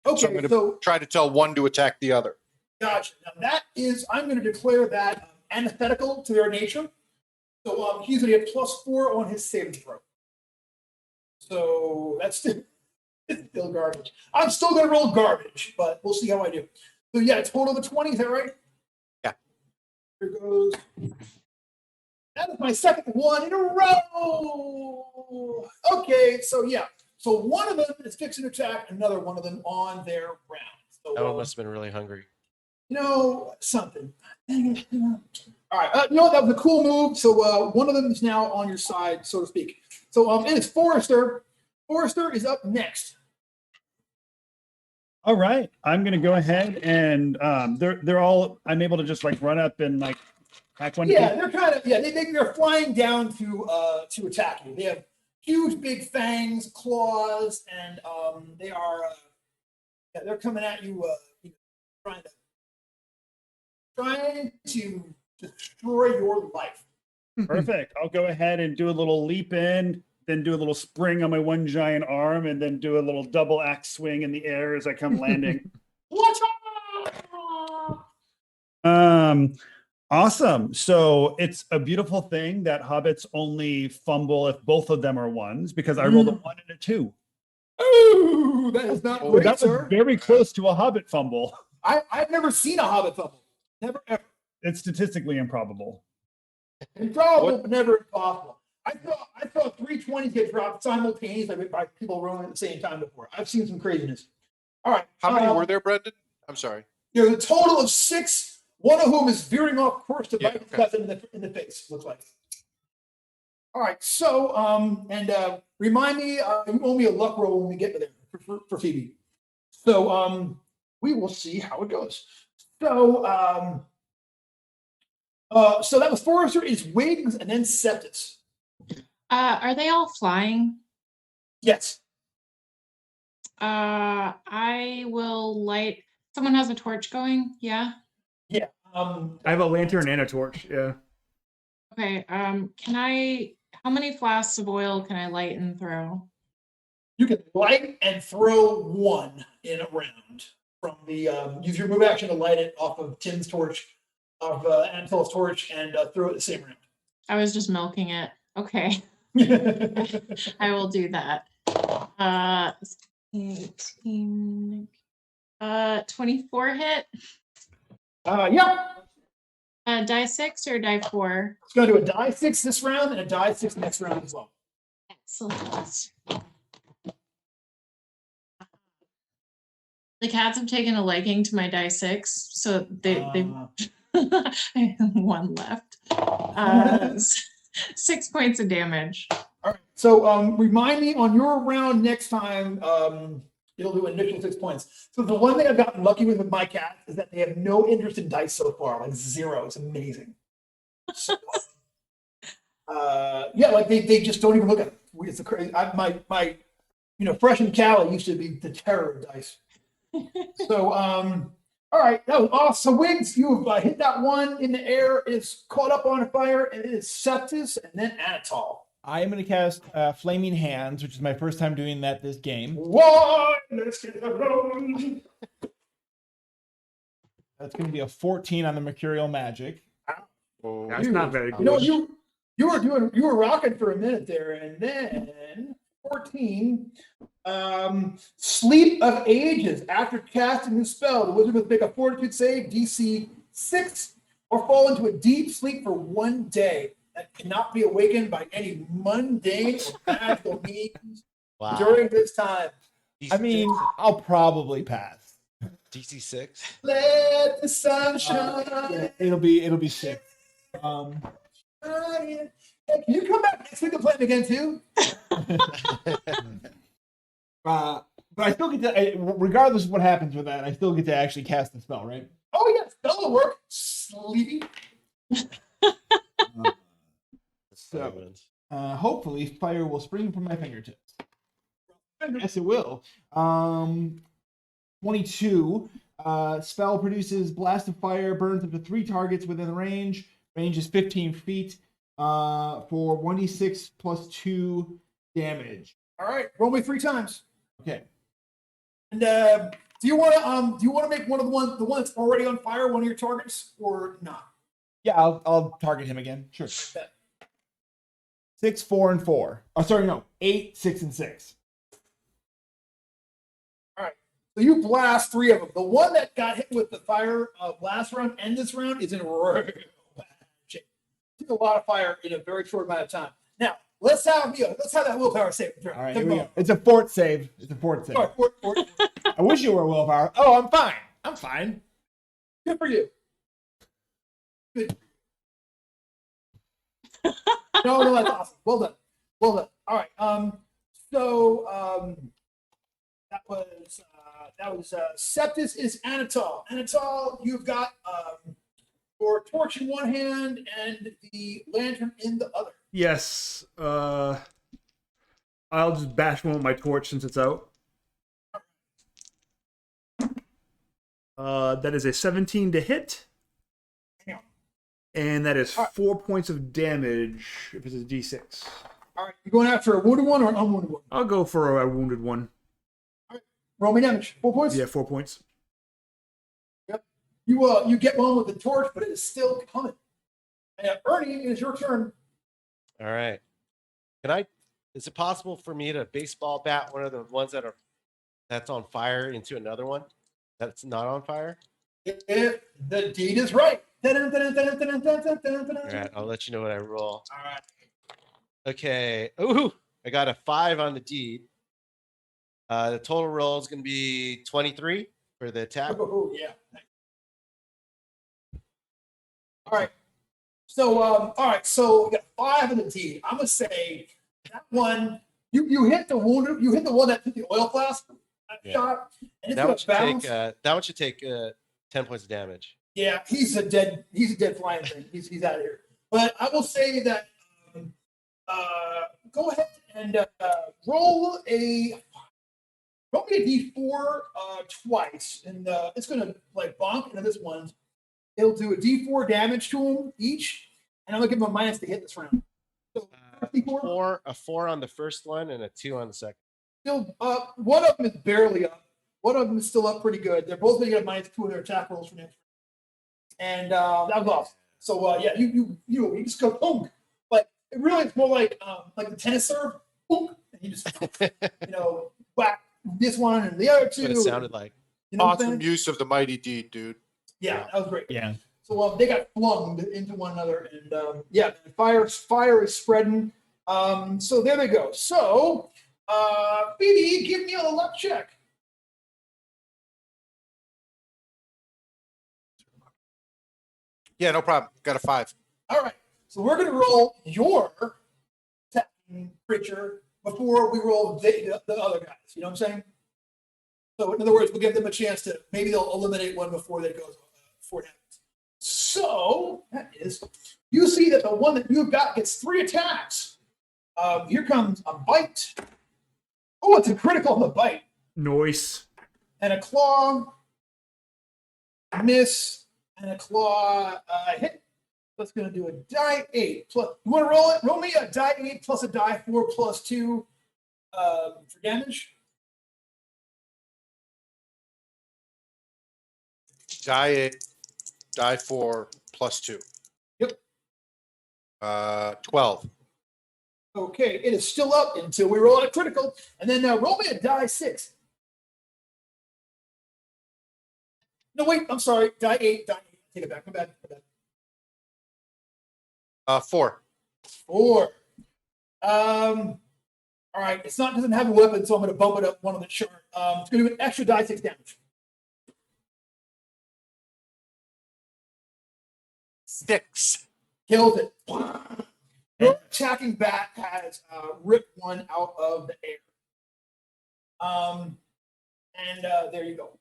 Okay. So I'm going to So try to tell one to attack the other. gotcha. Now that is, I'm going to declare that antithetical to their nature. So he's going to get +4 on his saving throw. So that's still garbage. I'm still going to roll garbage, but we'll see how I do. So yeah, total of 20. Is that right? Yeah. Here goes. That is my second one in a row. Okay, so yeah. So one of them is fixing to attack another one of them on their round. So That one must have been really hungry. you know something. Dang it. All right. You know what? That was a cool move. So one of them is now on your side, so to speak. So it is Forrester. Forrester is up next. All right, I'm gonna go ahead and they're all. I'm able to just like run up and like hack one. Yeah, they're kind of they're flying down to attack you. They have huge big fangs, claws, and they are they're coming at you, trying to destroy your life. Perfect. I'll go ahead and do a little leap in, then do a little spring on my one giant arm, and then do a little double axe swing in the air as I come landing. Watch out! Awesome. So it's a beautiful thing that hobbits only fumble if both of them are ones, because I rolled a 1 and a 2. Ooh, that is not So great, that was sir. very close to a hobbit fumble. I've never seen a hobbit fumble. Never ever. It's statistically improbable. Improbable, but never impossible. I saw 320s get dropped simultaneously by people rolling at the same time before. I've seen some craziness. All right. How many were there, Brendan? I'm sorry. There's a total of 6, one of whom is veering off course to bite his okay. cousin in the face, looks like. All right, so remind me, you owe me a luck roll when we get to there for Phoebe. So we will see how it goes. So so that was Forrester, is Wings, and then Septus. Are they all flying? Yes. I will light. Someone has a torch going? Yeah. Yeah. I have a lantern and a torch. Yeah. Okay. How many flasks of oil can I light and throw? You can light and throw 1 in a round from the use your move action to light it off of Tim's torch, of Anatol's torch, and throw it the same round. I was just milking it. Okay. I will do that. 18, 24 hit. Yeah. Die 6 or die 4? It's going to do a die 6 this round and a die 6 next round as well. Excellent. The cats have taken a liking to my die 6, so they I have 1 left. 6 points of damage. All right. So remind me on your round next time. It'll do initial 6 points. So the one thing I've gotten lucky with my cat is that they have no interest in dice so far, like 0. It's amazing. So, yeah, like they just don't even look at it. It's crazy. My Fresh and Cali used to be the terror of dice. So all right, that was awesome. So Wings, you've hit that one in the air. It's caught up on fire, and it is Septus and then Anatol. I am going to cast Flaming Hands, which is my first time doing that this game. One, let's get it rolling. That's going to be a 14 on the Mercurial Magic. That's not very good. You were rocking for a minute there, and then 14. Sleep of Ages. After casting the spell, the wizard must make a Fortitude save, DC 6, or fall into a deep sleep for 1 day that cannot be awakened by any mundane or magical means during this time. I mean, I'll probably pass. DC 6. Let the sun shine. It'll be 6. Hey, can you come back next week and play it again too? But I still get to, regardless of what happens with that, I still get to actually cast the spell, right? Oh yes, that'll work. Sleepy. So, hopefully, fire will spring from my fingertips. Yes, it will. 22. Spell produces blast of fire, burns up to 3 targets within the range. Range is 15 feet. For 1d6 plus 2 damage. All right, roll me 3 times. Okay. And do you want to make one of the one that's already on fire one of your targets or not? Yeah, I'll target him again. Sure. 6, 4, and 4. Oh, sorry, no. 8, 6, and 6. All right. So you blast 3 of them. The one that got hit with the fire last round and this round is in real bad shape. Took a lot of fire in a very short amount of time. Now let's have that willpower save. All right, here we go. It's a fort save. All right, fort. I wish you were willpower. Oh, I'm fine. I'm fine. Good for you. Good. No, that's awesome. Well done. All right. So that was that was Septis is Anatol. Anatol, you've got your torch in one hand and the lantern in the other. Yes. I'll just bash one with my torch since it's out. That is a 17 to hit. Hang on. And that is All right. 4 points of damage if it's a d6. All right, you going after a wounded one or an unwounded one? I'll go for a wounded one. Roll me damage. 4 points. Yeah, 4 points. Yep. You get one with the torch, but it is still coming. And Ernie, it is your turn. All right. Is it possible for me to baseball bat one of the ones that's on fire into another one that's not on fire? If the deed is right. All right, I'll let you know what I roll. All right. Okay. Ooh, I got a 5 on the deed. The total roll is going to be 23 for the attack. Oh, yeah. All right. So, all right. So we got 5 in the deed. I'm gonna say that one. You hit the wounded. You hit the one that hit the oil flask shot, and it's That one gonna should bounce. take 10 points of damage. Yeah, he's a dead flying thing. He's out of here. But I will say that go ahead and roll me a d4 twice, and it's gonna like bonk into this one. It'll do a d4 damage to him each, and I'm gonna give him a minus to hit this round. So d4. A 4 on the first one and a 2 on the second. Still up. One of them is barely up. One of them is still up pretty good. They're both going to get a -2 on their attack rolls for next round. And that was awesome. So yeah, you just go boom. Like it really is more like the tennis serve. Boom, and you just whack this one and the other two. That's what it sounded like. You know what I'm Awesome saying? use of the mighty deed, dude. Yeah, that was great. Yeah. So they got flung into one another, and yeah, fire is spreading. So there they go. So BB, give me a luck check. Yeah, no problem. Got a 5. All right. So we're going to roll your attacking creature before we roll the other guys. You know what I'm saying? So in other words, we'll give them a chance to maybe they'll eliminate one before it happens. So that is, you see that the one that you've got gets 3 attacks. Here comes a bite. Oh, it's a critical on the bite. Noise. And a claw. Miss. And a claw hit. That's going to do a die 8 plus. You want to roll it? Roll me a die 8 plus a die 4 plus 2 for damage. Die 8, die 4 plus 2. Yep. 12. Okay, it is still up until we roll a critical, and then roll me a die 6. No, wait, I'm sorry. Die 8. Take it back. My bad. 4. 4. All right. Doesn't have a weapon, so I'm going to bump it up one of the chart. It's going to do an extra die 6 damage. 6. Killed it. Your attacking bat has ripped one out of the air. And there you go.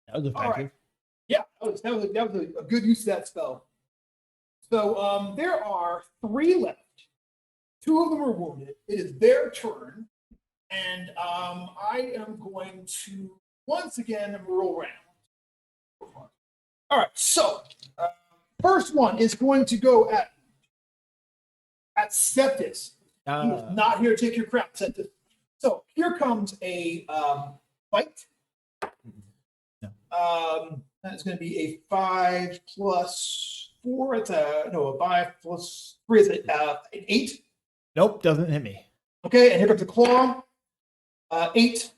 That was effective. All right. Yeah, that was a good use of that spell. So there are 3 left. 2 of them are wounded. It is their turn, and I am going to once again roll around. All right. So first one is going to go at Septis. He is not here to take your crap, Septis. So here comes a bite. That's going to be a 5 plus 4. It's a 5 plus 3 is an 8. Nope, doesn't hit me. Okay, and here comes a claw. 8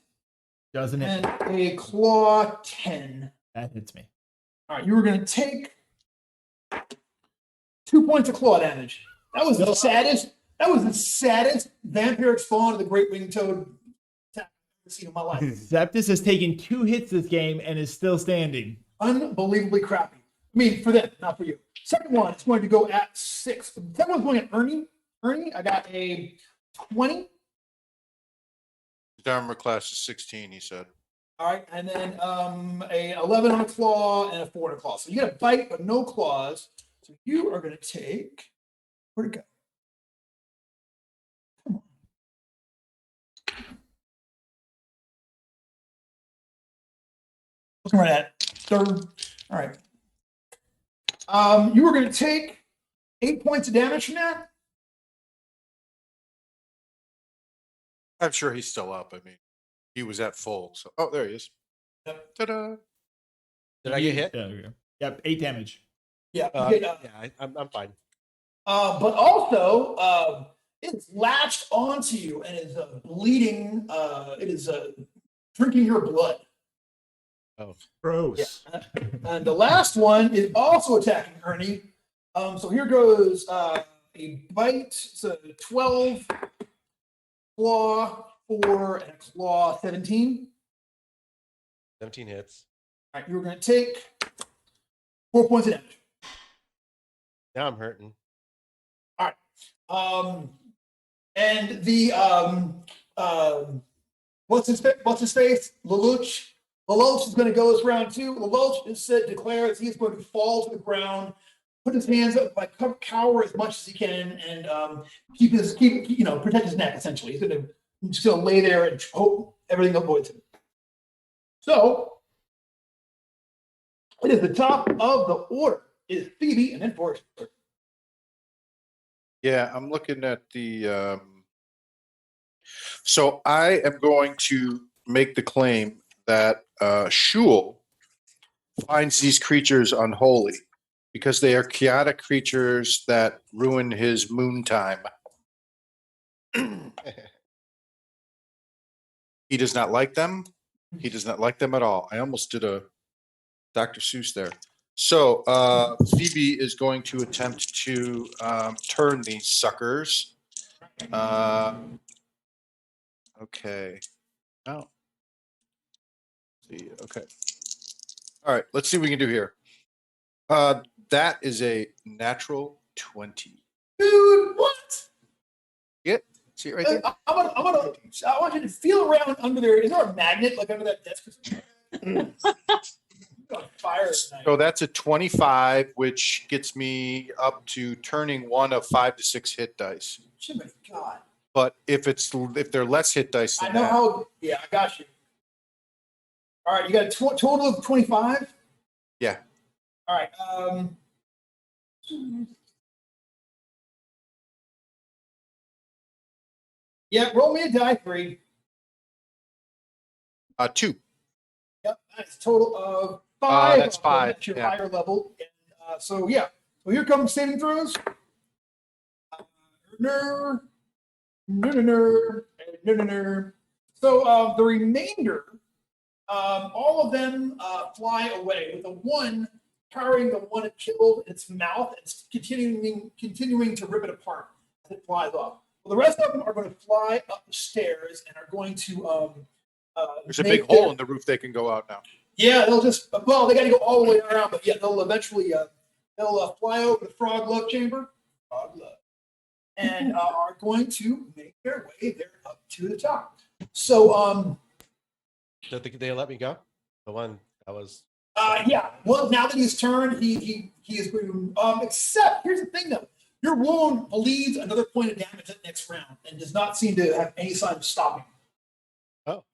Doesn't hit and me. a claw 10. That hits me. All right, you were going to take 2 points of claw damage. That was the saddest. That was the saddest vampiric spawn of the Great Winged Toad attack I've ever seen in my life. Septis has taken 2 hits this game and is still standing. Unbelievably crappy. I mean, for them, not for you. Second one is going to go at 6. The second one's going at Ernie. Ernie, I got a 20. His armor class is 16, he said. All right, and then a 11 on a claw and a 4 on a claw. So you get a bite, but no claws. So you are going to take. Where'd it go? Come on. Looking right at third. All right. You were going to take 8 points of damage from that. I'm sure he's still up. I mean, he was at full. So, oh, there he is. Yep. Ta-da. Did I get hit? Yeah, there we go. Yep, 8 damage. Yeah. I'm fine. But also, it's latched onto you and is bleeding. It is drinking your blood. Oh, Gross. Yeah. And the last one is also attacking Ernie. So here goes a bite. It's a 12, claw 4, and a claw 17. 17 hits. All right, you're going to take 4 points of damage. Now I'm hurting. And the what's his face? Lelouch. Lelouch is going to go this round too. Lelouch is declares he is going to fall to the ground, put his hands up, like cower as much as he can, and protect his neck. Essentially, he's just going to lay there and hope everything avoids him. So it is the top of the order. It is Phoebe and then Forrest. Yeah, I'm looking at the. So I am going to make the claim that Shul finds these creatures unholy because they are chaotic creatures that ruin his moon time. He does not like them. He does not like them at all. I almost did a Dr. Seuss there. So Phoebe is going to attempt to turn these suckers. Okay. Oh. See. Okay. All right. Let's see what we can do here. That is a natural 20. Dude, what? Get see it right there. I want you to feel around under there. Is there a magnet like under that desk? On fire tonight. So that's a 25, which gets me up to turning one of 5 to 6 hit dice. Oh my God. But if they're less hit dice I than know that, how. Yeah, I got you. All right, you got a total of 25. yeah. All right. Yeah, roll me a die 3. 2. Yep, that's a total of 5. That's 5, That's your yeah. higher level. And, so yeah. So here comes saving throws. No. So the remainder, all of them fly away, with the one carrying the one it killed in its mouth and continuing to rip it apart as it flies off. Well, the rest of them are going to fly up the stairs and are going to. There's a big hole in the roof they can go out now. Yeah, they'll just. Well, they got to go all the way around, but yeah, they'll eventually. They'll fly over the frog love chamber. Frog love. And are going to make their way there up to the top. So, Did they let me go? The one that was. yeah. Well, now that he's turned, he is going to. Except here's the thing, though: your wound bleeds another point of damage that next round, and does not seem to have any sign of stopping. Oh.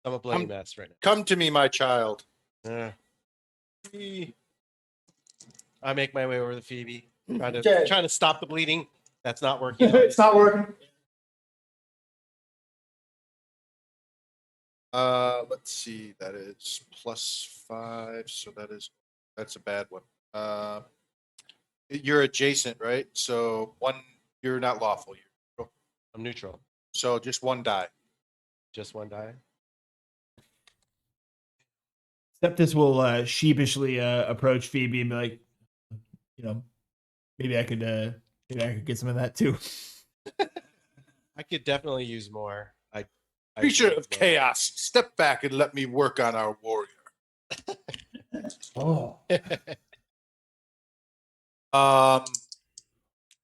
I'm a bloody mess right now. Come to me, my child. I make my way over to Phoebe, trying to stop the bleeding. That's not working. It's not working. Let's see. That is +5, so that's a bad one. You're adjacent, right? So you're not lawful. I'm neutral. So just one die. Just one die. Septus will sheepishly approach Phoebe and be like, maybe I could get some of that too. I could definitely use more. Creature of chaos, step back and let me work on our warrior. Oh.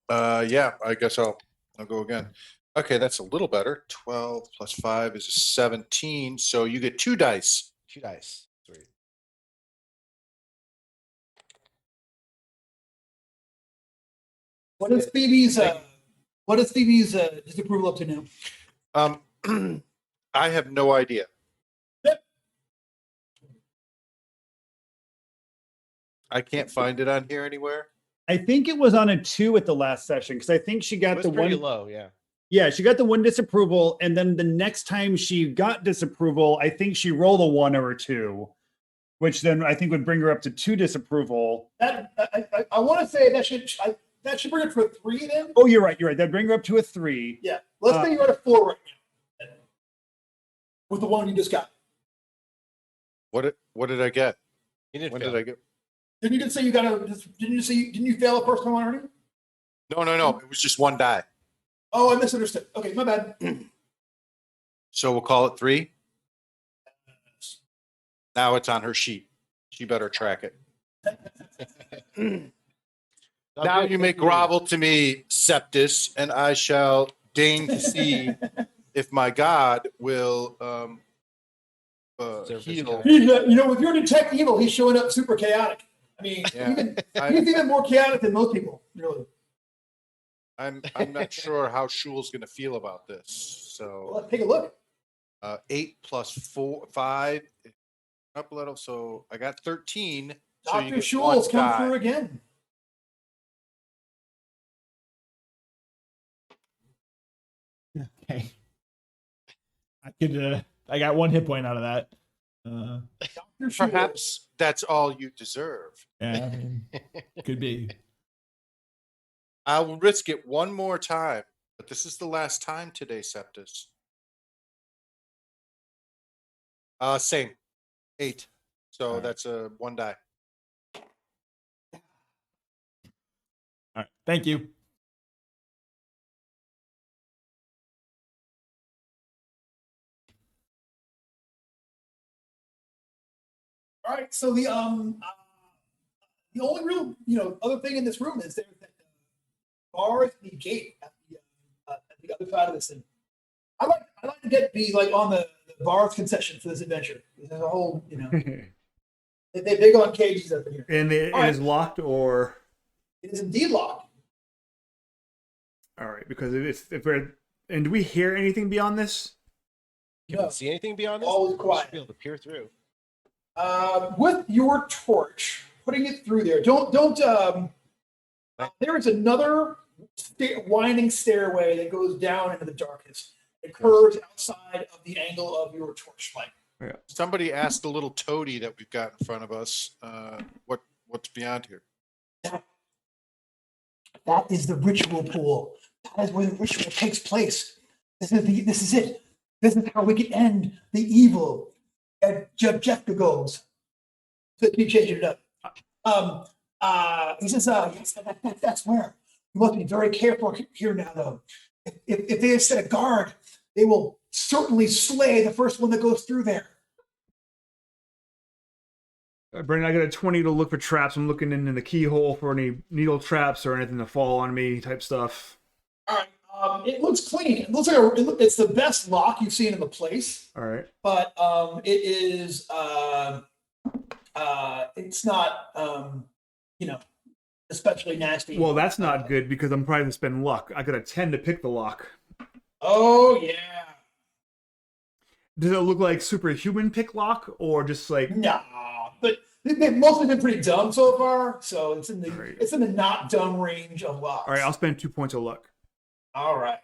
Yeah, I guess I'll go again. Okay, that's a little better. 12 plus 5 is 17. So you get 2 dice. 2 dice. 3. What is Phoebe's disapproval up to now? I have no idea. I can't find it on here anywhere. I think it was on a 2 at the last session because I think she It got was the pretty one. low, yeah. Yeah, she got the 1 disapproval, and then the next time she got disapproval, I think she rolled a 1 or a 2, which then I think would bring her up to 2 disapproval. That I want to say that should bring it to a 3 then. Oh, you're right. You're right. That'd bring her up to a 3. Yeah, let's say you're at a 4 right now with the one you just got. What did I get? You didn't When fail. did I get? Didn't you just say you got a? Didn't you fail the first time already? No. It was just 1 die. Oh, I misunderstood. Okay, my bad. So we'll call it 3. Now it's on her sheet. She better track it. Now you may grovel to me, Septus, and I shall deign to see if my God will heal. With your detect evil, he's showing up super chaotic. I mean, Yeah. he's even more chaotic than most people, really. I'm not sure how Shul's going to feel about this. Well, So let's take a look. 8 plus 5, up a little. So I got 13. So you Dr. get Schul's 1 come die. through again. Okay. I got 1 hit point out of that. Dr. Schul. Perhaps that's all you deserve. Yeah, I mean, could be. I will risk it one more time, but this is the last time today, Septus. Same. 8. So All right. that's a 1 die. All right. Thank you. All right. So the only real other thing in this room is there's the bars and the gate at the other side of this thing. I like to get be like on the bars concession for this adventure. There's a whole they're big on cages up in here. And it All right. is locked, or It is indeed locked. all right, because if we're, and do we hear anything beyond this? You No. can see anything beyond this? Always You should quiet. be able to peer through. With your torch, putting it through there. There is another winding stairway that goes down into the darkness. It curves outside of the angle of your torchlight. Somebody asked the little toady that we've got in front of us, what's beyond here? That is the ritual pool. That is where the ritual takes place. This is it. This is how we can end the evil. Jeff Goad. So keep changing it up. He says, yes, that's where. You must be very careful here now, though. If they have set a guard, they will certainly slay the first one that goes through there. Brendan, I got a 20 to look for traps. I'm looking in the keyhole for any needle traps or anything to fall on me type stuff. All right. It looks clean. It looks like it's the best lock you've seen in the place. All right. But it is it's not especially nasty. Well, that's not good because I'm probably going to spend luck. I got a 10 to pick the lock. Oh yeah. Does it look like superhuman pick lock or just like Nah, but they've mostly been pretty dumb so far. So it's in the Right. it's in the not dumb range of locks. all right, I'll spend 2 points of luck. All right.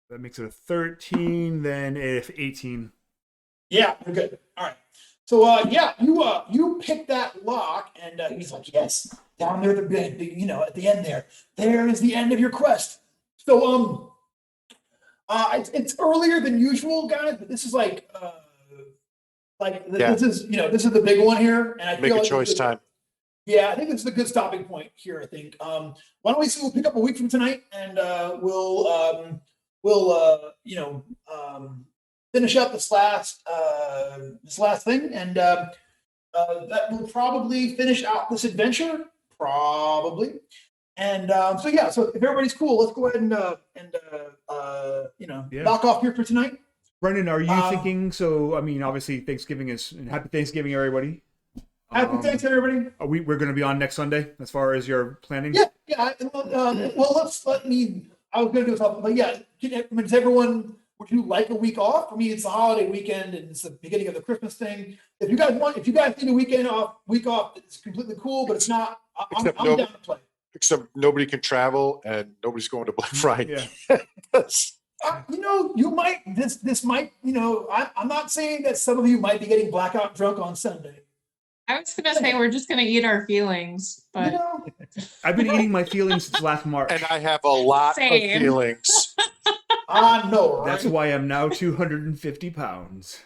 That makes it a 13, then if 18. Yeah, we're good. All right. So you pick that lock, and he's like, yes, down there, at the end there. There is the end of your quest. So it's earlier than usual, guys, but this is this is the big one here, and I Make feel a like choice time. Yeah, I think this is a good stopping point here. I think. Why don't we see? We'll pick up a week from tonight, and we'll finish up this last thing, and that will probably finish out this adventure, probably. And so yeah, so if everybody's cool, let's go ahead and Yeah. knock off here for tonight. Brendan, are you thinking? So, I mean, obviously, Thanksgiving is happy Thanksgiving, everybody. Happy Thanks, everybody. We're going to be on next Sunday as far as your planning. Yeah. Well, I was going to do something, but yeah, does everyone? Would you like a week off? For me, it's a holiday weekend and it's the beginning of the Christmas thing. If you guys need a week off, it's completely cool. But it's not. I'm down to play. Except nobody can travel and nobody's going to Black Friday. Yeah. You might. This might. I'm not saying that some of you might be getting blackout drunk on Sunday. I was gonna say we're just gonna eat our feelings, but I've been eating my feelings since last March. And I have a lot Same. of feelings. I know, right? That's why I'm now 250 pounds.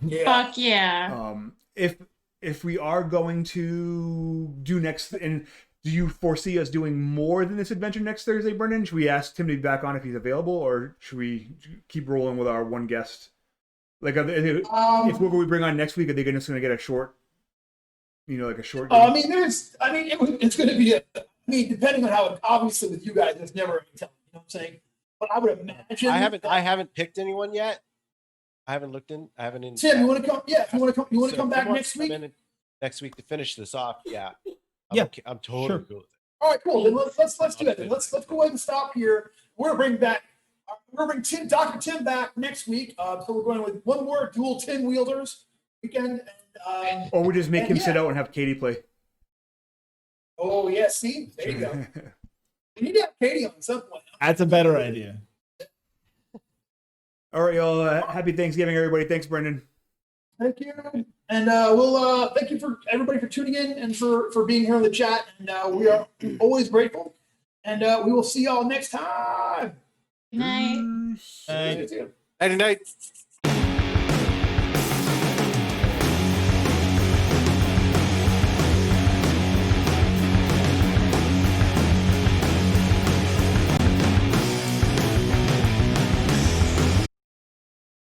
Yeah. fuck yeah. If we are going to do next, and do you foresee us doing more than this adventure next Thursday, Brendan? Should we ask Tim to be back on if he's available, or should we keep rolling with our one guest? Like, if whoever we bring on next week, are they just going to get a short? Like a short. I mean, it's going to be depending on how. Obviously, with you guys, there's never any telling. You know what I'm saying? But I would imagine. I haven't picked anyone yet. I haven't looked in. I haven't. Tim, you want to come? Yeah, you want to come? You want to So come if back someone next come week? in next week to finish this off. Yeah. Yeah, Okay, I'm totally sure. good with it. All right, cool. Then let's do that. Then let's go ahead and stop here. We're gonna bring Dr. Tim back next week. So we're going with one more dual tin wielders weekend. Or we just make him yeah. sit out and have Katie play. Oh yeah, see, there you go. We need to have Katie on at some point. That's a better idea. All right, y'all. Happy Thanksgiving, everybody. Thanks, Brendan. Thank you, and we'll thank you for everybody for tuning in and for being here in the chat. And we are always grateful. And we will see y'all next time. Good night. See you. And night.